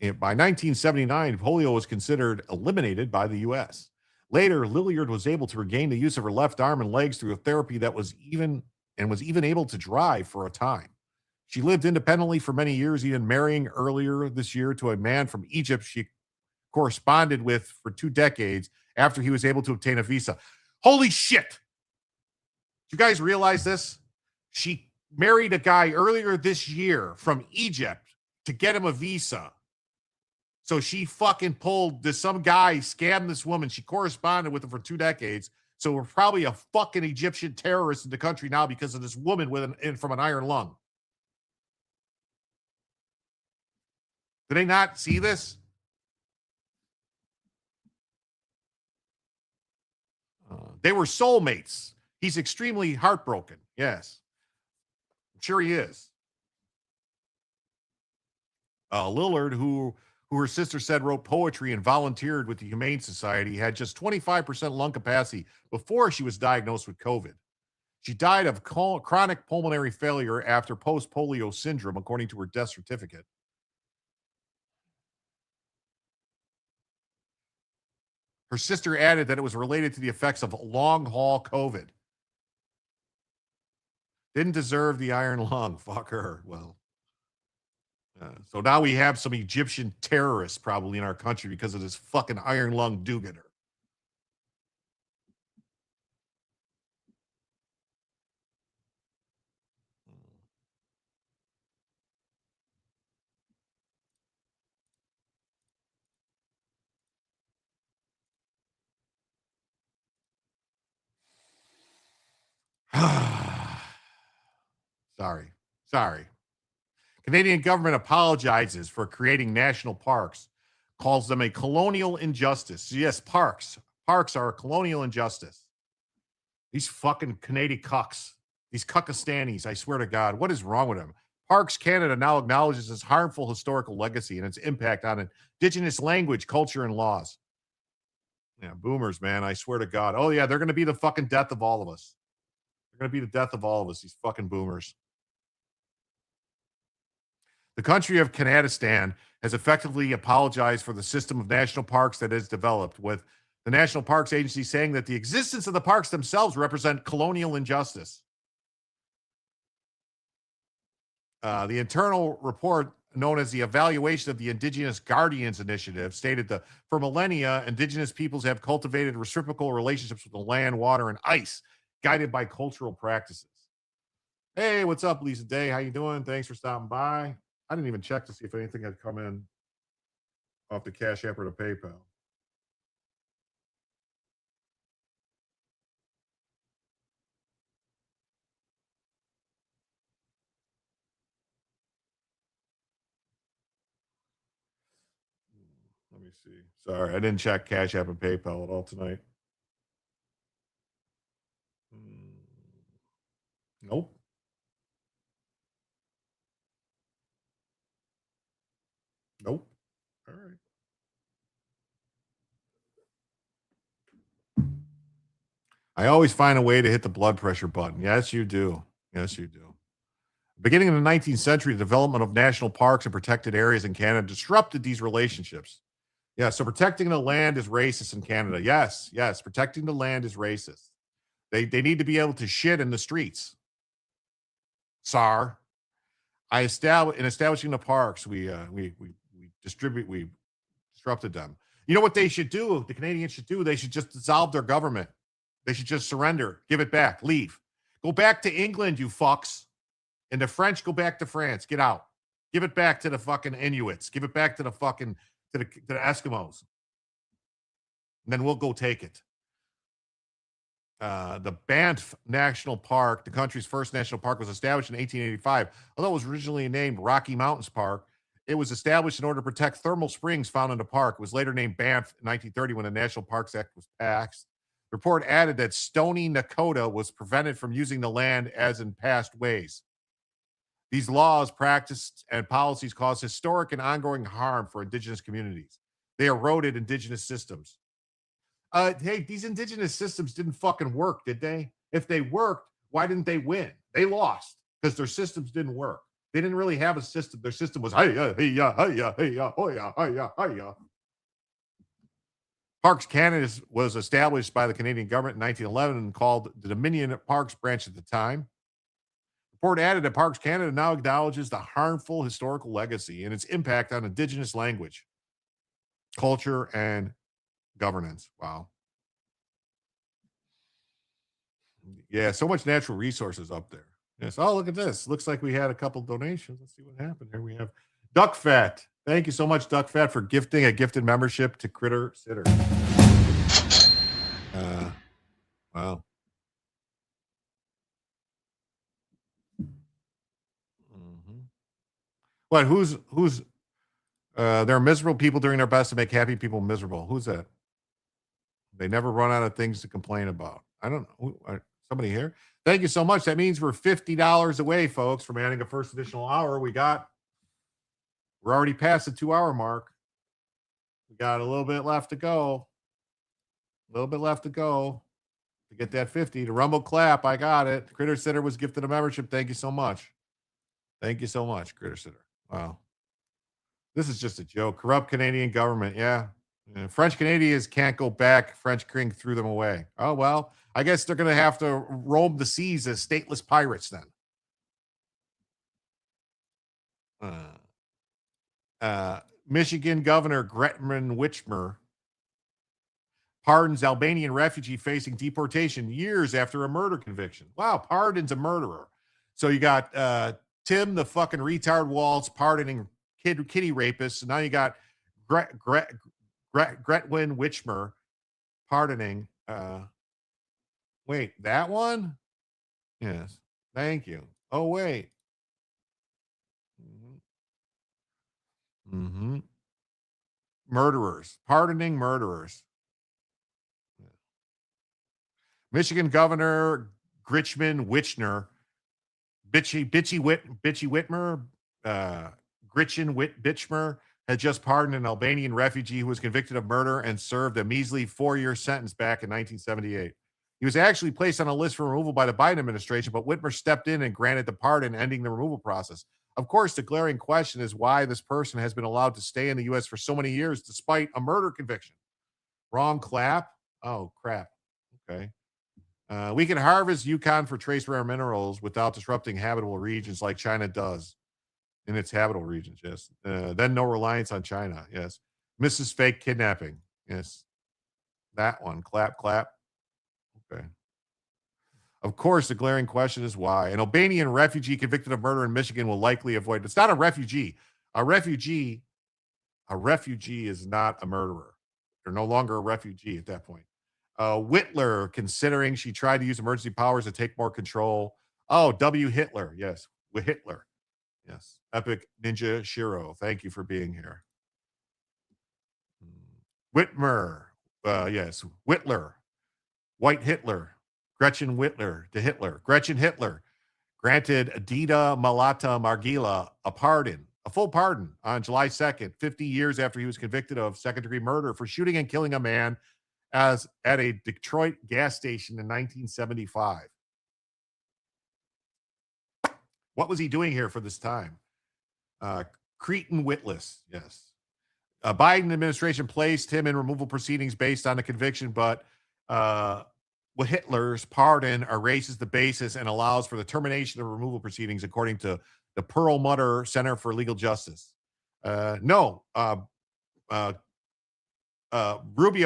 And by 1979, polio was considered eliminated by the U.S. Later, Lillard was able to regain the use of her left arm and legs through a therapy that was even able to drive for a time. She lived independently for many years, even marrying earlier this year to a man from Egypt she corresponded with for 2 decades after he was able to obtain a visa. Holy shit! Do you guys realize this? She married a guy earlier this year from Egypt to get him a visa. So she fucking pulled this, some guy scammed this woman. She corresponded with him for 2 decades. So we're probably a fucking Egyptian terrorist in the country now because of this woman from an iron lung. Do they not see this? They were soulmates. He's extremely heartbroken. Yes. I'm sure he is. Lillard, who her sister said wrote poetry and volunteered with the Humane Society, had just 25% lung capacity before she was diagnosed with COVID. She died of chronic pulmonary failure after post-polio syndrome, according to her death certificate. Her sister added that it was related to the effects of long-haul COVID. Didn't deserve the iron lung. Fuck her. Well, so now we have some Egyptian terrorists probably in our country because of this fucking iron lung do-gooder. Sorry. Canadian government apologizes for creating national parks, calls them a colonial injustice. Yes, parks are a colonial injustice. These fucking Canadian cucks, these Cuckistanis, I swear to God, what is wrong with them? Parks Canada now acknowledges its harmful historical legacy and its impact on Indigenous language, culture, and laws. Yeah, boomers, man, I swear to God. Oh, yeah, they're going to be the fucking death of all of us. They're going to be the death of all of us, these fucking boomers. The country of Kanadistan has effectively apologized for the system of national parks that is developed, with the National Parks Agency saying that the existence of the parks themselves represent colonial injustice. The internal report, known as the Evaluation of the Indigenous Guardians Initiative, stated that for millennia, Indigenous peoples have cultivated reciprocal relationships with the land, water, and ice, guided by cultural practices. Hey, what's up, Lisa Day? How you doing? Thanks for stopping by. I didn't even check to see if anything had come in off the Cash App or the PayPal. Let me see. Sorry, I didn't check Cash App and PayPal at all tonight. Nope. Nope. All right. I always find a way to hit the blood pressure button. Yes, you do. Yes, you do. Beginning in the 19th century, the development of national parks and protected areas in Canada disrupted these relationships. Yeah, so protecting the land is racist in Canada. Yes, yes, protecting the land is racist. They need to be able to shit in the streets. SAR. In establishing the parks, we disrupted them. You know what they should do? The Canadians should do. They should just dissolve their government. They should just surrender, give it back, leave. Go back to England, you fucks. And the French, go back to France. Get out. Give it back to the fucking Inuits. Give it back to the fucking to the Eskimos. And then we'll go take it. The Banff National Park, the country's first national park, was established in 1885. Although it was originally named Rocky Mountains Park, it was established in order to protect thermal springs found in the park. It was later named Banff in 1930 when the National Parks Act was passed. The report added that Stoney Nakoda was prevented from using the land as in past ways. These laws, practices, and policies caused historic and ongoing harm for Indigenous communities. They eroded Indigenous systems. Hey, these Indigenous systems didn't fucking work, did they? If they worked, why didn't they win? They lost because their systems didn't work. They didn't really have a system. Their system was hi-ya, hi-ya, hi-ya, hi-ya, hi-ya, hi-ya, hi-ya. Parks Canada was established by the Canadian government in 1911 and called the Dominion Parks Branch at the time. The report added that Parks Canada now acknowledges the harmful historical legacy and its impact on Indigenous language, culture, and governance. Wow. Yeah, so much natural resources up there. Yes. Oh, look at this. Looks like we had a couple donations. Let's see what happened here. We have Duck Fat. Thank you so much, Duck Fat, for gifting a gifted membership to Critter Sitter. Wow. What? Who's? There are miserable people doing their best to make happy people miserable. Who's that? They never run out of things to complain about. I don't know. Somebody here? Thank you so much. That means we're $50 away, folks, from adding a first additional hour. We're already past the 2-hour mark. We got a little bit left to go. A little bit left to go to get that 50. The Rumble clap. I got it. Critter Sitter was gifted a membership. Thank you so much. Thank you so much, Critter Sitter. Wow. This is just a joke. Corrupt Canadian government. Yeah. French Canadians can't go back. French King threw them away. Oh, well, I guess they're going to have to roam the seas as stateless pirates then. Michigan Governor Gretchen Whitmer pardons Albanian refugee facing deportation years after a murder conviction. Wow, pardons a murderer. So you got Tim, the fucking retard Waltz, pardoning kitty rapists. And now you got Gretchen Whitmer pardoning. Wait, that one? Yes. Thank you. Oh, wait. Murderers. Pardoning murderers. Michigan Governor Gretchen Whitmer Bitchy Whitmer, Gretchen Bitchmer had just pardoned an Albanian refugee who was convicted of murder and served a measly 4-year sentence back in 1978. He was actually placed on a list for removal by the Biden administration, but Whitmer stepped in and granted the pardon, ending the removal process. Of course, the glaring question is why this person has been allowed to stay in the U.S. for so many years despite a murder conviction. Wrong clap. Oh, crap. Okay. We can harvest Yukon for trace rare minerals without disrupting habitable regions like China does in its habitable regions, yes. Then no reliance on China, yes. Mrs. Fake Kidnapping, yes. That one, clap, clap. Okay. Of course, the glaring question is why. An Albanian refugee convicted of murder in Michigan will likely avoid. It's not a refugee. A refugee is not a murderer. They're no longer a refugee at that point. Whitler, considering she tried to use emergency powers to take more control. Oh, W. Hitler. Yes, with Hitler. Yes. Epic Ninja Shiro. Thank you for being here. Whitmer. Yes. Whitler. White Hitler. Gretchen Whitler to Hitler. Gretchen Hitler granted Adida Malata Margila a full pardon on July 2nd, 50 years after he was convicted of second-degree murder for shooting and killing a man at a Detroit gas station in 1975. What was he doing here for this time? Cretan Witless, yes. Biden administration placed him in removal proceedings based on the conviction, but Hitler's pardon erases the basis and allows for the termination of removal proceedings, according to the Perlmutter Center for Legal Justice. Rubio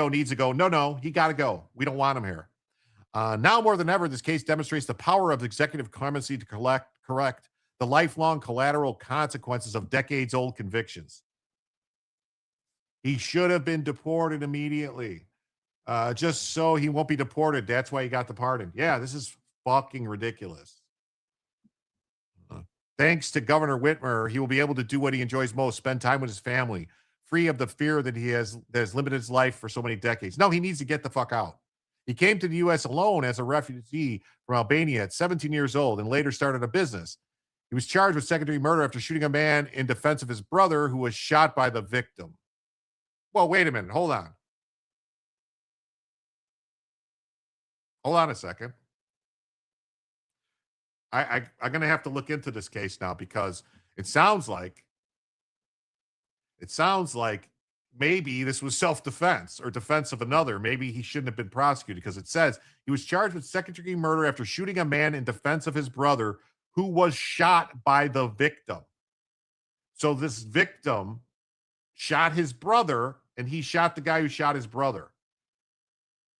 needs to go. No, he got to go. We don't want him here. Now more than ever, this case demonstrates the power of executive clemency to correct the lifelong collateral consequences of decades-old convictions. He should have been deported immediately, just so he won't be deported. That's why he got the pardon. Yeah, this is fucking ridiculous. Thanks to Governor Whitmer, he will be able to do what he enjoys most, spend time with his family, free of the fear that has limited his life for so many decades. No, he needs to get the fuck out. He came to the U.S. alone as a refugee from Albania at 17 years old and later started a business. He was charged with second-degree murder after shooting a man in defense of his brother who was shot by the victim. Well, wait a minute. Hold on. Hold on a second. I'm going to have to look into this case now because it sounds like maybe this was self-defense or defense of another. Maybe he shouldn't have been prosecuted because it says he was charged with second-degree murder after shooting a man in defense of his brother who was shot by the victim. So this victim shot his brother and he shot the guy who shot his brother.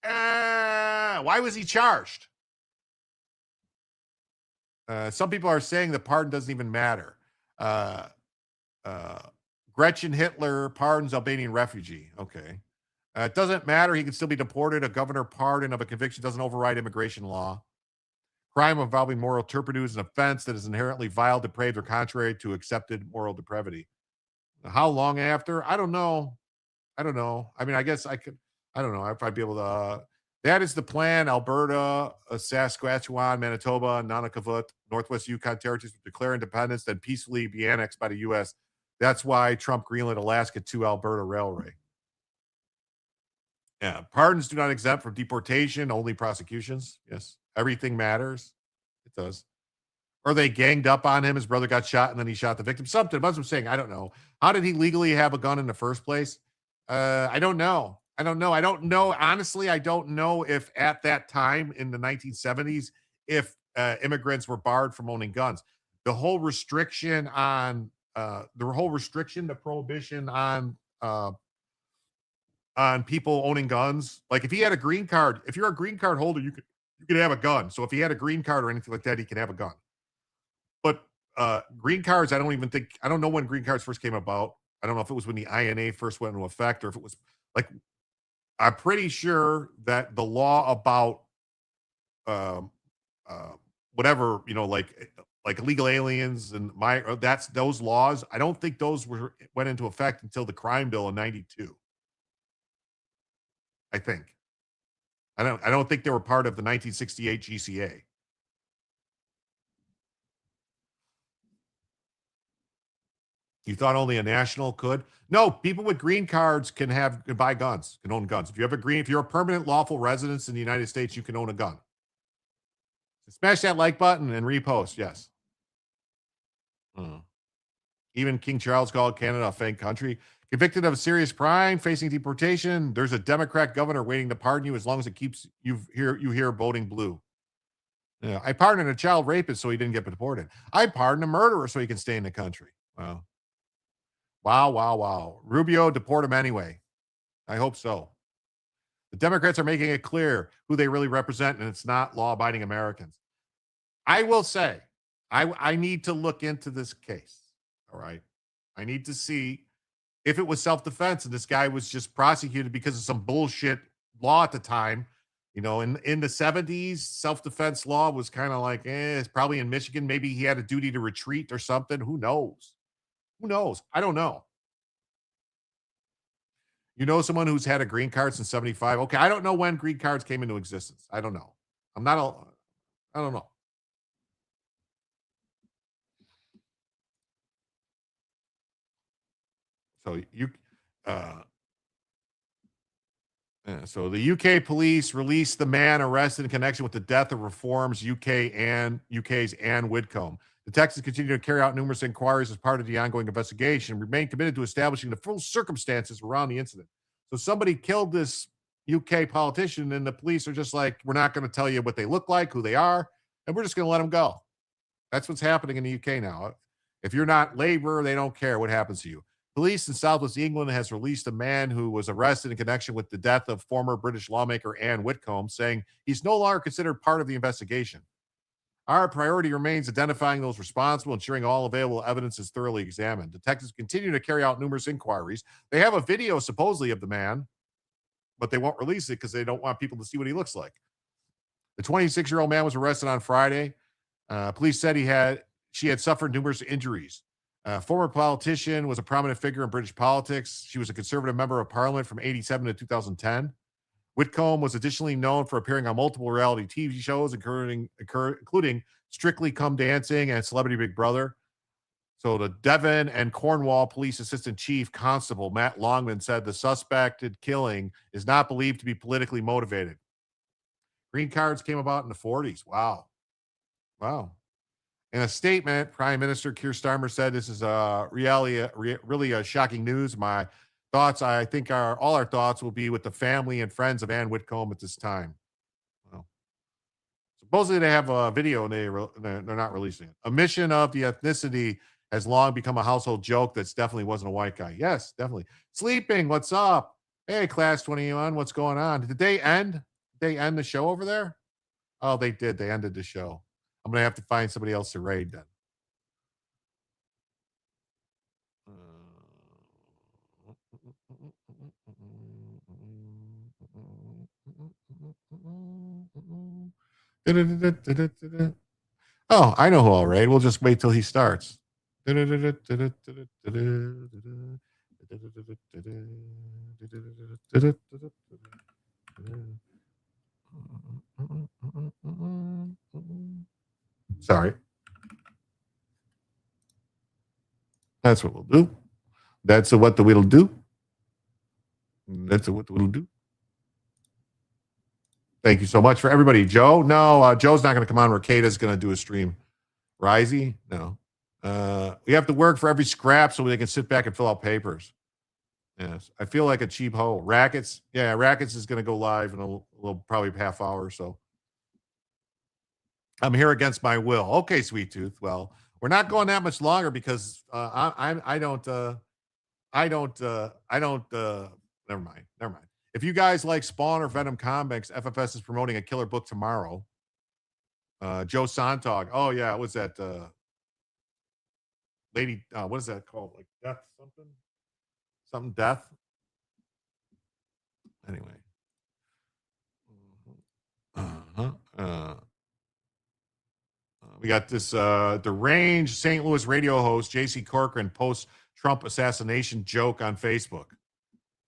Why was he charged? Some people are saying the pardon doesn't even matter. Gretchen Hitler pardons Albanian refugee. Okay. It doesn't matter. He can still be deported. A governor pardon of a conviction doesn't override immigration law. Crime involving moral turpitude is an offense that is inherently vile, depraved, or contrary to accepted moral depravity. How long after? I don't know. I mean, I guess I could. I don't know if I'd be able to. That is the plan. Alberta, Saskatchewan, Manitoba, Nunavut, Northwest Yukon territories will declare independence, then peacefully be annexed by the U.S. That's why Trump greenlit Alaska to Alberta Railway. Yeah, pardons do not exempt from deportation, only prosecutions. Yes, everything matters. It does. Or they ganged up on him. His brother got shot, and then he shot the victim. Something. That's what I'm saying. I don't know. How did he legally have a gun in the first place? I don't know. Honestly, I don't know if at that time in the 1970s, if immigrants were barred from owning guns. The whole restriction, the prohibition on people owning guns. Like if he had a green card, if you're a green card holder, you could have a gun. So if he had a green card or anything like that, he can have a gun. But green cards, I don't know when green cards first came about. I don't know if it was when the INA first went into effect or if it was like, I'm pretty sure that the law about whatever, like illegal aliens and those laws, I don't think those went into effect until the crime bill in 92. I think. I don't think they were part of the 1968 GCA. You thought only a national could? No, people with green cards can buy guns, can own guns. If you're a permanent lawful resident in the United States, you can own a gun. Smash that like button and repost. Yes. Even King Charles called Canada a fake country. Convicted of a serious crime, facing deportation. There's a Democrat governor waiting to pardon you as long as it keeps you here voting blue. Yeah, I pardoned a child rapist so he didn't get deported. I pardoned a murderer so he can stay in the country. Wow. Wow. Rubio, deport him anyway. I hope so. The Democrats are making it clear who they really represent, and it's not law-abiding Americans. I will say, I need to look into this case. All right. I need to see if it was self-defense and this guy was just prosecuted because of some bullshit law at the time. You know, in the 70s, self-defense law was kind of like, it's probably in Michigan. Maybe he had a duty to retreat or something. Who knows? I don't know. You know someone who's had a green card since 75? Okay, I don't know when green cards came into existence. I don't know. I don't know. So the UK police released the man arrested in connection with the death of Reform's UK's Anne Whitcomb. Detectives continue to carry out numerous inquiries as part of the ongoing investigation and remain committed to establishing the full circumstances around the incident. So somebody killed this UK politician, and the police are just like, we're not going to tell you what they look like, who they are, and we're just going to let them go. That's what's happening in the UK now. If you're not Labour, they don't care what happens to you. Police in Southwest England has released a man who was arrested in connection with the death of former British lawmaker Anne Whitcomb, saying he's no longer considered part of the investigation. Our priority remains identifying those responsible, ensuring all available evidence is thoroughly examined. Detectives continue to carry out numerous inquiries. They have a video supposedly of the man, but they won't release it because they don't want people to see what he looks like. The 26-year-old man was arrested on Friday. Police said she had suffered numerous injuries. Former politician, was a prominent figure in British politics. She was a Conservative member of Parliament from 1987 to 2010. Whitcomb was additionally known for appearing on multiple reality TV shows, including Strictly Come Dancing and Celebrity Big Brother. So the Devon and Cornwall Police Assistant Chief Constable Matt Longman said the suspected killing is not believed to be politically motivated. Green cards came about in the 40s. Wow. In a statement, Prime Minister Keir Starmer said, "This is really a shocking news. My thoughts, I think, all our thoughts will be with the family and friends of Anne Whitcomb at this time." Well, supposedly they have a video and they're not releasing it. Omission of the ethnicity has long become a household joke. That's definitely wasn't a white guy. Yes, definitely. Sleeping, what's up? Hey, Class 21, what's going on? Did they end? Did they end the show over there? Oh, they did. They ended the show. I'm going to have to find somebody else to raid then. Oh, I know who I'll raid. We'll just wait till he starts. Sorry. That's what we'll do. That's what we'll do. That's what we'll do. Thank you so much for everybody. Joe? No, Joe's not going to come on. Mercado's going to do a stream. Risey? No. We have to work for every scrap so they can sit back and fill out papers. Yes. I feel like a cheap hoe. Rackets? Yeah, Rackets is going to go live in a little probably half hour or so. I'm here against my will. Okay, Sweet Tooth. Well, we're not going that much longer because I don't. Never mind. If you guys like Spawn or Venom comics, FFS is promoting a killer book tomorrow. Joe Sontag. Oh yeah, what's that? Lady, what is that called? Like Death something? Something Death? Anyway. We got this deranged St. Louis radio host, J.C. Corcoran, posts Trump assassination joke on Facebook.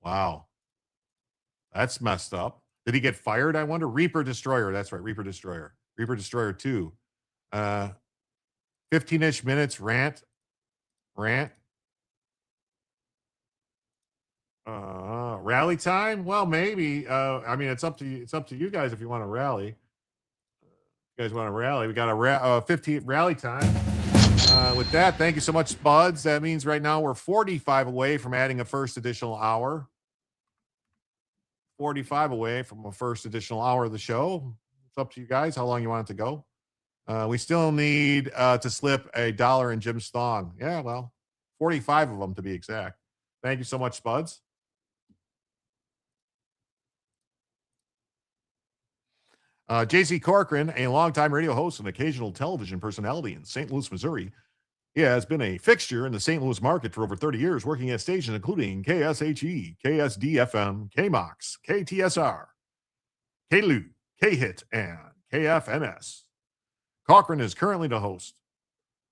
Wow. That's messed up. Did he get fired, I wonder? Reaper Destroyer. That's right, Reaper Destroyer. Reaper Destroyer 2. 15-ish minutes rant. Rally time? Well, maybe. I mean, it's up to you. It's up to you guys if you want to rally. You guys want to rally? We got a 15 rally time. With that, thank you so much, Spuds. That means right now we're 45 away from adding a first additional hour. 45 away from a first additional hour of the show. It's up to you guys how long you want it to go. We still need to slip $1 in Jim's thong. Yeah, well, 45 of them to be exact. Thank you so much, Spuds. J.C. Corcoran, a longtime radio host and occasional television personality in St. Louis, Missouri. He has been a fixture in the St. Louis market for over 30 years, working at stations including KSHE, KSDFM, KMOX, KTSR, KLU, KHIT, and KFNS. Corcoran is currently the host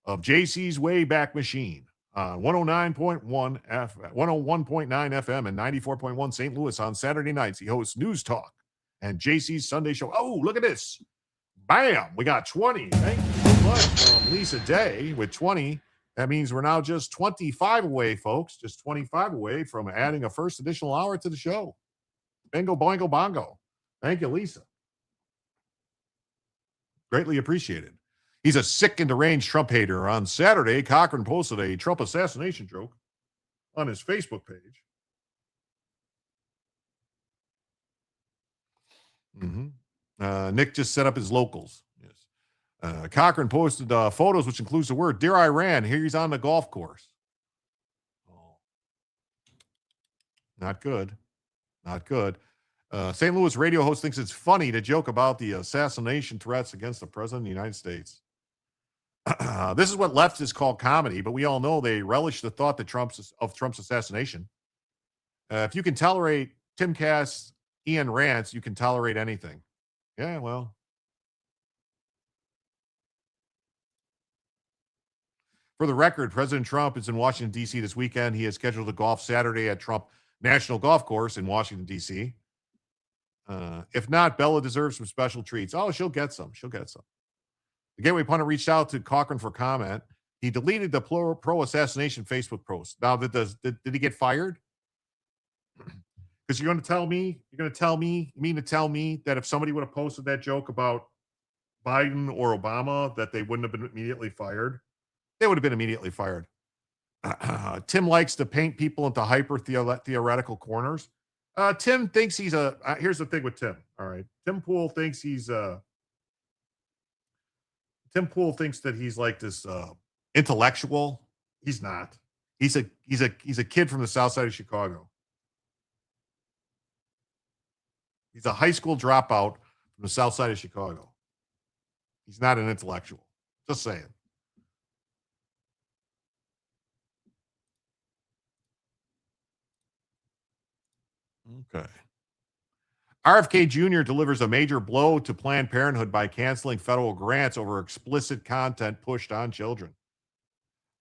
of JC's Wayback Machine on 101.9 FM and 94.1 St. Louis on Saturday nights. He hosts News Talk and JC's Sunday Show. Oh, look at this. Bam. We got 20. Thank you so much from Lisa Day with 20. That means we're now just 25 away, folks. Just 25 away from adding a first additional hour to the show. Bingo, boingo, bongo. Thank you, Lisa. Greatly appreciated. He's a sick and deranged Trump hater. On Saturday, Cochran posted a Trump assassination joke on his Facebook page. Nick just set up his locals. Yes. Cochran posted photos, which includes the word "Dear Iran." Here he's on the golf course. Oh. Not good. Not good. St. Louis radio host thinks it's funny to joke about the assassination threats against the president of the United States. This is what leftists call comedy, but we all know they relish the thought that Trump's assassination. If you can tolerate Tim Cass, Ian Rance, you can tolerate anything. Yeah, well. For the record, President Trump is in Washington, D.C. this weekend. He has scheduled a golf Saturday at Trump National Golf Course in Washington, D.C. If not, Bella deserves some special treats. Oh, she'll get some. She'll get some. The Gateway Pundit reached out to Cochran for comment. He deleted the pro-assassination Facebook post. Now, did he get fired? Because you're going to tell me, you mean to tell me that if somebody would have posted that joke about Biden or Obama, that they wouldn't have been immediately fired? They would have been immediately fired. Tim likes to paint people into hyper-theoretical corners. Tim thinks he's here's the thing with Tim. All right. Tim Pool thinks that he's like this intellectual. He's not. He's a kid from the south side of Chicago. He's a high school dropout from the south side of Chicago. He's not an intellectual. Just saying. Okay. RFK Jr. delivers a major blow to Planned Parenthood by canceling federal grants over explicit content pushed on children.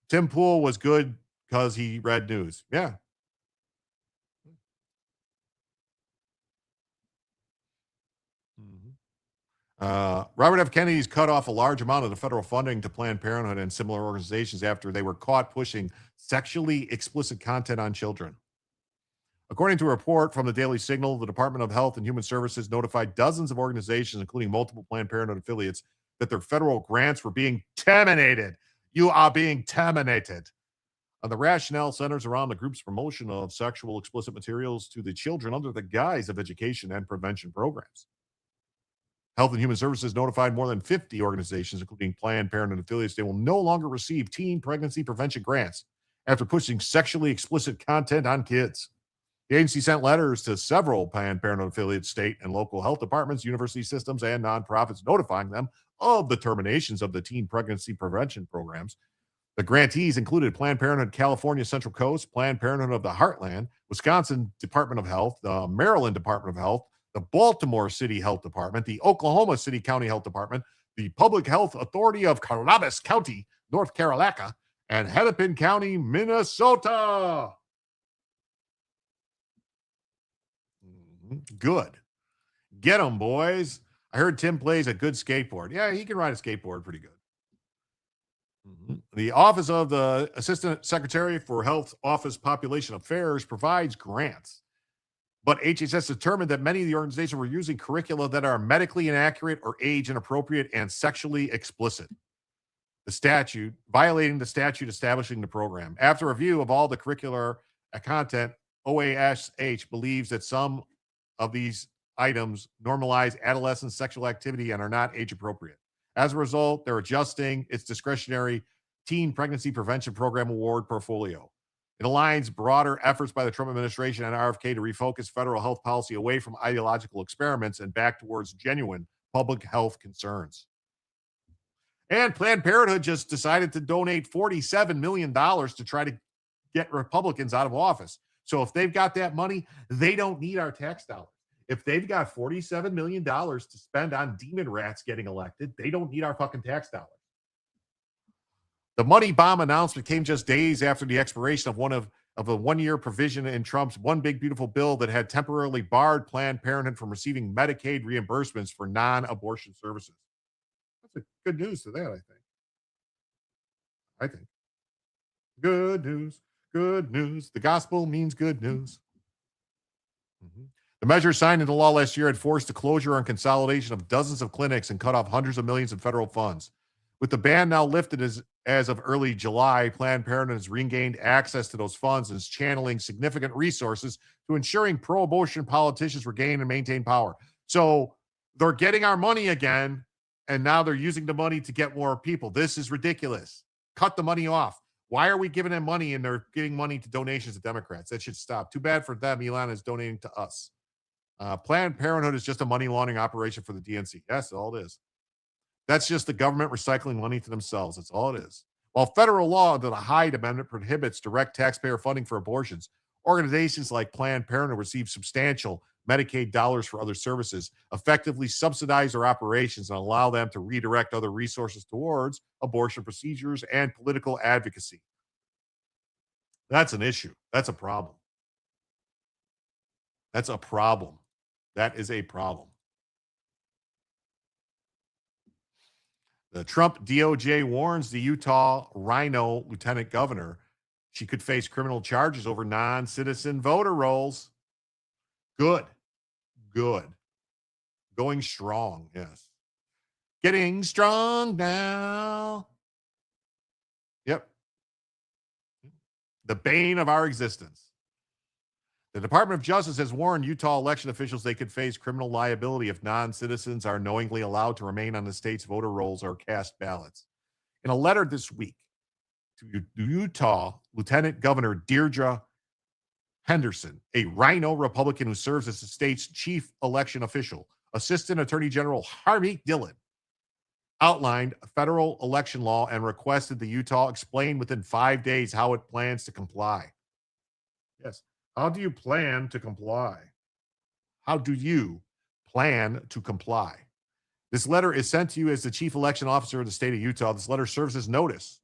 Tim Pool was good because he read news. Yeah. Robert F. Kennedy's cut off a large amount of the federal funding to Planned Parenthood and similar organizations after they were caught pushing sexually explicit content on children. According to a report from the Daily Signal, the Department of Health and Human Services notified dozens of organizations, including multiple Planned Parenthood affiliates, that their federal grants were being terminated. You are being terminated. The rationale centers around the group's promotion of sexual explicit materials to the children under the guise of education and prevention programs. Health and Human Services notified more than 50 organizations, including Planned Parenthood affiliates, they will no longer receive teen pregnancy prevention grants after pushing sexually explicit content on kids. The agency sent letters to several Planned Parenthood affiliates, state and local health departments, university systems, and nonprofits, notifying them of the terminations of the teen pregnancy prevention programs. The grantees included Planned Parenthood California Central Coast, Planned Parenthood of the Heartland, Wisconsin Department of Health, the Maryland Department of Health, the Baltimore City Health Department, the Oklahoma City County Health Department, the Public Health Authority of Columbus County, North Carolina, and Hennepin County, Minnesota. Good. Get them, boys. I heard Tim plays a good skateboard. Yeah, he can ride a skateboard pretty good. The Office of the Assistant Secretary for Health Office Population Affairs provides grants. But HHS determined that many of the organizations were using curricula that are medically inaccurate or age inappropriate and sexually explicit. Violating the statute establishing the program. After review of all the curricular content, OASH believes that some of these items normalize adolescent sexual activity and are not age appropriate. As a result, they're adjusting its discretionary Teen Pregnancy Prevention Program award portfolio. It aligns broader efforts by the Trump administration and RFK to refocus federal health policy away from ideological experiments and back towards genuine public health concerns. And Planned Parenthood just decided to donate $47 million to try to get Republicans out of office. So if they've got that money, they don't need our tax dollars. If they've got $47 million to spend on demon rats getting elected, they don't need our fucking tax dollars. The money bomb announcement came just days after the expiration of a one-year provision in Trump's One Big Beautiful Bill that had temporarily barred Planned Parenthood from receiving Medicaid reimbursements for non-abortion services. That's a good news to that, I think. Good news, good news. The gospel means good news. The measure signed into law last year had forced the closure and consolidation of dozens of clinics and cut off hundreds of millions in federal funds. With the ban now lifted as of early July, Planned Parenthood has regained access to those funds and is channeling significant resources to ensuring pro-abortion politicians regain and maintain power. So they're getting our money again, and now they're using the money to get more people. This is ridiculous. Cut the money off. Why are we giving them money and they're giving money to donations to Democrats? That should stop. Too bad for them. Elon is donating to us. Planned Parenthood is just a money laundering operation for the DNC. That's all it is. That's just the government recycling money to themselves. That's all it is. While federal law under the Hyde Amendment prohibits direct taxpayer funding for abortions, organizations like Planned Parenthood receive substantial Medicaid dollars for other services, effectively subsidize their operations, and allow them to redirect other resources towards abortion procedures and political advocacy. That's an issue. That's a problem. That's a problem. That is a problem. The Trump DOJ warns the Utah RINO lieutenant governor she could face criminal charges over non-citizen voter rolls. Good. Going strong, yes. Getting strong now. Yep. The bane of our existence. The Department of Justice has warned Utah election officials they could face criminal liability if non-citizens are knowingly allowed to remain on the state's voter rolls or cast ballots. In a letter this week to Utah Lieutenant Governor Deirdre Henderson, a RINO Republican who serves as the state's chief election official, Assistant Attorney General Harmeet Dillon outlined federal election law and requested the Utah explain within 5 days how it plans to comply. Yes. How do you plan to comply? How do you plan to comply? This letter is sent to you as the chief election officer of the state of Utah. This letter serves as notice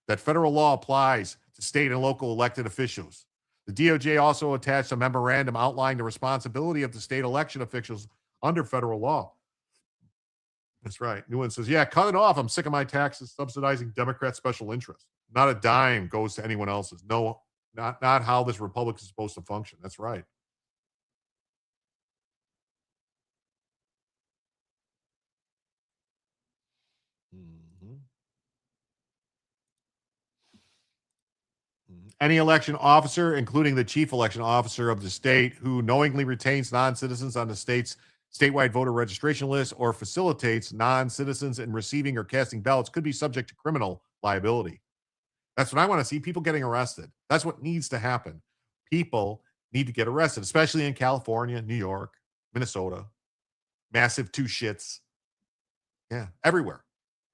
that federal law applies to state and local elected officials. The DOJ also attached a memorandum outlining the responsibility of the state election officials under federal law. That's right. New one says, yeah, cut it off. I'm sick of my taxes subsidizing Democrat special interests. Not a dime goes to anyone else's. No, not how this republic is supposed to function. That's right. Any election officer, including the chief election officer of the state, who knowingly retains non-citizens on the state's statewide voter registration list or facilitates non-citizens in receiving or casting ballots could be subject to criminal liability. That's what I want to see, people getting arrested. That's what needs to happen. People need to get arrested, especially in California, New York, Minnesota. Massive two shits. Yeah, everywhere.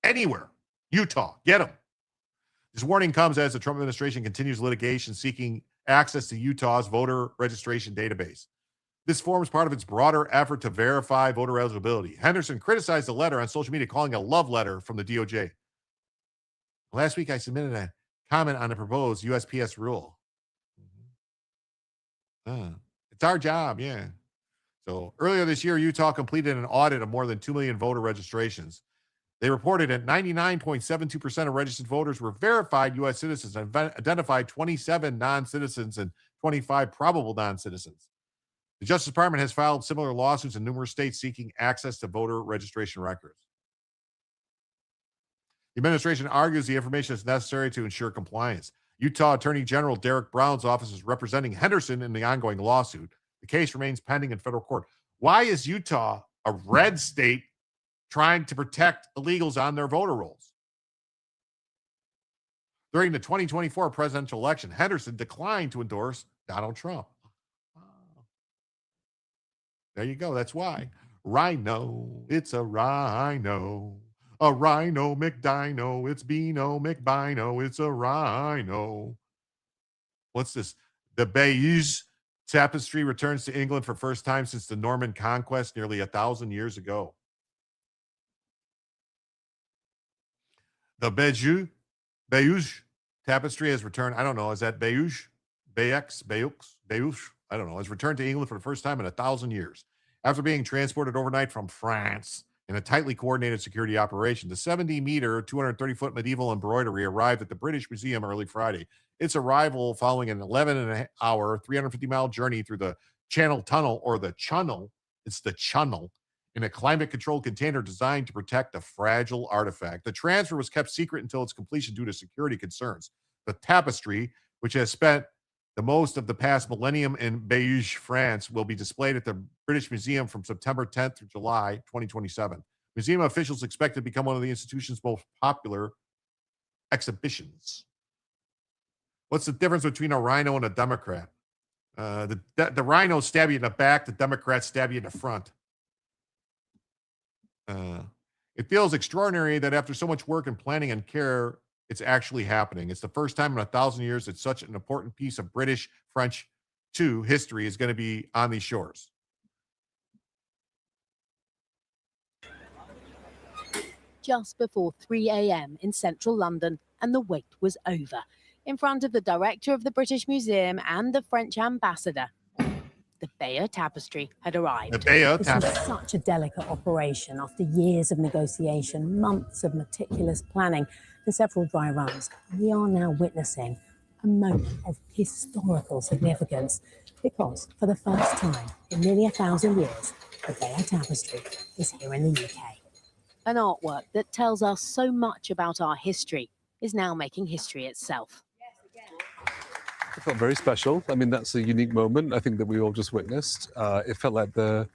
Anywhere. Utah, get them. This warning comes as the Trump administration continues litigation seeking access to Utah's voter registration database. This forms part of its broader effort to verify voter eligibility. Henderson criticized the letter on social media, calling it a love letter from the DOJ. Last week, I submitted a comment on the proposed USPS rule. It's our job, yeah. So earlier this year, Utah completed an audit of more than 2 million voter registrations. They reported that 99.72% of registered voters were verified U.S. citizens and identified 27 non-citizens and 25 probable non-citizens. The Justice Department has filed similar lawsuits in numerous states seeking access to voter registration records. The administration argues the information is necessary to ensure compliance. Utah Attorney General Derek Brown's office is representing Henderson in the ongoing lawsuit. The case remains pending in federal court. Why is Utah, a red state, trying to protect illegals on their voter rolls? During the 2024 presidential election, Henderson declined to endorse Donald Trump. There you go. That's why. Rhino, it's a rhino. A rhino McDino, it's Beano McBino, it's a rhino. What's this? The Bayeux tapestry returns to England for first time since the Norman conquest nearly 1,000 years ago. The Bayeux tapestry has returned. I don't know. Is that Bayeux? Bayeux? I don't know. Has returned to England for the first time in 1,000 years. After being transported overnight from France in a tightly coordinated security operation, the 70-meter, 230-foot medieval embroidery arrived at the British Museum early Friday. Its arrival following an 11-hour, 350-mile journey through the Channel Tunnel, or the Channel, it's the Channel, in a climate-controlled container designed to protect the fragile artifact. The transfer was kept secret until its completion due to security concerns. The tapestry, which has spent the most of the past millennium in Bayeux, France, will be displayed at the British Museum from September 10th through July 2027. Museum officials expect to become one of the institution's most popular exhibitions. What's the difference between a rhino and a Democrat? The rhinos stab you in the back. The Democrats stab you in the front. It feels extraordinary that after so much work and planning and care, it's actually happening. It's the first time in 1,000 years that such an important piece of British, French, too, history is going to be on these shores. Just before 3 a.m. in central London, and the wait was over. In front of the director of the British Museum and the French ambassador, the Bayeux tapestry had arrived. The Bayeux This tapestry. was such a delicate operation after years of negotiation, months of meticulous planning, and several dry runs. We are now witnessing a moment of historical significance because, for the first time in nearly 1,000 years, the Bayeux tapestry is here in the UK. An artwork that tells us so much about our history is now making history itself. It felt very special. I mean, that's a unique moment, I think, that we all just witnessed. It felt like the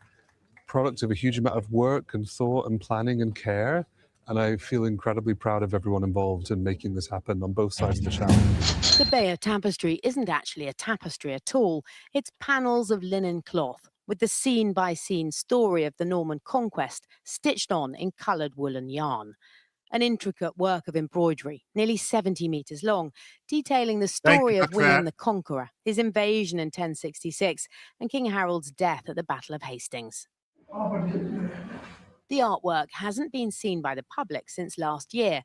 product of a huge amount of work and thought and planning and care. And I feel incredibly proud of everyone involved in making this happen on both sides of the channel. The Bayeux tapestry isn't actually a tapestry at all. It's panels of linen cloth with the scene-by-scene story of the Norman conquest stitched on in coloured woolen yarn. An intricate work of embroidery, nearly 70 metres long, detailing the story of William the Conqueror, his invasion in 1066, and King Harold's death at the Battle of Hastings. The artwork hasn't been seen by the public since last year.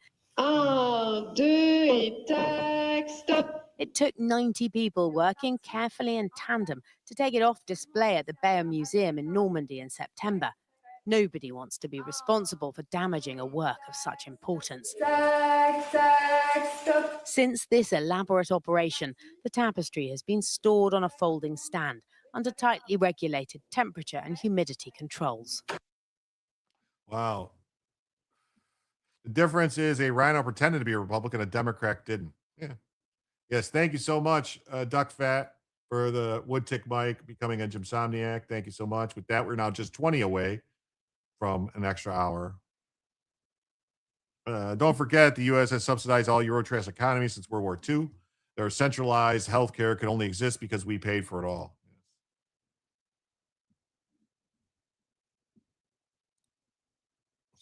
It took 90 people working carefully in tandem to take it off display at the Bayeux Museum in Normandy in September. Nobody wants to be responsible for damaging a work of such importance. Since this elaborate operation, the tapestry has been stored on a folding stand under tightly regulated temperature and humidity controls. Wow. The difference is a rhino pretended to be a Republican, a Democrat didn't. Yeah. Yes, thank you so much, Duck Fat, for the wood tick mic becoming a Jimsomniac. Thank you so much. With that, we're now just 20 away from an extra hour. Don't forget, the U.S. has subsidized all Eurotrash economy since World War II. Their centralized healthcare could only exist because we paid for it all.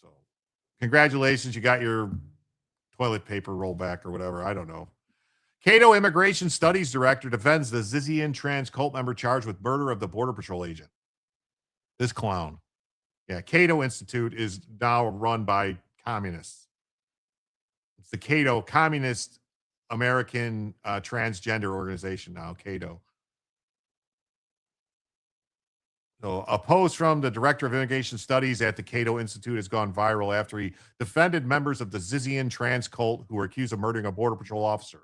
So, congratulations, you got your toilet paper rollback or whatever. I don't know. Cato Immigration Studies Director defends the Zizian trans cult member charged with murder of the Border Patrol agent. This clown. Yeah, Cato Institute is now run by communists. It's the Cato Communist American Transgender Organization now, Cato. So a post from the director of immigration studies at the Cato Institute has gone viral after he defended members of the Zizian trans cult who were accused of murdering a Border Patrol officer.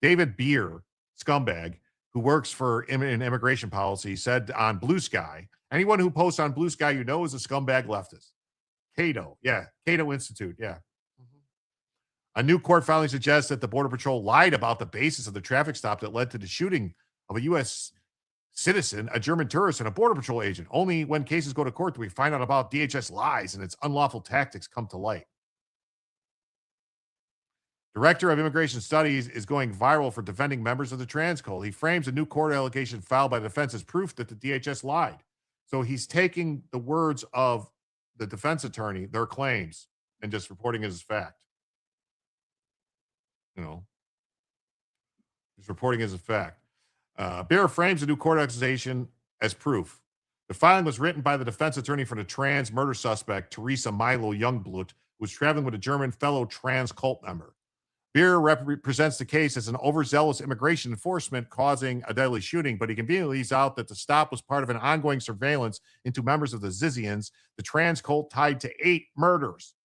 David Beer, scumbag, who works for in immigration policy, said on Blue Sky, anyone who posts on Blue Sky, you know, is a scumbag leftist. Cato, yeah, Cato Institute, yeah. A new court filing suggests that the Border Patrol lied about the basis of the traffic stop that led to the shooting of a U.S. citizen, a German tourist, and a Border Patrol agent. Only when cases go to court do we find out about DHS lies and its unlawful tactics come to light. Director of Immigration Studies is going viral for defending members of the trans cult. He frames a new court allegation filed by the defense as proof that the DHS lied. So he's taking the words of the defense attorney, their claims, and just reporting it as fact. You know, he's reporting as a fact. Bear frames a new court accusation as proof. The filing was written by the defense attorney for the trans murder suspect, Teresa Milo Youngblood, who was traveling with a German fellow trans cult member. Beer represents the case as an overzealous immigration enforcement causing a deadly shooting, but he conveniently leaves out that the stop was part of an ongoing surveillance into members of the Zizians, the trans cult tied to 8 murders.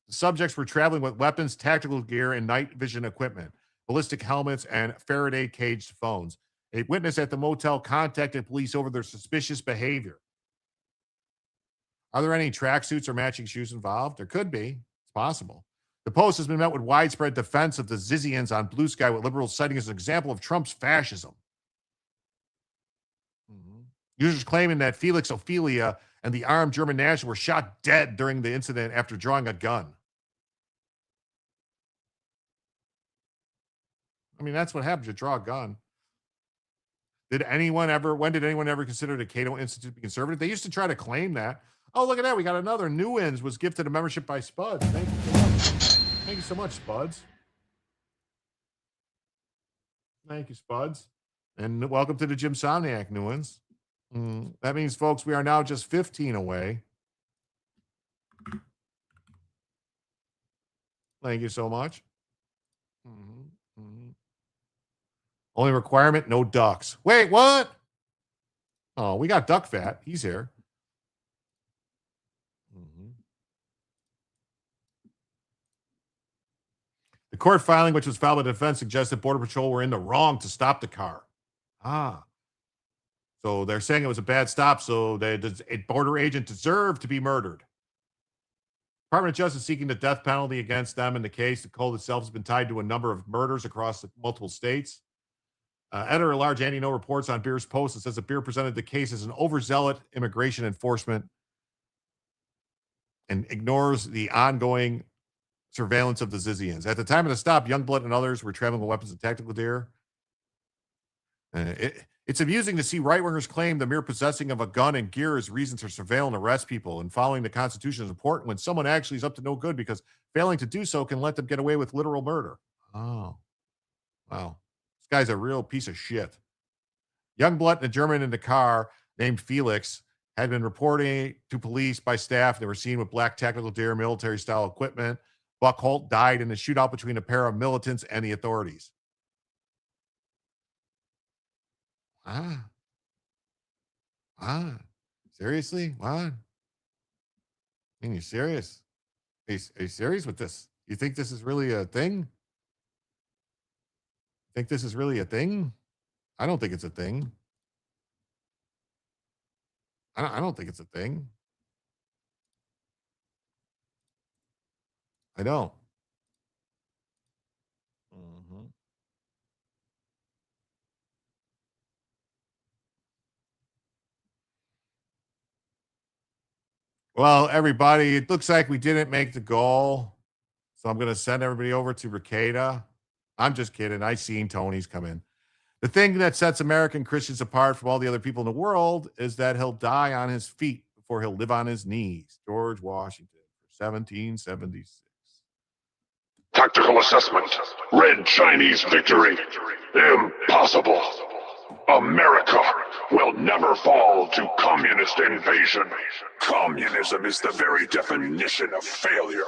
The subjects were traveling with weapons, tactical gear, and night vision equipment, ballistic helmets, and Faraday caged phones. A witness at the motel contacted police over their suspicious behavior. Are there any tracksuits or matching shoes involved? There could be. It's possible. The post has been met with widespread defense of the Zizians on Blue Sky, with liberals citing as an example of Trump's fascism. Users claiming that Felix Ophelia and the armed German national were shot dead during the incident after drawing a gun. I mean, that's what happens. You draw a gun. When did anyone ever consider the Cato Institute to be conservative? They used to try to claim that. Oh, look at that. We got another. Newens was gifted a membership by Spuds. Thank you so much. Thank you so much, Spuds. Thank you, Spuds. And welcome to the Jim Somniac, Newens. That means, folks, we are now just 15 away. Thank you so much. Only requirement, no ducks. Wait, what? Oh, we got duck fat. He's here. The court filing, which was filed by the defense, suggests that Border Patrol were in the wrong to stop the car. So they're saying it was a bad stop, so a border agent deserved to be murdered. Department of Justice seeking the death penalty against them in the case. The cult itself has been tied to a number of murders across multiple states. Editor-at-large Andy No reports on Beer's post and says that Beer presented the case as an overzealous immigration enforcement and ignores the ongoing surveillance of the Zizians. At the time of the stop, Youngblood and others were traveling with weapons and tactical gear. It's amusing to see right-wingers claim the mere possessing of a gun and gear is reason to surveil and arrest people, and following the Constitution is important when someone actually is up to no good, because failing to do so can let them get away with literal murder. Oh, wow. This guy's a real piece of shit. Youngblood and a German in the car named Felix had been reporting to police by staff. They were seen with black tactical gear, military-style equipment. Buck Holt died in a shootout between a pair of militants and the authorities. Seriously? What? I mean, you're serious? Are you serious with this? You think this is really a thing? Think this is really a thing? I don't think it's a thing. I don't think it's a thing. I don't. Well, everybody, it looks like we didn't make the goal. So I'm going to send everybody over to Ricada. I'm just kidding. I seen Tony's come in. The thing that sets American Christians apart from all the other people in the world is that he'll die on his feet before he'll live on his knees. George Washington, 1776. Tactical assessment. Red Chinese victory. Impossible. America will never fall to communist invasion. Communism is the very definition of failure.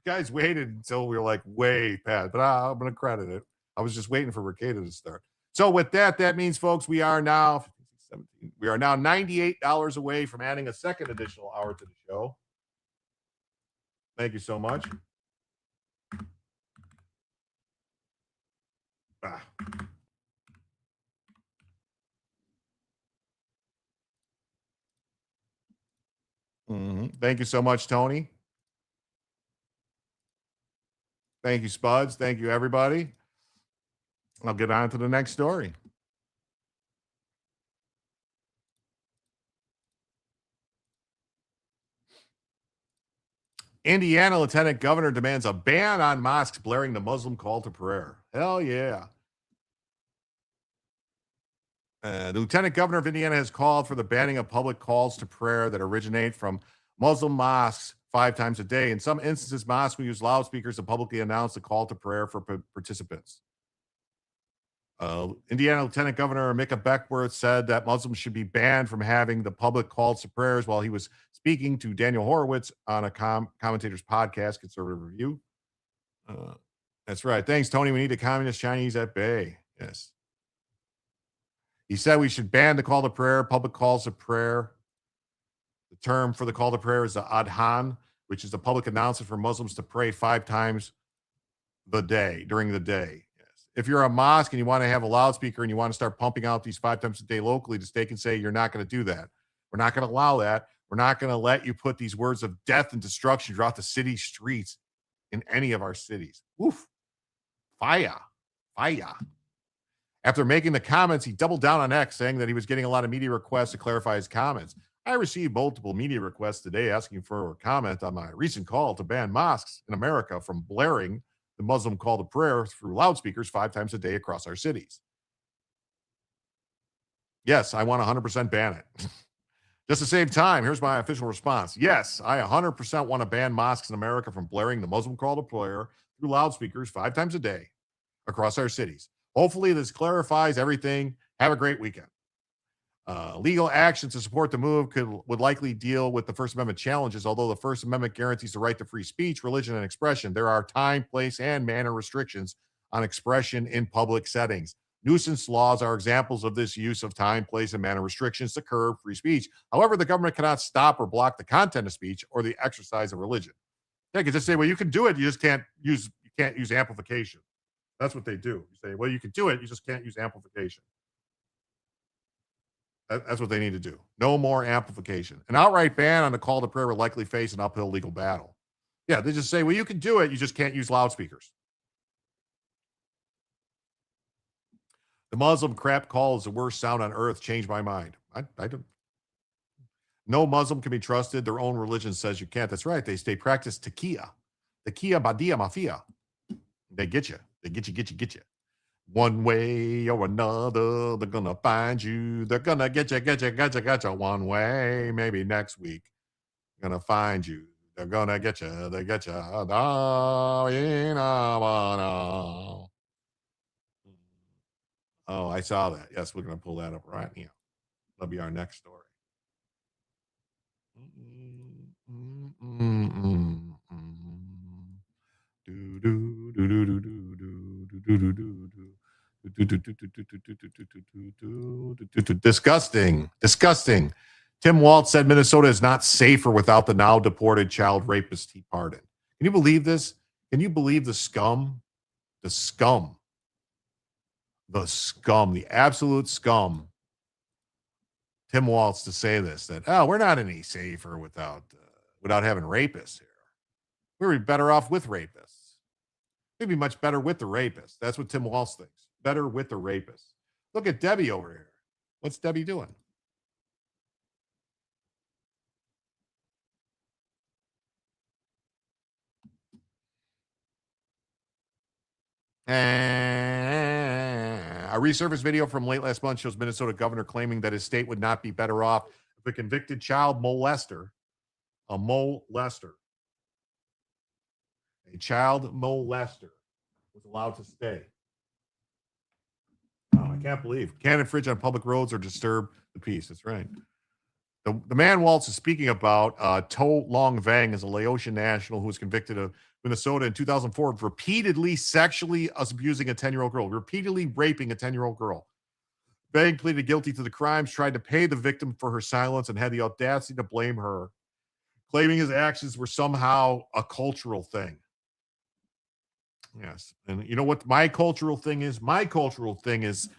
guys waited until we were like way past, but I'm going to credit it. I was just waiting for Ricada to start. So with that, that means, folks, we are now $98 away from adding a second additional hour to the show. Thank you so much. Thank you so much, Tony. Thank you, Spuds. Thank you, everybody. I'll get on to the next story. Indiana Lieutenant Governor demands a ban on mosques blaring the Muslim call to prayer. Hell yeah. The Lieutenant Governor of Indiana has called for the banning of public calls to prayer that originate from Muslim mosques 5 times a day. In some instances, mosques will use loudspeakers to publicly announce the call to prayer for participants. Indiana Lieutenant Governor Micah Beckworth said that Muslims should be banned from having the public calls to prayers while he was speaking to Daniel Horowitz on a commentator's podcast, Conservative Review. That's right. Thanks, Tony. We need the communist Chinese at bay. Yes. He said we should ban the call to prayer, public calls to prayer. The term for the call to prayer is the adhan, which is the public announcement for Muslims to pray 5 times during the day. If you're a mosque and you want to have a loudspeaker and you want to start pumping out these 5 times a day locally, the state can say you're not going to do that. We're not going to allow that. We're not going to let you put these words of death and destruction throughout the city streets in any of our cities. Oof. Fire. Fire. After making the comments, he doubled down on X, saying that he was getting a lot of media requests to clarify his comments. I received multiple media requests today asking for a comment on my recent call to ban mosques in America from blaring the Muslim call to prayer through loudspeakers 5 times a day across our cities. Yes, I want to 100% ban it. Just to save time, here's my official response. Yes, I 100% want to ban mosques in America from blaring the Muslim call to prayer through loudspeakers 5 times a day across our cities. Hopefully this clarifies everything. Have a great weekend. Legal action to support the move would likely deal with the First Amendment challenges. Although the First Amendment guarantees the right to free speech, religion, and expression, there are time, place, and manner restrictions on expression in public settings. Nuisance laws are examples of this use of time, place, and manner restrictions to curb free speech. However, the government cannot stop or block the content of speech or the exercise of religion. They can just say, well, you can do it, you just can't use amplification. That's what they do. You say, well, you can do it, you just can't use amplification. That's what they need to do. No more amplification. An outright ban on the call to prayer will likely face an uphill legal battle. Yeah, they just say, well, you can do it, you just can't use loudspeakers. The Muslim crap call is the worst sound on earth. Changed my mind. I don't. No Muslim can be trusted. Their own religion says you can't. That's right. They practice taqiyya. Taqiyya badia mafia. They get you. They get you. One way or another, they're gonna find you. They're gonna get you one way. Maybe next week, they're gonna find you. They're gonna get you. They get you. Oh, I saw that. Yes, we're gonna pull that up right now. That'll be our next story. Disgusting. Tim Walz said Minnesota is not safer without the now deported child rapist he pardoned. Can you believe this? Can you believe the scum? The scum, the absolute scum. Tim Walz to say this, that, oh, we're not any safer without having rapists here. We'd be better off with rapists. We'd be much better with the rapists. That's what Tim Walz thinks. Better with the rapists. Look at Debbie over here. What's Debbie doing? A resurfaced video from late last month shows Minnesota governor claiming that his state would not be better off if a convicted child molester, a child molester, was allowed to stay. Oh, I can't believe. Can't infringe on public roads or disturb the peace. That's right. The man Walz is speaking about, To Long Vang, is a Laotian national who was convicted of Minnesota in 2004, repeatedly sexually abusing a 10-year-old girl, repeatedly raping a 10-year-old girl. Vang pleaded guilty to the crimes, tried to pay the victim for her silence, and had the audacity to blame her, claiming his actions were somehow a cultural thing. Yes. And you know what my cultural thing is? My cultural thing is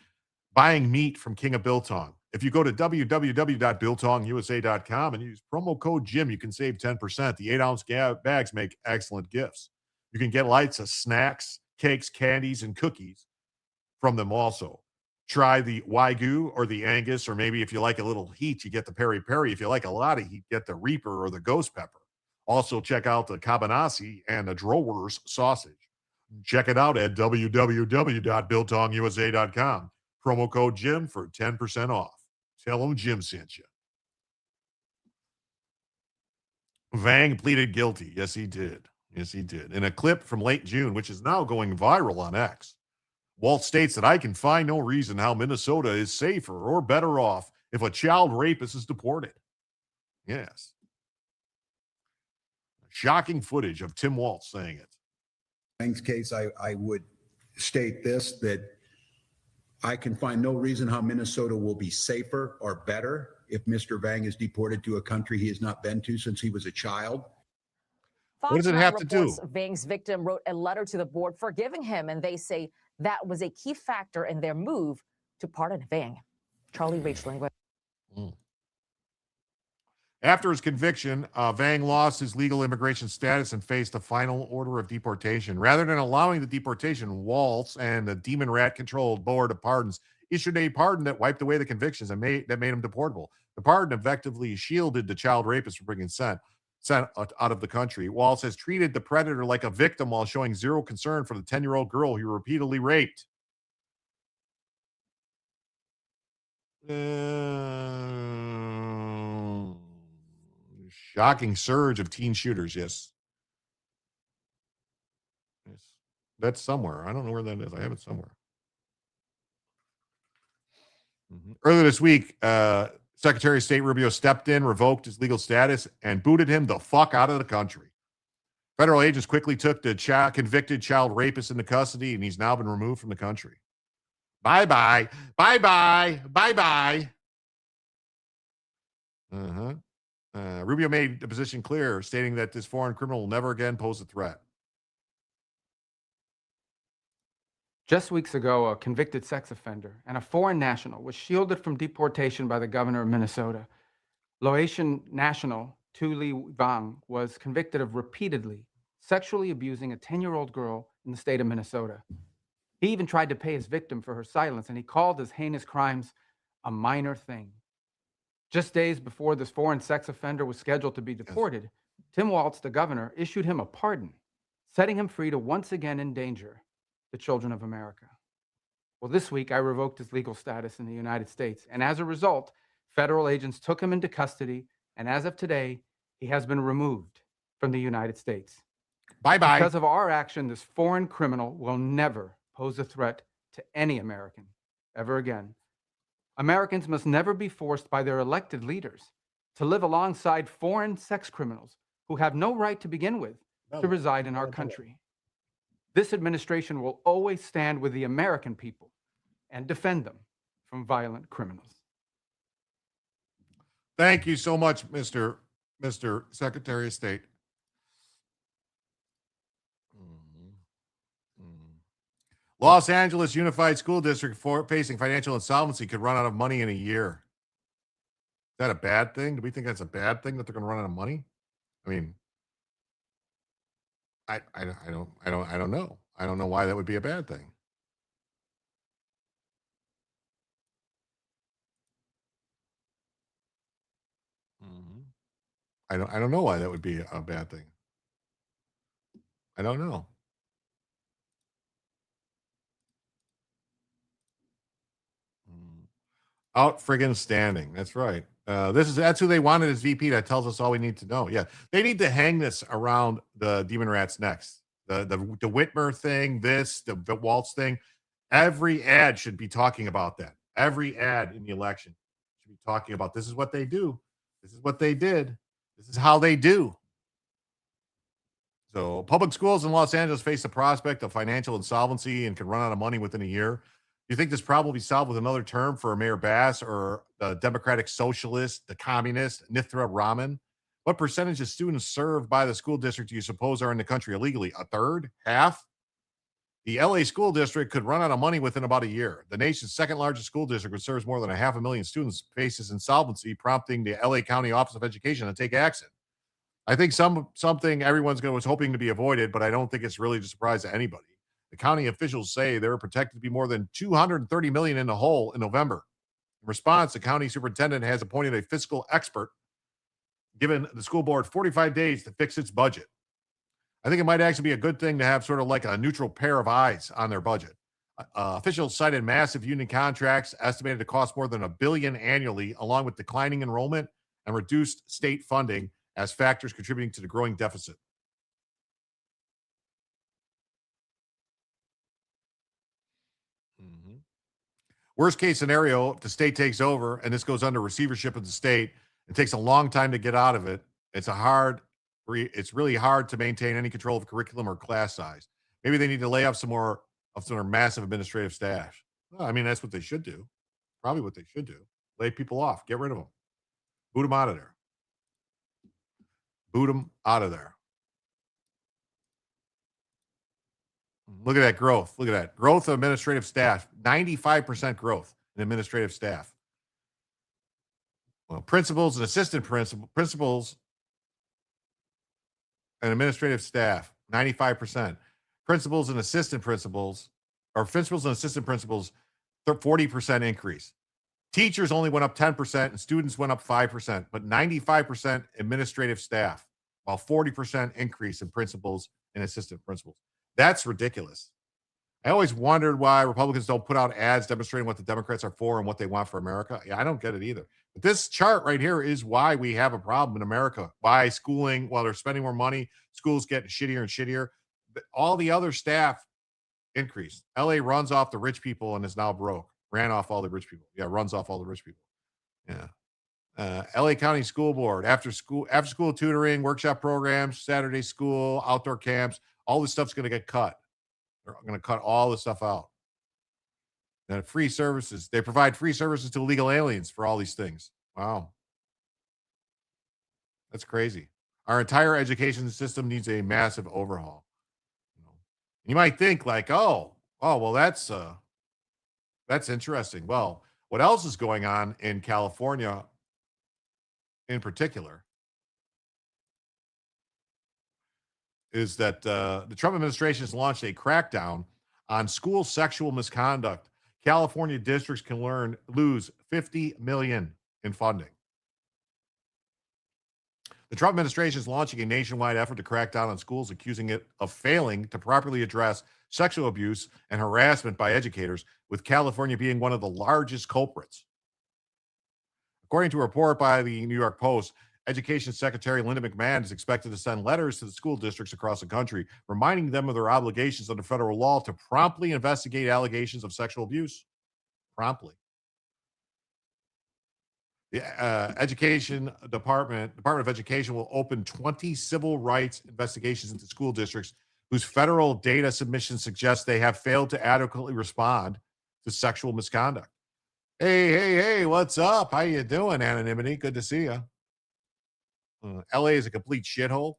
buying meat from King of Biltong. If you go to www.biltongusa.com and use promo code Jim, you can save 10%. The 8-ounce bags make excellent gifts. You can get lots of snacks, cakes, candies, and cookies from them also. Try the Wagyu or the Angus, or maybe if you like a little heat, you get the peri peri. If you like a lot of heat, get the Reaper or the Ghost Pepper. Also, check out the Cabanasi and the Drowers sausage. Check it out at www.biltongusa.com. Promo code Jim for 10% off. Tell them Jim sent you. Vang pleaded guilty. Yes, he did. Yes, he did. In a clip from late June, which is now going viral on X, Walt states that I can find no reason how Minnesota is safer or better off if a child rapist is deported. Yes. Shocking footage of Tim Waltz saying it. Vang's case, I would state this, that I can find no reason how Minnesota will be safer or better if Mr. Vang is deported to a country he has not been to since he was a child. What does it have to do? Vang's victim wrote a letter to the board forgiving him, and they say that was a key factor in their move to pardon Vang. Charlie Rachel. After his conviction, Vang lost his legal immigration status and faced a final order of deportation. Rather than allowing the deportation, Waltz and the demon rat-controlled board of pardons issued a pardon that wiped away the convictions and made him deportable. The pardon effectively shielded the child rapist from being sent out of the country. Waltz has treated the predator like a victim while showing zero concern for the 10-year-old girl he repeatedly raped. Shocking surge of teen shooters, yes. That's somewhere. I don't know where that is. I have it somewhere. Earlier this week, Secretary of State Rubio stepped in, revoked his legal status, and booted him the fuck out of the country. Federal agents quickly took the convicted child rapist into custody, and he's now been removed from the country. Bye-bye. Bye-bye. Bye-bye. Rubio made the position clear, stating that this foreign criminal will never again pose a threat. Just weeks ago, a convicted sex offender and a foreign national was shielded from deportation by the governor of Minnesota. Laotian national Tu Li Vang was convicted of repeatedly sexually abusing a 10-year-old girl in the state of Minnesota. He even tried to pay his victim for her silence, and he called his heinous crimes a minor thing. Just days before this foreign sex offender was scheduled to be deported, Tim Waltz, the governor, issued him a pardon, setting him free to once again endanger the children of America. Well, this week, I revoked his legal status in the United States, and as a result, federal agents took him into custody, and as of today, he has been removed from the United States. Bye-bye. Because of our action, this foreign criminal will never pose a threat to any American ever again. Americans must never be forced by their elected leaders to live alongside foreign sex criminals who have no right to begin with to reside in our country. This administration will always stand with the American people and defend them from violent criminals. Thank you so much, Mr. Secretary of State. Los Angeles Unified School District facing financial insolvency could run out of money in a year. Is that a bad thing? Do we think that's a bad thing that they're going to run out of money? I mean, I don't know. I don't know why that would be a bad thing. I don't know why that would be a bad thing. I don't know. Out friggin' standing. That's right. That's who they wanted as VP. That tells us all we need to know. Yeah, they need to hang this around the demon rats next. The Whitmer thing, the Waltz thing. Every ad should be talking about that. Every ad in the election should be talking about this is what they do. This is what they did. This is how they do. So public schools in Los Angeles face the prospect of financial insolvency and can run out of money within a year. Do you think this problem will be solved with another term for Mayor Bass or the Democratic Socialist, the Communist, Nithra Raman? What percentage of students served by the school district do you suppose are in the country illegally? A third? Half? The LA school district could run out of money within about a year. The nation's second largest school district, which serves more than 500,000 students, faces insolvency, prompting the LA County Office of Education to take action. I think something everyone's was hoping to be avoided, but I don't think it's really a surprise to anybody. The county officials say they were projected to be more than $230 million in the hole in November. In response, the county superintendent has appointed a fiscal expert, given the school board 45 days to fix its budget. I think it might actually be a good thing to have sort of like a neutral pair of eyes on their budget. Officials cited massive union contracts estimated to cost more than $1 billion annually, along with declining enrollment and reduced state funding as factors contributing to the growing deficit. Worst case scenario, if the state takes over and this goes under receivership of the state, it takes a long time to get out of it. It's really hard to maintain any control of curriculum or class size. Maybe they need to lay off some more of their massive administrative staff. Well, I mean, that's what they should do. Probably what they should do. Lay people off. Get rid of them. Boot them out of there. Boot them out of there. Look at that growth. Look at that. Growth of administrative staff. 95% growth in administrative staff. Well, principals and assistant principals and administrative staff, 95%. Principals and assistant principals, or principals and assistant principals, 40% increase. Teachers only went up 10% and students went up 5%, but 95% administrative staff, while 40% increase in principals and assistant principals. That's ridiculous. I always wondered why Republicans don't put out ads demonstrating what the Democrats are for and what they want for America. Yeah, I don't get it either. But this chart right here is why we have a problem in America. Why schooling, while they're spending more money, schools getting shittier and shittier. All the other staff increased. LA runs off the rich people and is now broke. Ran off all the rich people. Yeah, runs off all the rich people. Yeah. LA County School Board, after school tutoring, workshop programs, Saturday school, outdoor camps, all this stuff's going to get cut. They're going to cut all this stuff out. And free services. They provide free services to illegal aliens for all these things. Wow. That's crazy. Our entire education system needs a massive overhaul. You might think like, well, that's interesting. Well, what else is going on in California in particular is that the Trump administration has launched a crackdown on school sexual misconduct. California districts can lose $50 million in funding. The Trump administration is launching a nationwide effort to crack down on schools, accusing it of failing to properly address sexual abuse and harassment by educators, with California being one of the largest culprits. According to a report by the New York Post, Education Secretary Linda McMahon is expected to send letters to the school districts across the country, reminding them of their obligations under federal law to promptly investigate allegations of sexual abuse. Promptly. The Department of Education will open 20 civil rights investigations into school districts whose federal data submissions suggest they have failed to adequately respond to sexual misconduct. Hey, what's up? How you doing, anonymity? Good to see you. LA is a complete shithole.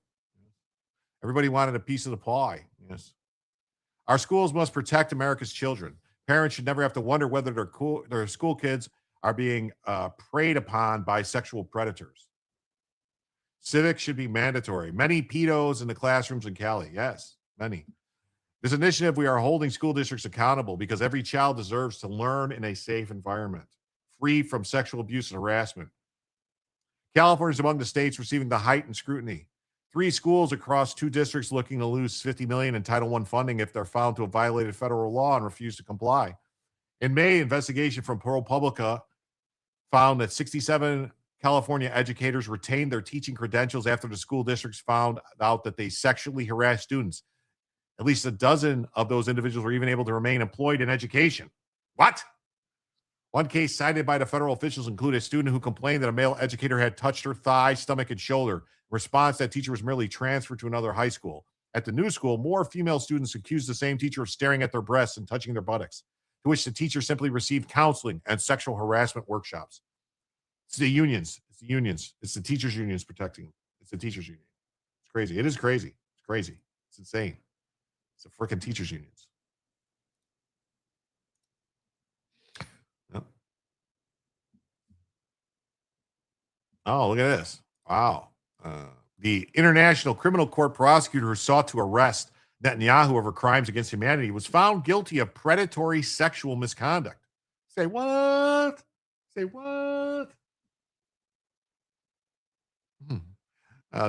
Everybody wanted a piece of the pie. Yes. Our schools must protect America's children. Parents should never have to wonder whether their school kids are being preyed upon by sexual predators. Civics should be mandatory. Many pedos in the classrooms in Cali. Yes, many. This initiative, we are holding school districts accountable because every child deserves to learn in a safe environment, free from sexual abuse and harassment. California is among the states receiving the heightened scrutiny. 3 schools across 2 districts looking to lose $50 million in Title I funding if they're found to have violated federal law and refuse to comply. In May, investigation from ProPublica found that 67 California educators retained their teaching credentials after the school districts found out that they sexually harassed students. At least a dozen of those individuals were even able to remain employed in education. What? One case cited by the federal officials included a student who complained that a male educator had touched her thigh, stomach, and shoulder. In response, that teacher was merely transferred to another high school. At the new school, more female students accused the same teacher of staring at their breasts and touching their buttocks, to which the teacher simply received counseling and sexual harassment workshops. It's the unions. It's the unions. It's the teachers' unions protecting them. It's the teachers' union. It's crazy. It is crazy. It's crazy. It's insane. It's the freaking teachers' unions. Yep. Oh, look at this. Wow. The International Criminal Court prosecutor who sought to arrest Netanyahu over crimes against humanity was found guilty of predatory sexual misconduct. Say what? Say what?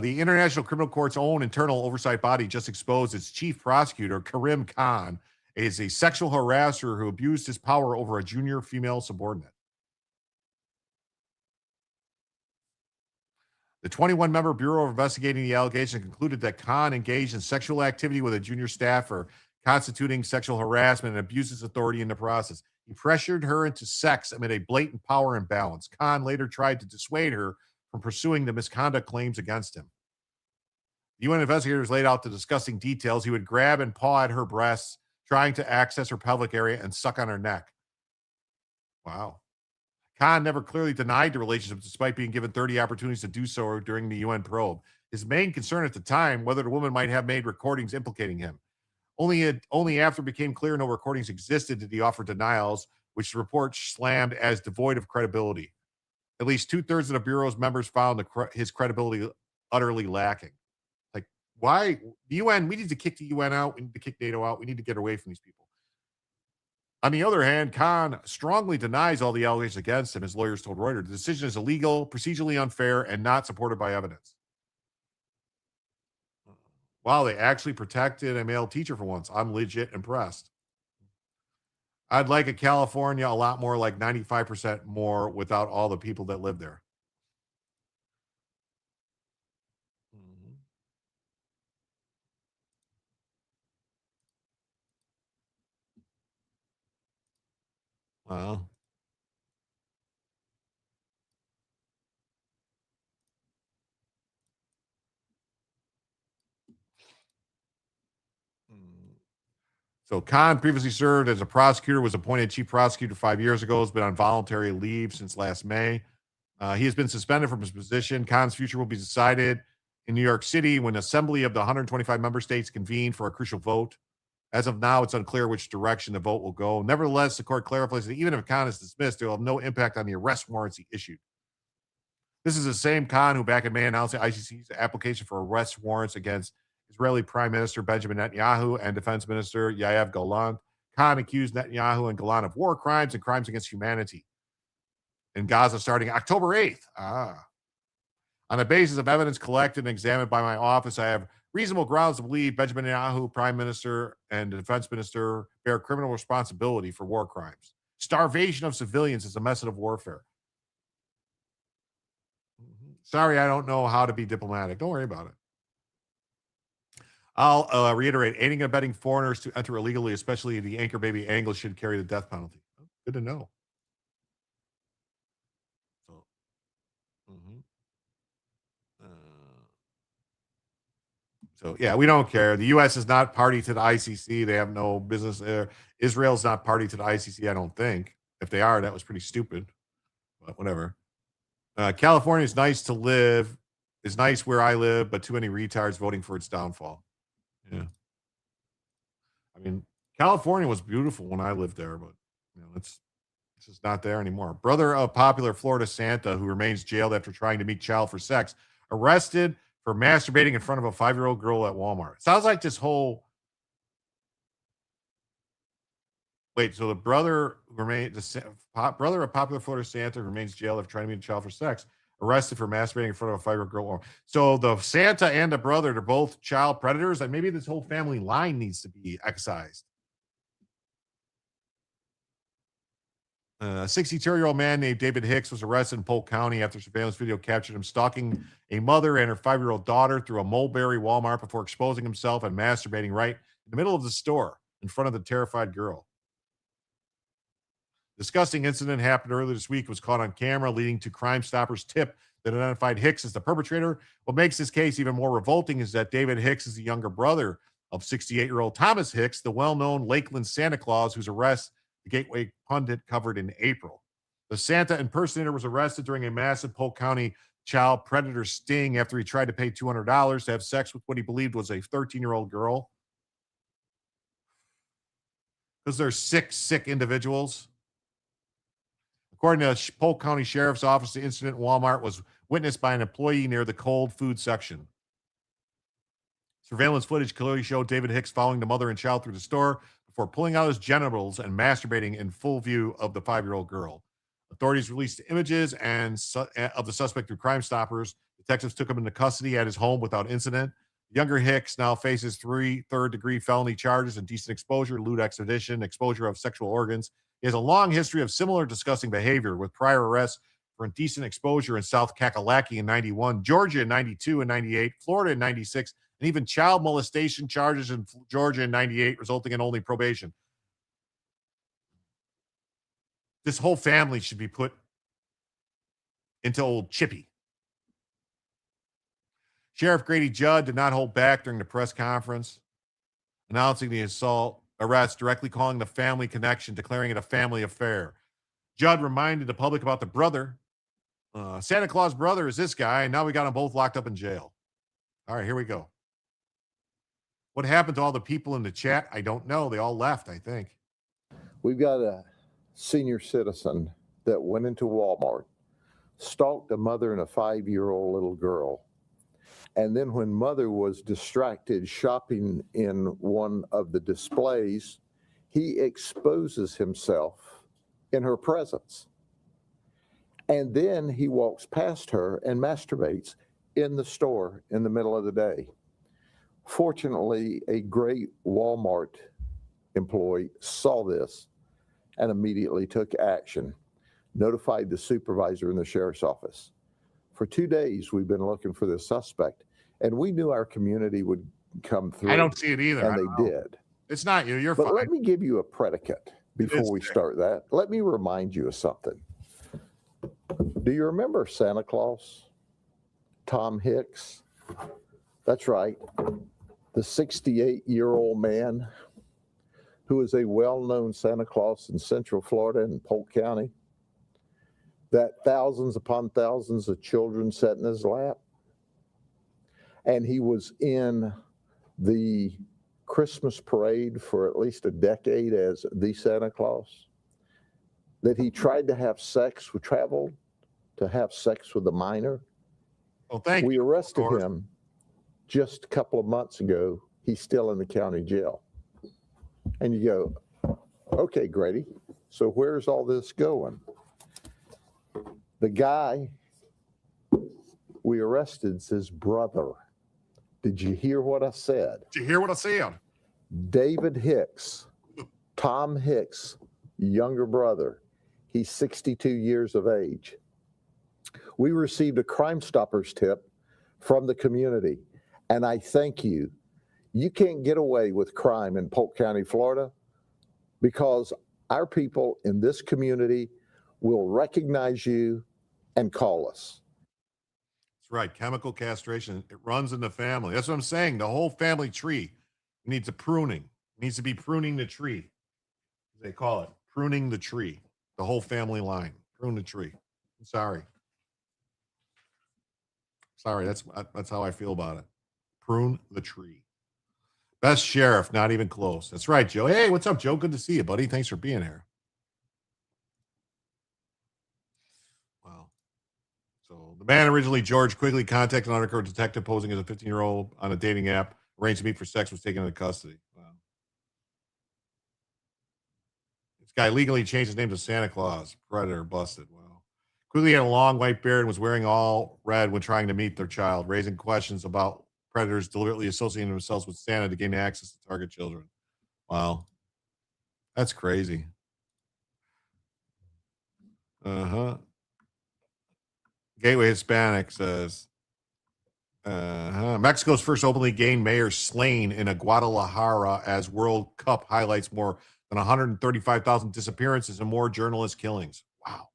The International Criminal Court's own internal oversight body just exposed its chief prosecutor, Karim Khan, as a sexual harasser who abused his power over a junior female subordinate. The 21-member Bureau investigating the allegation concluded that Khan engaged in sexual activity with a junior staffer, constituting sexual harassment and abused his authority in the process. He pressured her into sex amid a blatant power imbalance. Khan later tried to dissuade her from pursuing the misconduct claims against him. The UN investigators laid out the disgusting details. He would grab and paw at her breasts, trying to access her pelvic area and suck on her neck. Wow. Khan never clearly denied the relationship despite being given 30 opportunities to do so during the UN probe. His main concern at the time, whether the woman might have made recordings implicating him. Only after it became clear no recordings existed did he offer denials, which the report slammed as devoid of credibility. At least 2/3 of the Bureau's members found his credibility utterly lacking. Like, why? The UN, we need to kick the UN out. We need to kick NATO out. We need to get away from these people. On the other hand, Khan strongly denies all the allegations against him. His lawyers told Reuters the decision is illegal, procedurally unfair, and not supported by evidence. Wow, they actually protected a male teacher for once. I'm legit impressed. I'd like a California a lot more, like 95% more, without all the people that live there. Wow. So Khan previously served as a prosecutor, was appointed chief prosecutor 5 years ago, has been on voluntary leave since last May. He has been suspended from his position. Khan's future will be decided in New York City when assembly of the 125 member states convene for a crucial vote. As of now, it's unclear which direction the vote will go. Nevertheless, the court clarifies that even if Khan is dismissed, it will have no impact on the arrest warrants he issued. This is the same Khan who back in May announced the ICC's application for arrest warrants against Israeli Prime Minister Benjamin Netanyahu and Defense Minister Yoav Gallant. Khan accused Netanyahu and Gallant of war crimes and crimes against humanity in Gaza starting October 8th. On the basis of evidence collected and examined by my office, I have reasonable grounds to believe Benjamin Netanyahu, Prime Minister, and Defense Minister bear criminal responsibility for war crimes. Starvation of civilians is a method of warfare. Sorry, I don't know how to be diplomatic. Don't worry about it. I'll reiterate, aiding and abetting foreigners to enter illegally, especially the anchor baby angles, should carry the death penalty. Good to know. So, yeah, we don't care. The U.S. is not party to the ICC. They have no business there. Israel's not party to the ICC, I don't think. If they are, that was pretty stupid. But whatever. California is nice to live. It's nice where I live, but too many retards voting for its downfall. Yeah. I mean, California was beautiful when I lived there, but it's just not there anymore. Brother of popular Florida Santa, who remains jailed after trying to meet child for sex, arrested for masturbating in front of a 5-year-old girl at Walmart. Sounds like this whole. Wait, so the brother of popular Florida Santa remains jailed after trying to meet a child for sex, arrested for masturbating in front of a 5-year-old girl. So the Santa and the brother are both child predators, and maybe this whole family line needs to be excised. A 62-year-old man named David Hicks was arrested in Polk County after surveillance video captured him stalking a mother and her 5-year-old daughter through a Mulberry Walmart before exposing himself and masturbating right in the middle of the store in front of the terrified girl. Disgusting incident happened earlier this week, was caught on camera, leading to Crime Stoppers' tip that identified Hicks as the perpetrator. What makes this case even more revolting is that David Hicks is the younger brother of 68-year-old Thomas Hicks, the well-known Lakeland Santa Claus, whose arrest the Gateway Pundit covered in April. The Santa impersonator was arrested during a massive Polk County child predator sting after he tried to pay $200 to have sex with what he believed was a 13-year-old girl. Because they're sick individuals. According to Polk County Sheriff's Office, the incident in Walmart was witnessed by an employee near the cold food section. Surveillance footage clearly showed David Hicks following the mother and child through the store before pulling out his genitals and masturbating in full view of the 5-year-old girl. Authorities released images of the suspect through Crime Stoppers. Detectives took him into custody at his home without incident. Younger Hicks now faces 3 third-degree felony charges: indecent exposure, lewd extradition, exposure of sexual organs. He has a long history of similar disgusting behavior, with prior arrests for indecent exposure in South Kakalaki in 91, Georgia in 92 and 98, Florida in 96, and even child molestation charges in Georgia in 98, resulting in only probation. This whole family should be put into old Chippy. Sheriff Grady Judd did not hold back during the press conference, announcing the arrest, directly calling the family connection, declaring it a family affair. Judd reminded the public about the brother. Santa Claus brother is this guy, and now we got them both locked up in jail. All right, here we go. What happened to all the people in the chat? I don't know. They all left, I think. We've got a senior citizen that went into Walmart, stalked a mother and a 5-year-old little girl. And then when mother was distracted shopping in one of the displays, he exposes himself in her presence. And then he walks past her and masturbates in the store in the middle of the day. Fortunately, a great Walmart employee saw this and immediately took action, notified the supervisor in the sheriff's office. For 2 days, we've been looking for this suspect, and we knew our community would come through. I don't see it either. And they did. It's not you. You're but fine. Let me give you a predicate before we start that. Let me remind you of something. Do you remember Santa Claus? Tom Hicks? That's right. The 68-year-old man who is a well-known Santa Claus in Central Florida and Polk County, that thousands upon thousands of children sat in his lap. And he was in the Christmas parade for at least a decade as the Santa Claus. That he tried to have sex with a minor. Oh, thank you. We arrested him just a couple of months ago. He's still in the county jail. And you go, okay, Grady, so where's all this going? The guy we arrested is his brother. Did you hear what I said? Did you hear what I said? David Hicks, Tom Hicks' younger brother. He's 62 years of age. We received a Crime Stoppers tip from the community, and I thank you. You can't get away with crime in Polk County, Florida, because our people in this community will recognize you and call us. That's right. Chemical castration. It runs in the family. That's what I'm saying. The whole family tree needs a pruning. It needs to be pruning the tree. They call it pruning the tree. The whole family line. Prune the tree. I'm sorry. Sorry. That's how I feel about it. Prune the tree. Best sheriff, not even close. That's right, Joe. Hey, what's up, Joe? Good to see you, buddy. Thanks for being here. Wow. So the man originally, George Quigley, contacted an undercover detective posing as a 15-year-old on a dating app, arranged to meet for sex, was taken into custody. Wow. This guy legally changed his name to Santa Claus. Predator busted. Wow. Quigley had a long white beard and was wearing all red when trying to meet their child, raising questions about predators deliberately associating themselves with Santa to gain access to target children. Wow. That's crazy. Gateway Hispanic says, Mexico's first openly gay mayor slain in a Guadalajara as World Cup highlights more than 135,000 disappearances and more journalist killings. Wow.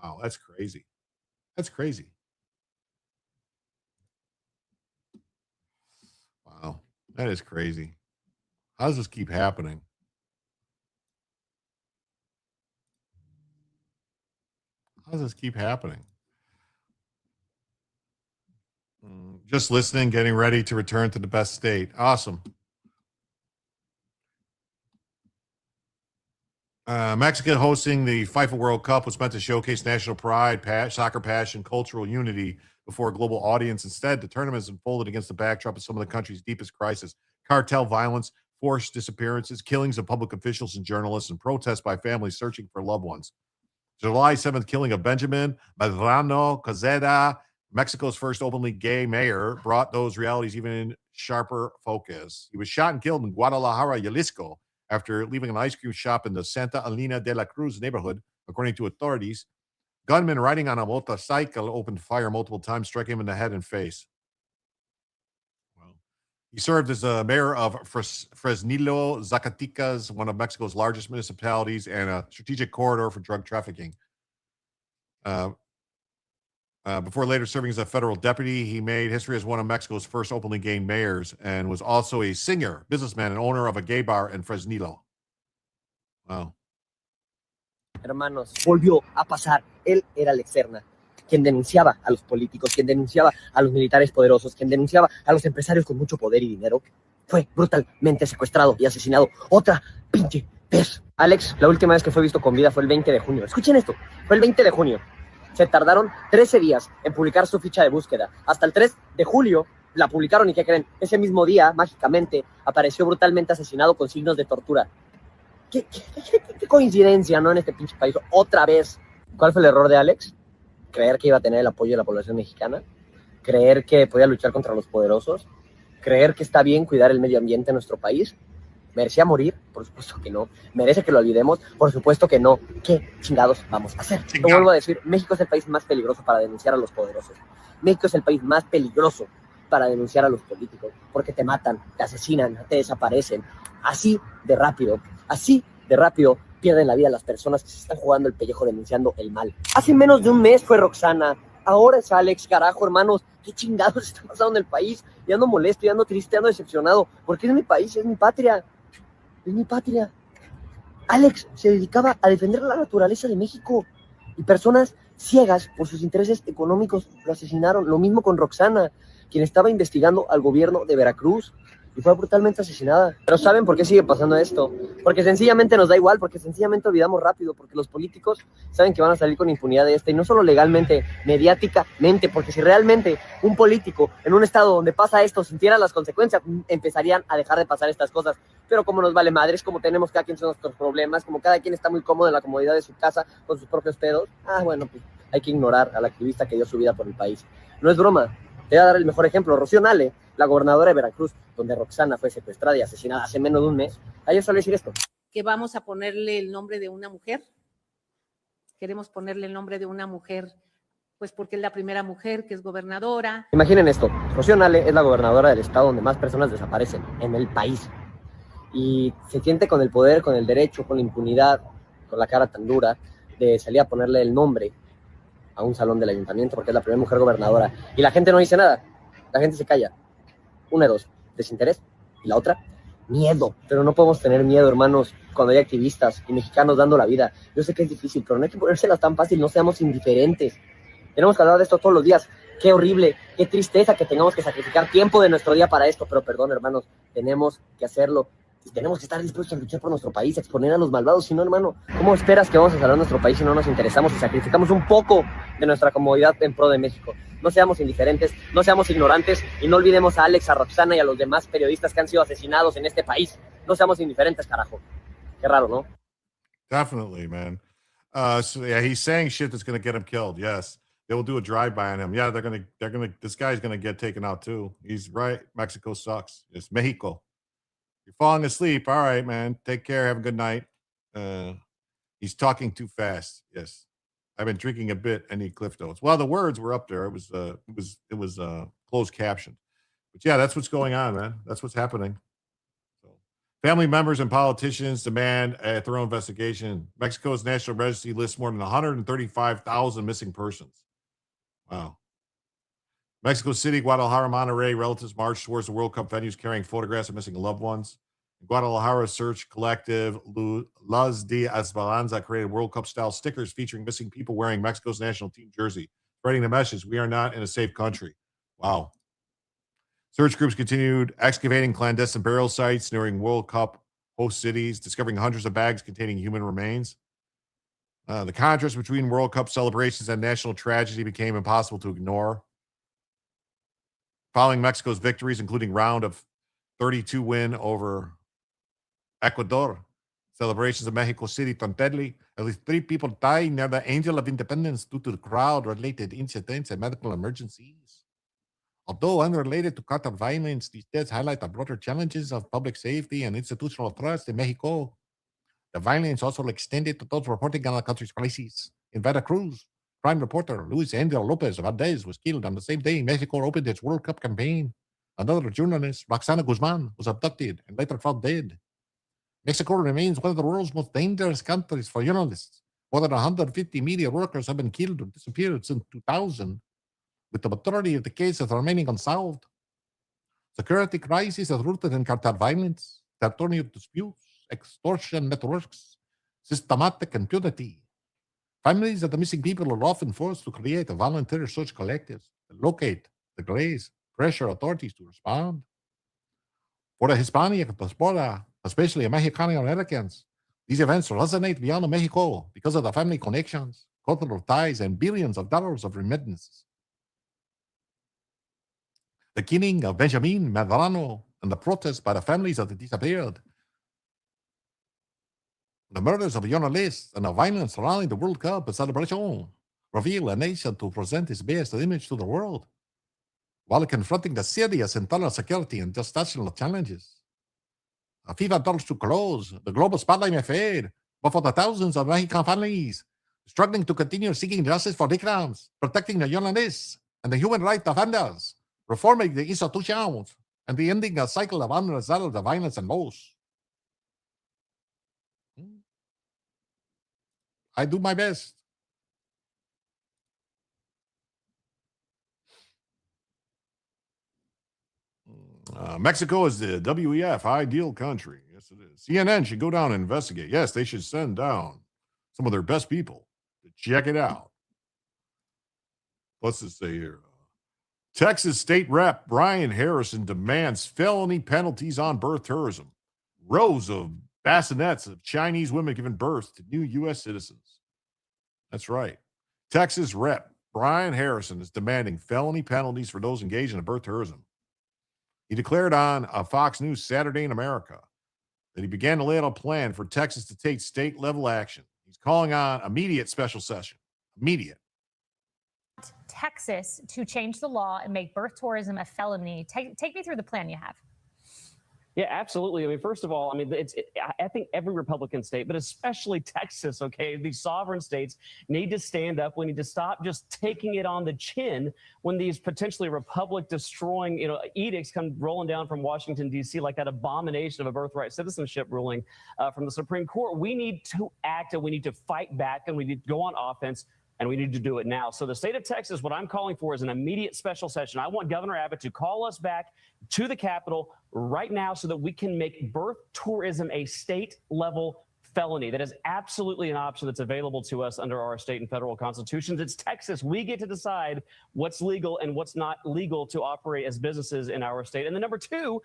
Wow, that's crazy. That's crazy. Wow. That is crazy. How does this keep happening? How does this keep happening? Just listening, getting ready to return to the best state. Awesome. Mexico hosting the FIFA World Cup was meant to showcase national pride, soccer passion, cultural unity before a global audience. Instead, the tournament has unfolded against the backdrop of some of the country's deepest crisis: cartel violence, forced disappearances, killings of public officials and journalists, and protests by families searching for loved ones. July 7th killing of Benjamin Medrano Cazeda, Mexico's first openly gay mayor, brought those realities even in sharper focus. He was shot and killed in Guadalajara, Jalisco, after leaving an ice cream shop in the Santa Elena de la Cruz neighborhood, according to authorities. Gunmen riding on a motorcycle opened fire multiple times, striking him in the head and face. He served as the mayor of Fresnillo, Zacatecas, one of Mexico's largest municipalities and a strategic corridor for drug trafficking. Before later serving as a federal deputy, he made history as one of Mexico's first openly gay mayors and was also a singer, businessman, and owner of a gay bar in Fresnillo. Wow. Hermanos, volvió a pasar. Él era el externa, quien denunciaba a los políticos, quien denunciaba a los militares poderosos, quien denunciaba a los empresarios con mucho poder y dinero. Fue brutalmente secuestrado y asesinado otra pinche vez. Alex, la última vez que fue visto con vida fue el 20 de junio. Escuchen esto, fue el 20 de junio. Se tardaron 13 días en publicar su ficha de búsqueda. Hasta el 3 de julio la publicaron y ¿qué creen? Ese mismo día, mágicamente, apareció brutalmente asesinado con signos de tortura. ¿Qué coincidencia, ¿no? En este pinche país. Otra vez. ¿Cuál fue el error de Alex? Creer que iba a tener el apoyo de la población mexicana. Creer que podía luchar contra los poderosos. Creer que está bien cuidar el medio ambiente en nuestro país. ¿Merecía morir? Por supuesto que no. ¿Merece que lo olvidemos? Por supuesto que no. ¿Qué chingados vamos a hacer? Lo vuelvo a decir, México es el país más peligroso para denunciar a los poderosos. México es el país más peligroso para denunciar a los políticos, porque te matan, te asesinan, te desaparecen. Así de rápido pierden la vida las personas que se están jugando el pellejo denunciando el mal. Hace menos de un mes fue Roxana, ahora es Alex, carajo, hermanos. ¿Qué chingados está pasando en el país? Ya ando molesto, ya ando triste, ya ando decepcionado, porque es mi país, es mi patria. Es mi patria. Alex se dedicaba a defender la naturaleza de México y personas ciegas por sus intereses económicos lo asesinaron. Lo mismo con Roxana, quien estaba investigando al gobierno de Veracruz y fue brutalmente asesinada. Pero ¿saben por qué sigue pasando esto? Porque sencillamente nos da igual, porque sencillamente olvidamos rápido, porque los políticos saben que van a salir con impunidad de esta, y no solo legalmente, mediáticamente, porque si realmente un político en un estado donde pasa esto sintiera las consecuencias, empezarían a dejar de pasar estas cosas. Pero como nos vale madres, como tenemos cada quien son nuestros problemas, como cada quien está muy cómodo en la comodidad de su casa con sus propios pedos, bueno, pues hay que ignorar al activista que dio su vida por el país. No es broma. Te voy a dar el mejor ejemplo. Rocío Nale, la gobernadora de Veracruz, donde Roxana fue secuestrada y asesinada hace menos de un mes, ayer salió a decir esto. Que vamos a ponerle el nombre de una mujer. Queremos ponerle el nombre de una mujer, pues porque es la primera mujer que es gobernadora. Imaginen esto, Rocío Nale es la gobernadora del estado donde más personas desaparecen en el país. Y se siente con el poder, con el derecho, con la impunidad, con la cara tan dura, de salir a ponerle el nombre a un salón del ayuntamiento porque es la primera mujer gobernadora. Y la gente no dice nada, la gente se calla. Una de dos, desinterés, y la otra, miedo. Pero no podemos tener miedo, hermanos, cuando hay activistas y mexicanos dando la vida. Yo sé que es difícil, pero no hay que ponérselas tan fácil, no seamos indiferentes. Tenemos que hablar de esto todos los días. Qué horrible, qué tristeza que tengamos que sacrificar tiempo de nuestro día para esto, pero perdón, hermanos, tenemos que hacerlo. Tenemos que estar dispuestos a luchar por nuestro país, a exponer a los malvados. Si no, hermano, ¿cómo esperas que vamos a salvar nuestro país si no nos interesamos y sacrificamos un poco de nuestra comodidad en pro de México? No seamos indiferentes, no seamos ignorantes y no olvidemos a Alex, a Roxana y a los demás periodistas que han sido asesinados en este país. No seamos indiferentes, carajo. Qué raro, ¿no? Definitely, man. So yeah, he's saying shit that's going to get him killed. Yes. They will do a drive-by on him. Yeah, this guy's going to get taken out too. He's right. Mexico sucks. It's Mexico. You're falling asleep. All right, man. Take care. Have a good night. He's talking too fast. Yes. I've been drinking a bit. I need Cliff Notes. Well, the words were up there. It was closed captioned. But yeah, that's what's going on, man. That's what's happening. So, family members and politicians demand a thorough investigation. Mexico's National Registry lists more than 135,000 missing persons. Wow. Mexico City, Guadalajara, Monterrey, relatives marched towards the World Cup venues carrying photographs of missing loved ones. Guadalajara search collective Las de Esperanza created World Cup-style stickers featuring missing people wearing Mexico's national team jersey, spreading the message, we are not in a safe country. Wow. Search groups continued excavating clandestine burial sites nearing World Cup host cities, discovering hundreds of bags containing human remains. The contrast between World Cup celebrations and national tragedy became impossible to ignore. Following Mexico's victories, including round of 32 win over Ecuador, celebrations of Mexico City turned deadly. At least 3 people died near the Angel of Independence due to the crowd-related incidents and medical emergencies. Although unrelated to cartel violence, these deaths highlight the broader challenges of public safety and institutional trust in Mexico. The violence also extended to those reporting on the country's crises. In Veracruz, crime reporter Luis Angel Lopez Valdez was killed on the same day Mexico opened its World Cup campaign. Another journalist, Roxana Guzman, was abducted and later found dead. Mexico remains one of the world's most dangerous countries for journalists. More than 150 media workers have been killed or disappeared since 2000, with the majority of the cases remaining unsolved. Security crisis is rooted in cartel violence, territorial disputes, extortion networks, systematic impunity. Families of the missing people are often forced to create a volunteer search collectives to locate the graves, pressure authorities to respond. For the Hispanic diaspora, especially Mexicano Americans, these events resonate beyond Mexico because of the family connections, cultural ties, and billions of dollars of remittances. The killing of Benjamin Medrano and the protests by the families of the disappeared, the murders of journalists and the violence surrounding the World Cup celebration reveal a nation to present its best image to the world while confronting the serious internal security and justitional challenges. FIFA doors to close, the global spotlight may fade, but for the thousands of Mexican families struggling to continue seeking justice for victims, protecting the journalists and the human rights defenders, reforming the institutions, and the ending a cycle of unresolved violence and loss. I do my best. Mexico is the WEF ideal country. Yes, it is. CNN should go down and investigate. Yes, they should send down some of their best people to check it out. What's it say here? Texas State Rep Brian Harrison demands felony penalties on birth tourism. Rows of bassinets of Chinese women giving birth to new U.S. citizens. That's right. Texas Rep Brian Harrison is demanding felony penalties for those engaged in birth tourism. He declared on Fox News Saturday in America that he began to lay out a plan for Texas to take state-level action. He's calling on immediate special session. Immediate. Texas to change the law and make birth tourism a felony. Take me through the plan you have. Yeah, absolutely. I mean, first of all, I mean, I think every Republican state, but especially Texas, okay, these sovereign states need to stand up. We need to stop just taking it on the chin when these potentially republic-destroying, edicts come rolling down from Washington, D.C., like that abomination of a birthright citizenship ruling from the Supreme Court. We need to act, and we need to fight back, and we need to go on offense. And we need to do it now. So the state of Texas, what I'm calling for is an immediate special session. I want Governor Abbott to call us back to the Capitol right now so that we can make birth tourism a state-level felony. That is absolutely an option that's available to us under our state and federal constitutions. It's Texas. We get to decide what's legal and what's not legal to operate as businesses in our state. And then number two,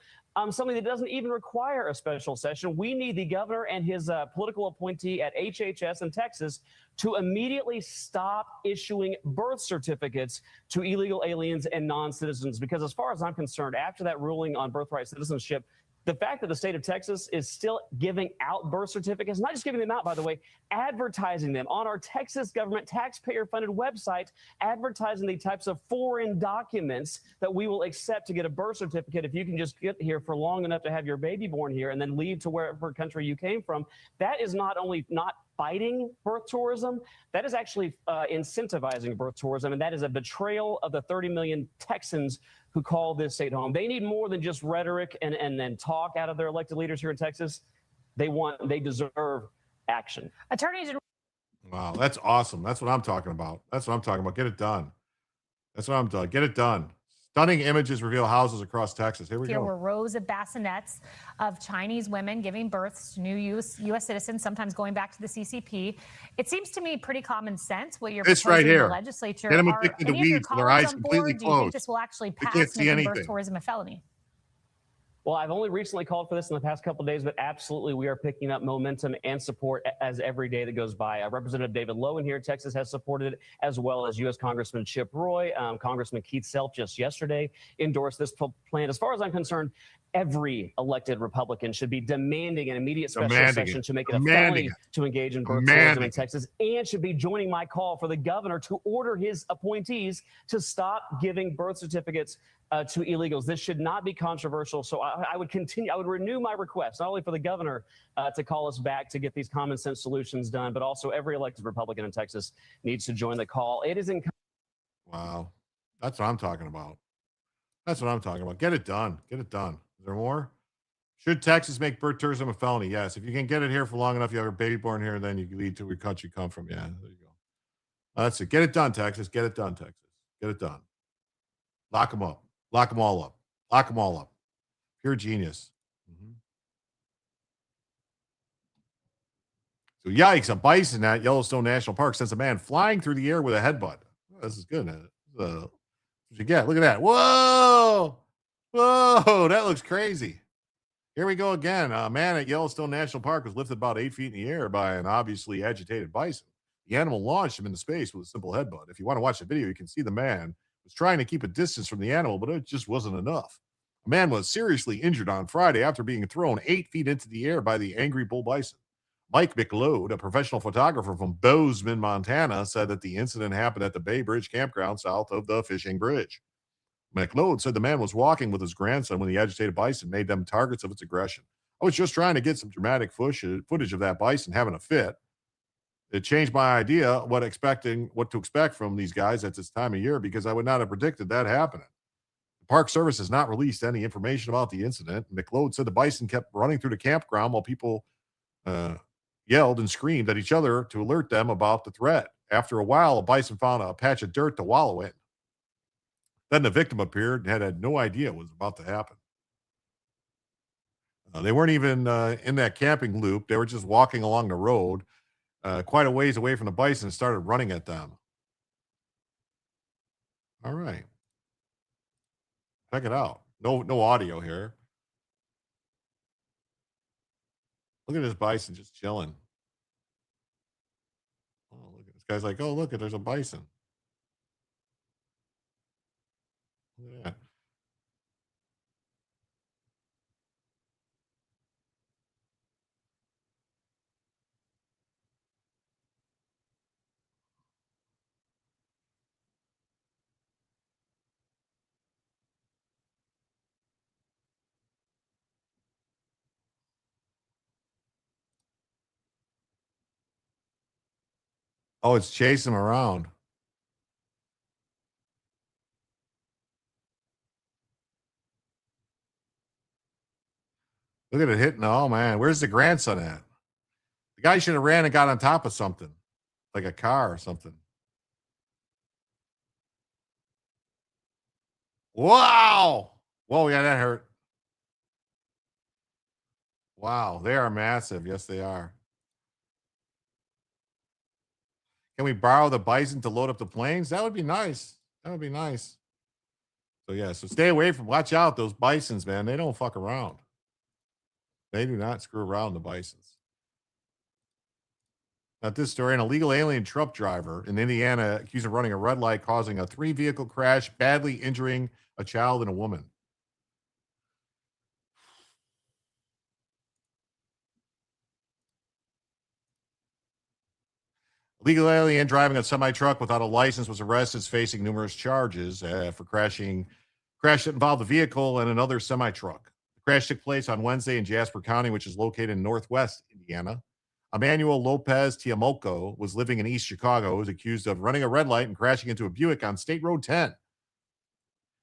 something that doesn't even require a special session. We need the governor and his political appointee at HHS in Texas to immediately stop issuing birth certificates to illegal aliens and non-citizens. Because as far as I'm concerned, after that ruling on birthright citizenship, the fact that the state of Texas is still giving out birth certificates, not just giving them out, by the way, advertising them on our Texas government taxpayer-funded website, advertising the types of foreign documents that we will accept to get a birth certificate if you can just get here for long enough to have your baby born here and then leave to wherever country you came from. That is not only not fighting birth tourism, that is actually incentivizing birth tourism, and that is a betrayal of the 30 million Texans who call this state home. They need more than just rhetoric and talk out of their elected leaders here in Texas. They deserve action. Attorneys. Wow, that's awesome. That's what I'm talking about. That's what I'm talking about. Get it done. That's what I'm done. Get it done. Stunning images reveal houses across Texas. Here we Here go. were rows of bassinets of Chinese women giving birth to new U.S. citizens, sometimes going back to the CCP. It seems to me pretty common sense what you're This proposing right in the here. legislature. Get them Are addicted to any of your weeds with their colleagues eyes on completely board? Do you think closed. this will actually They can't pass, see making anything. birth tourism a felony? Well, I've only recently called for this in the past couple of days, but absolutely we are picking up momentum and support as every day that goes by. Representative David Lowen here in Texas has supported it, as well as U.S. Congressman Chip Roy. Congressman Keith Self just yesterday endorsed this plan. As far as I'm concerned, every elected Republican should be demanding an immediate special session to make it a felony to engage in birth tourism in Texas, and should be joining my call for the governor to order his appointees to stop giving birth certificates to illegals. This should not be controversial. So I would continue. I would renew my request, not only for the governor to call us back to get these common sense solutions done, but also every elected Republican in Texas needs to join the call. It is in. Wow. That's what I'm talking about. That's what I'm talking about. Get it done. Get it done. Is there more? Should Texas make birth tourism a felony? Yes. If you can get it here for long enough, you have a baby born here, then you lead to where country come from. Yeah, there you go. That's it. Get it done, Texas. Get it done, Texas. Get it done. Lock them up. Lock them all up. Lock them all up. Pure genius. So yikes, a bison at Yellowstone National Park sends a man flying through the air with a headbutt. Oh, this is good. What you get? Look at that. Whoa. Whoa, that looks crazy. Here we go again. A man at Yellowstone National Park was lifted about 8 feet in the air by an obviously agitated bison. The animal launched him into space with a simple headbutt. If you want to watch the video, you can see the man was trying to keep a distance from the animal, but it just wasn't enough. A man was seriously injured on Friday after being thrown 8 feet into the air by the angry bull bison. Mike McLeod, a professional photographer from Bozeman, Montana, said that the incident happened at the Bay Bridge campground south of the fishing bridge. McLeod said the man was walking with his grandson when the agitated bison made them targets of its aggression. I was just trying to get some dramatic footage of that bison having a fit. It changed my idea what to expect from these guys at this time of year, because I would not have predicted that happening. The Park Service has not released any information about the incident. McLeod said the bison kept running through the campground while people yelled and screamed at each other to alert them about the threat. After a while, a bison found a patch of dirt to wallow in. Then the victim appeared and had no idea what was about to happen. They weren't even in that camping loop. They were just walking along the road quite a ways away from the bison and started running at them. All right. Check it out. No audio here. Look at this bison just chilling. Oh, look at this guy's like, oh, look, there's a bison. Look at that. Oh, it's chasing him around. Look at it hitting. Oh, man. Where's the grandson at? The guy should have ran and got on top of something, like a car or something. Wow. Whoa, yeah, that hurt. Wow, they are massive. Yes, they are. Can we borrow the bison to load up the planes? That would be nice. That would be nice. So, yeah, so stay away from, watch out, those bisons, man. They don't fuck around. They do not screw around, the bisons. Now, this story, an illegal alien truck driver in Indiana accused of running a red light, causing a 3-vehicle crash, badly injuring a child and a woman. Illegal alien driving a semi-truck without a license was arrested, facing numerous charges for crash that involved a vehicle and another semi-truck. The crash took place on Wednesday in Jasper County, which is located in northwest Indiana. Emmanuel Lopez Tiamoco was living in East Chicago. He was accused of running a red light and crashing into a Buick on State Road 10.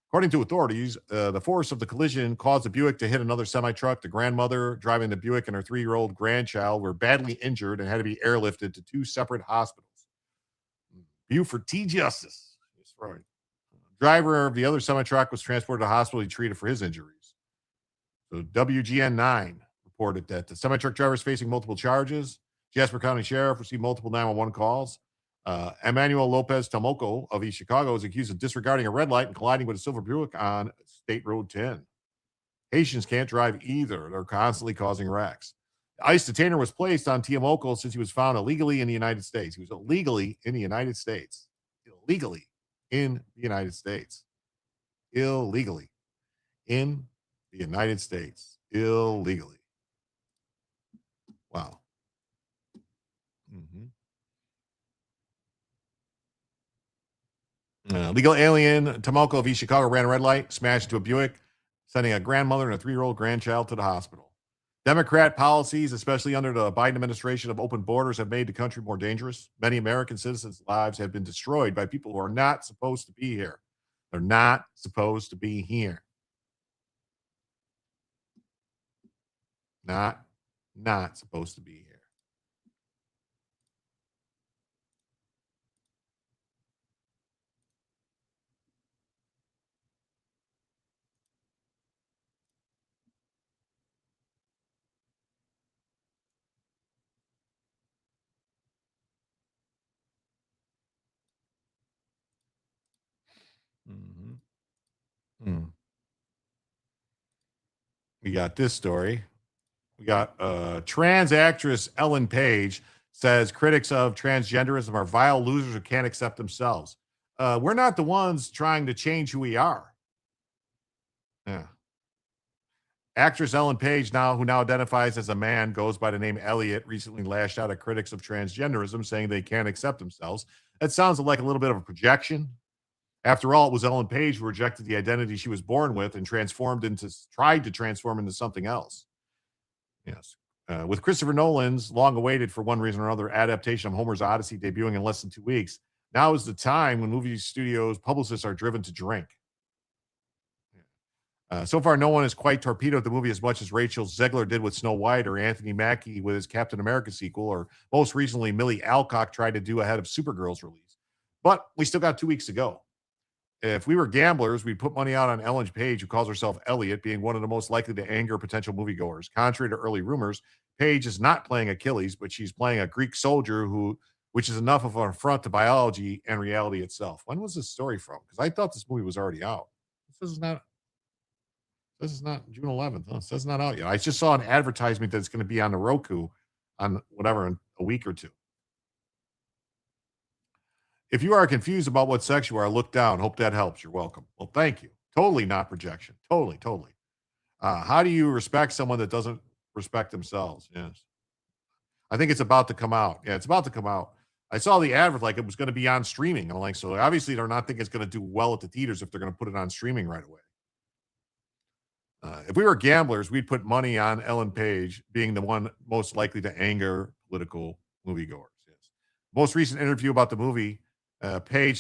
According to authorities, the force of the collision caused the Buick to hit another semi-truck. The grandmother driving the Buick and her 3-year-old grandchild were badly injured and had to be airlifted to 2 separate hospitals. Buford T. Justice. That's right. driver of the other semi-truck was transported to the hospital. He treated for his injuries. So WGN9 reported that the semi-truck driver is facing multiple charges. Jasper County Sheriff received multiple 911 calls. Emmanuel Lopez Tomoko of East Chicago is accused of disregarding a red light and colliding with a silver Buick on State Road 10. Haitians can't drive either. They're constantly causing wrecks. The ICE detainer was placed on Tomoko since he was found illegally in the United States. He was illegally in the United States. Illegally in the United States. Illegally in the United States. Illegally. Wow. Legal alien Tomoko of East Chicago ran a red light, smashed into a Buick, sending a grandmother and a 3-year-old grandchild to the hospital. Democrat policies, especially under the Biden administration of open borders, have made the country more dangerous. Many American citizens' lives have been destroyed by people who are not supposed to be here. They're not supposed to be here. Not supposed to be here. We got this story. We got trans actress Ellen Page says critics of transgenderism are vile losers who can't accept themselves. We're not the ones trying to change who we are. Yeah. Actress Ellen Page, who now identifies as a man, goes by the name Elliot, recently lashed out at critics of transgenderism, saying they can't accept themselves. That sounds like a little bit of a projection. After all, it was Ellen Page who rejected the identity she was born with and tried to transform into something else. Yes. With Christopher Nolan's long-awaited, for one reason or another, adaptation of Homer's Odyssey debuting in less than 2 weeks, now is the time when movie studios' publicists are driven to drink. So far, no one has quite torpedoed the movie as much as Rachel Zegler did with Snow White, or Anthony Mackie with his Captain America sequel, or most recently, Millie Alcock tried to do ahead of Supergirl's release. But we still got 2 weeks to go. If we were gamblers, we'd put money out on Ellen Page, who calls herself Elliot, being one of the most likely to anger potential moviegoers. Contrary to early rumors, Page is not playing Achilles, but she's playing a Greek soldier which is enough of an affront to biology and reality itself. When was this story from? Because I thought this movie was already out. This is not June 11th. Huh? This is not out yet. I just saw an advertisement that it's going to be on the Roku on whatever in a week or two. If you are confused about what sex you are, look down. Hope that helps. You're welcome. Well, thank you. Totally not projection. Totally. How do you respect someone that doesn't respect themselves? Yes. I think it's about to come out. Yeah, it's about to come out. I saw the advert like it was going to be on streaming. I'm like, so obviously they're not thinking it's going to do well at the theaters if they're going to put it on streaming right away. If we were gamblers, we'd put money on Ellen Page being the one most likely to anger political moviegoers. Yes. Most recent interview about the movie, Page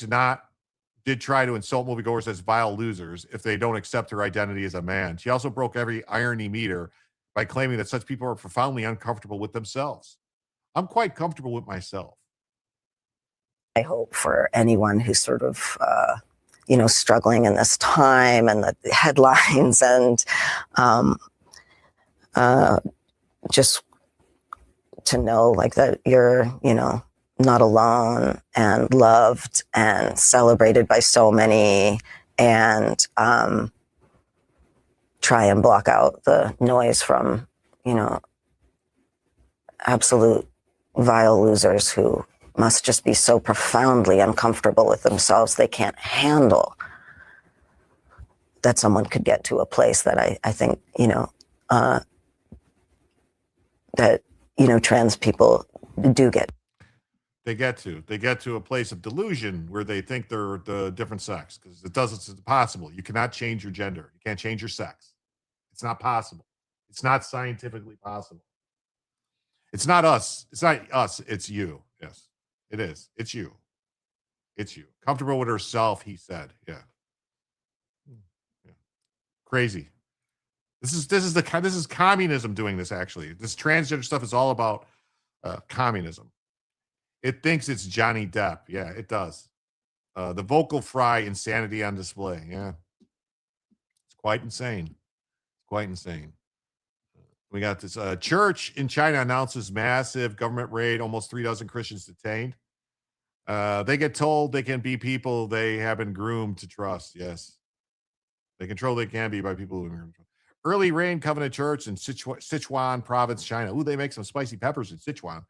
did try to insult moviegoers as vile losers if they don't accept her identity as a man. She also broke every irony meter by claiming that such people are profoundly uncomfortable with themselves. I'm quite comfortable with myself. I hope for anyone who's sort of, struggling in this time and the headlines and just to know like that you're, not alone and loved and celebrated by so many, and try and block out the noise from, absolute vile losers who must just be so profoundly uncomfortable with themselves they can't handle that someone could get to a place that I think, that, trans people do get. They get to a place of delusion where they think they're the different sex, because it's impossible. You cannot change your gender. You can't change your sex. It's not possible. It's not scientifically possible. It's not us. It's not us. It's you. Yes, it is. It's you. It's you. Comfortable with herself, he said. Yeah. Crazy. This is communism doing this. Actually, this transgender stuff is all about communism. It thinks it's Johnny Depp. Yeah, it does. The vocal fry insanity on display. Yeah. It's quite insane. It's quite insane. We got this church in China announces massive government raid, almost 36 Christians detained. They get told they can be people they have been groomed to trust. Yes. They control they can be by people who are Early Rain Covenant Church in Sichuan province, China. Ooh, they make some spicy peppers in Sichuan.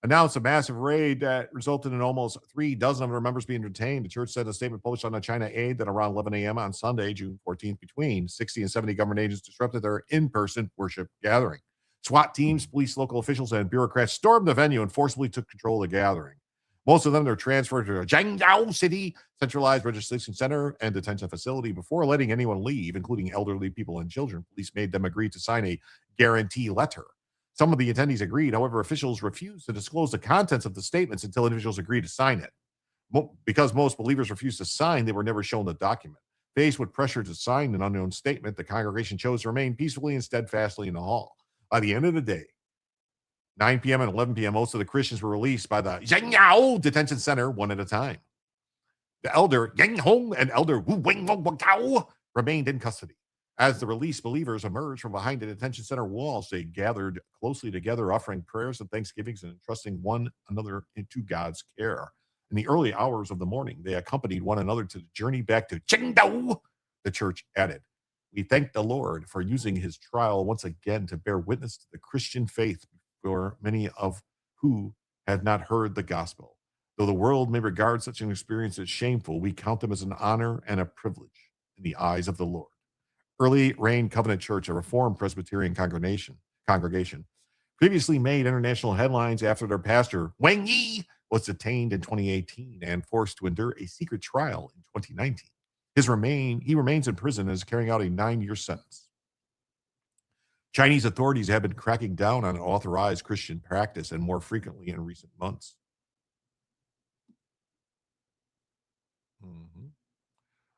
Announced a massive raid that resulted in almost 3 dozen of their members being detained. The church said in a statement published on the China Aide that around 11 a.m. on Sunday, June 14th, between 60 and 70 government agents disrupted their in-person worship gathering. SWAT teams, police, local officials, and bureaucrats stormed the venue and forcibly took control of the gathering. Most of them are transferred to Zhangzhou City Centralized Registration Center and Detention Facility before letting anyone leave, including elderly people and children. Police made them agree to sign a guarantee letter. Some of the attendees agreed. However, officials refused to disclose the contents of the statements until individuals agreed to sign it. Because most believers refused to sign, they were never shown the document. Faced with pressure to sign an unknown statement, the congregation chose to remain peacefully and steadfastly in the hall. By the end of the day, 9 p.m. and 11 p.m., most of the Christians were released by the Zhangzhou Detention Center one at a time. The elder Yang Hong and elder Wu Wing Wong Gao remained in custody. As the released believers emerged from behind the detention center walls, they gathered closely together, offering prayers and thanksgivings and entrusting one another into God's care. In the early hours of the morning, they accompanied one another to the journey back to Qingdao. The church added, "We thank the Lord for using his trial once again to bear witness to the Christian faith for many of who had not heard the gospel. Though the world may regard such an experience as shameful, we count them as an honor and a privilege in the eyes of the Lord." Early Rain Covenant Church, a Reformed Presbyterian congregation, previously made international headlines after their pastor, Wang Yi, was detained in 2018 and forced to endure a secret trial in 2019. He remains in prison and is carrying out a 9-year sentence. Chinese authorities have been cracking down on unauthorized Christian practice and more frequently in recent months.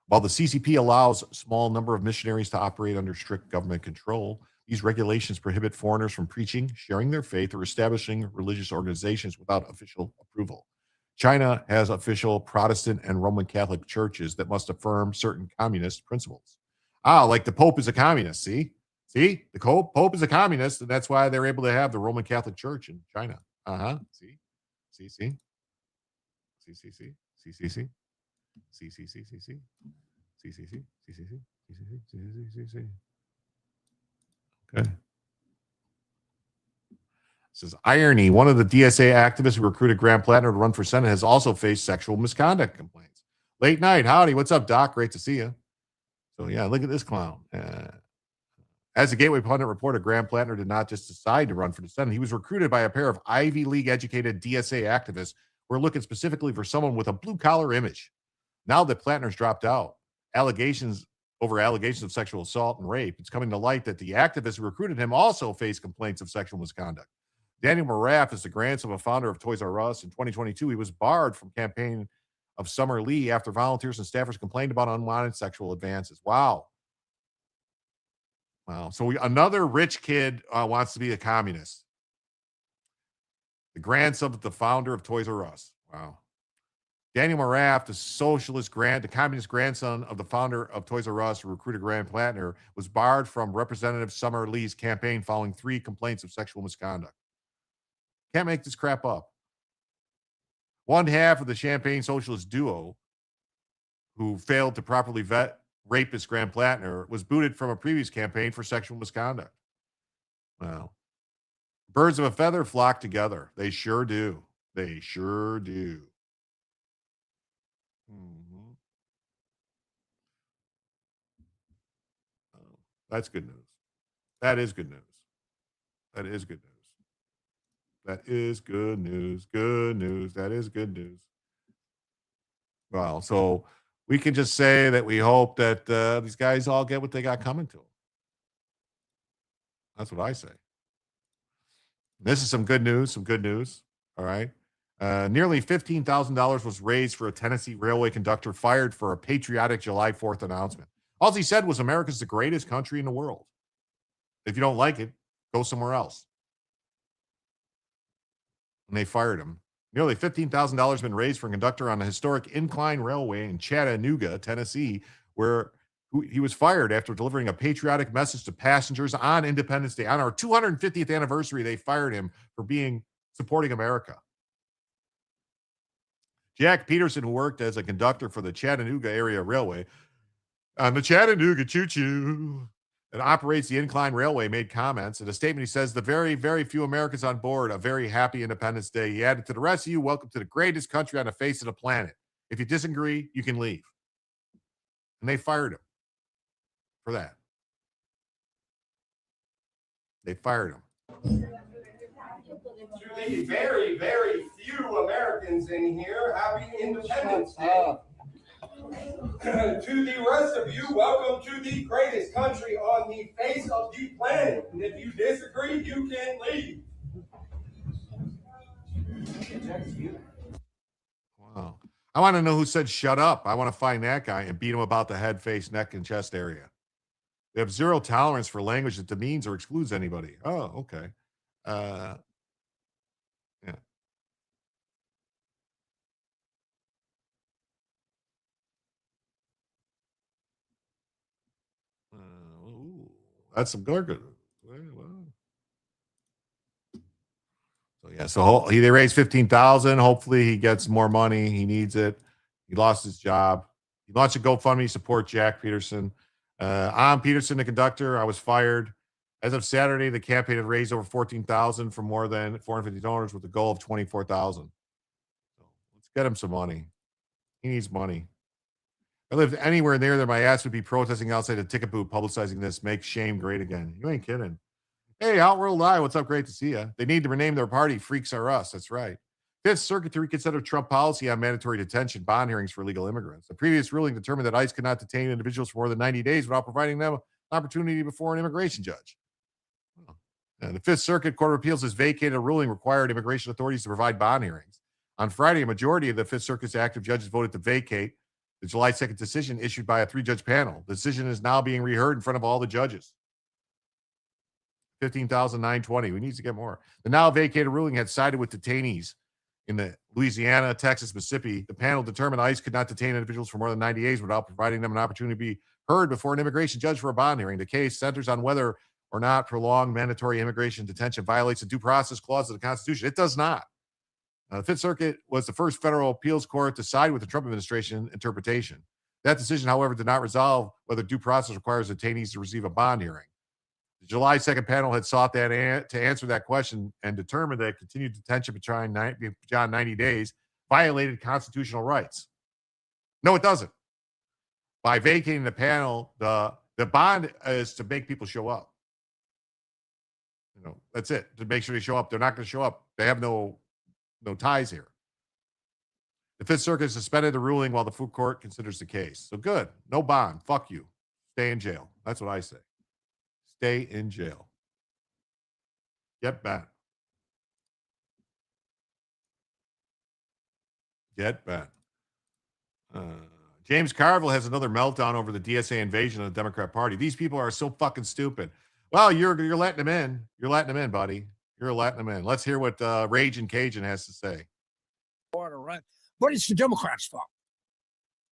While the CCP allows a small number of missionaries to operate under strict government control, these regulations prohibit foreigners from preaching, sharing their faith, or establishing religious organizations without official approval. China has official Protestant and Roman Catholic churches that must affirm certain communist principles. Like the Pope is a communist, see? See? The Pope is a communist, and that's why they're able to have the Roman Catholic Church in China. See? See? See? See? See? See? See? See? See? Okay. Says irony. One of the DSA activists who recruited Graham Plattner to run for Senate has also faced sexual misconduct complaints. Late night. Howdy. What's up, Doc? Great to see you. So, yeah, look at this clown. As the Gateway Pundit reported, Graham Plattner did not just decide to run for the Senate. He was recruited by a pair of Ivy League educated DSA activists who are looking specifically for someone with a blue collar image. Now that Plattner's dropped out, allegations of sexual assault and rape, it's coming to light that the activists who recruited him also face complaints of sexual misconduct. Daniel Maraff is the grandson of a founder of Toys R Us. In 2022, he was barred from campaign of Summer Lee after volunteers and staffers complained about unwanted sexual advances. Wow. So another rich kid wants to be a communist. The grandson of the founder of Toys R Us. Wow. Daniel Maraff, the communist grandson of the founder of Toys R Us, who recruited Graham Plattner, was barred from Representative Summer Lee's campaign following 3 complaints of sexual misconduct. Can't make this crap up. One half of the Champagne Socialist duo, who failed to properly vet rapist Graham Plattner, was booted from a previous campaign for sexual misconduct. Wow. Birds of a feather flock together. They sure do. They sure do. That's good news. That is good news. That is good news. That is good news. Good news. That is good news. Well, so we can just say that we hope that these guys all get what they got coming to them. That's what I say. This is some good news. Some good news. All right. Nearly $15,000 was raised for a Tennessee railway conductor fired for a patriotic July 4th announcement. All he said was America's the greatest country in the world. If you don't like it, go somewhere else. And they fired him. Nearly $15,000 has been raised for a conductor on a historic incline railway in Chattanooga, Tennessee, where he was fired after delivering a patriotic message to passengers on Independence Day. On our 250th anniversary, they fired him for supporting America. Jack Peterson, who worked as a conductor for the Chattanooga Area Railway on the Chattanooga Choo-Choo and operates the incline railway, made comments. In a statement, he says, the very, very few Americans on board, a very happy Independence Day. He added, to the rest of you, welcome to the greatest country on the face of the planet. If you disagree, you can leave. And they fired him for that. They fired him. To the very, very few Americans in here, happy Independence Day. To the rest of you, welcome to the greatest country on the face of the planet. And if you disagree, you can leave. Wow. I want to know who said shut up. I want to find that guy and beat him about the head, face, neck, and chest area. They have zero tolerance for language that demeans or excludes anybody. Oh, okay. Yeah. That's some good. So yeah, so they raised 15,000. Hopefully he gets more money. He needs it. He lost his job. He launched a GoFundMe support Jack Peterson. I'm Peterson, the conductor. I was fired. As of Saturday, the campaign had raised over 14,000 from more than 450 donors with a goal of 24,000. So let's get him some money. He needs money. If I lived anywhere near there, my ass would be protesting outside the ticket booth, publicizing this. Make shame great again. You ain't kidding. Hey, Outworld Eye, what's up? Great to see you. They need to rename their party. Freaks are us. That's right. Fifth Circuit to reconsider Trump policy on mandatory detention bond hearings for illegal immigrants. The previous ruling determined that ICE could not detain individuals for more than 90 days without providing them an opportunity before an immigration judge. The Fifth Circuit Court of Appeals has vacated a ruling required immigration authorities to provide bond hearings. On Friday, a majority of the Fifth Circuit's active judges voted to vacate the July 2nd decision issued by a 3-judge panel. The decision is now being reheard in front of all the judges. 15,920. We need to get more. The now vacated ruling had sided with detainees in the Louisiana, Texas, Mississippi. The panel determined ICE could not detain individuals for more than 90 days without providing them an opportunity to be heard before an immigration judge for a bond hearing. The case centers on whether or not prolonged mandatory immigration detention violates the due process clause of the Constitution. It does not. The Fifth Circuit was the first federal appeals court to side with the Trump administration interpretation. That decision, however, did not resolve whether due process requires detainees to receive a bond hearing. The July 2nd panel had sought that to answer that question and determined that continued detention beyond 90 days violated constitutional rights. No, it doesn't. By vacating the panel, the bond is to make people show up. That's it. To make sure they show up. They're not going to show up. They have no ties here. The Fifth Circuit suspended the ruling while the full court considers the case. So good. No bond. Fuck you. Stay in jail. That's what I say. Stay in jail. Get back. Get back. James Carville has another meltdown over the DSA invasion of the Democrat Party. These people are so fucking stupid. Well, you're letting them in. You're letting them in, buddy. You're letting them in. Let's hear what Raging Cajun has to say. Right. But it's the Democrats' fault.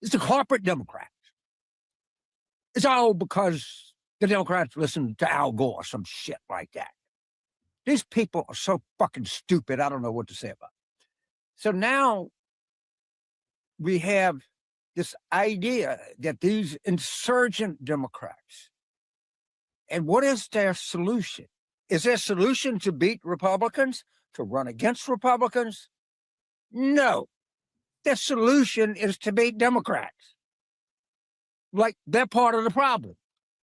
It's the corporate Democrats. It's all because the Democrats listen to Al Gore or some shit like that. These people are so fucking stupid, I don't know what to say about it. So now we have this idea that these insurgent Democrats, and what is their solution? Is their solution to beat Republicans, to run against Republicans? No. Their solution is to beat Democrats. Like they're part of the problem.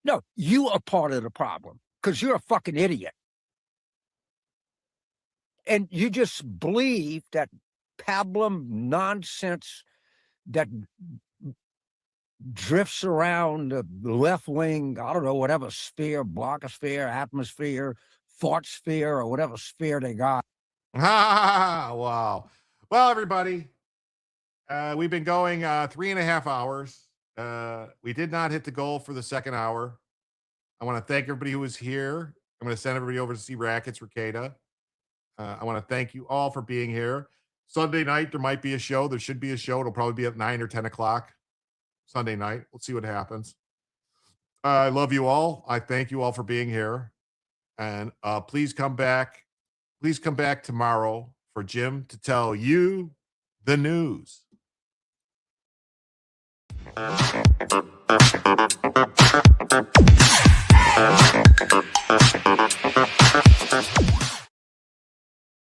No, you are part of the problem because you're a fucking idiot. And you just believe that pablum nonsense that drifts around the left wing, I don't know, whatever sphere, blogosphere, atmosphere, thought sphere, or whatever sphere they got. Wow. Well, everybody, we've been going 3.5 hours. We did not hit the goal for the second hour. I want to thank everybody who was here. I'm going to send everybody over to see Rackets Ricada. I want to thank you all for being here. Sunday night, there might be a show. There should be a show. It'll probably be at 9 or 10 o'clock Sunday night. We'll see what happens. I love you all. I thank you all for being here. And please come back. Please come back tomorrow for Jim to tell you the news.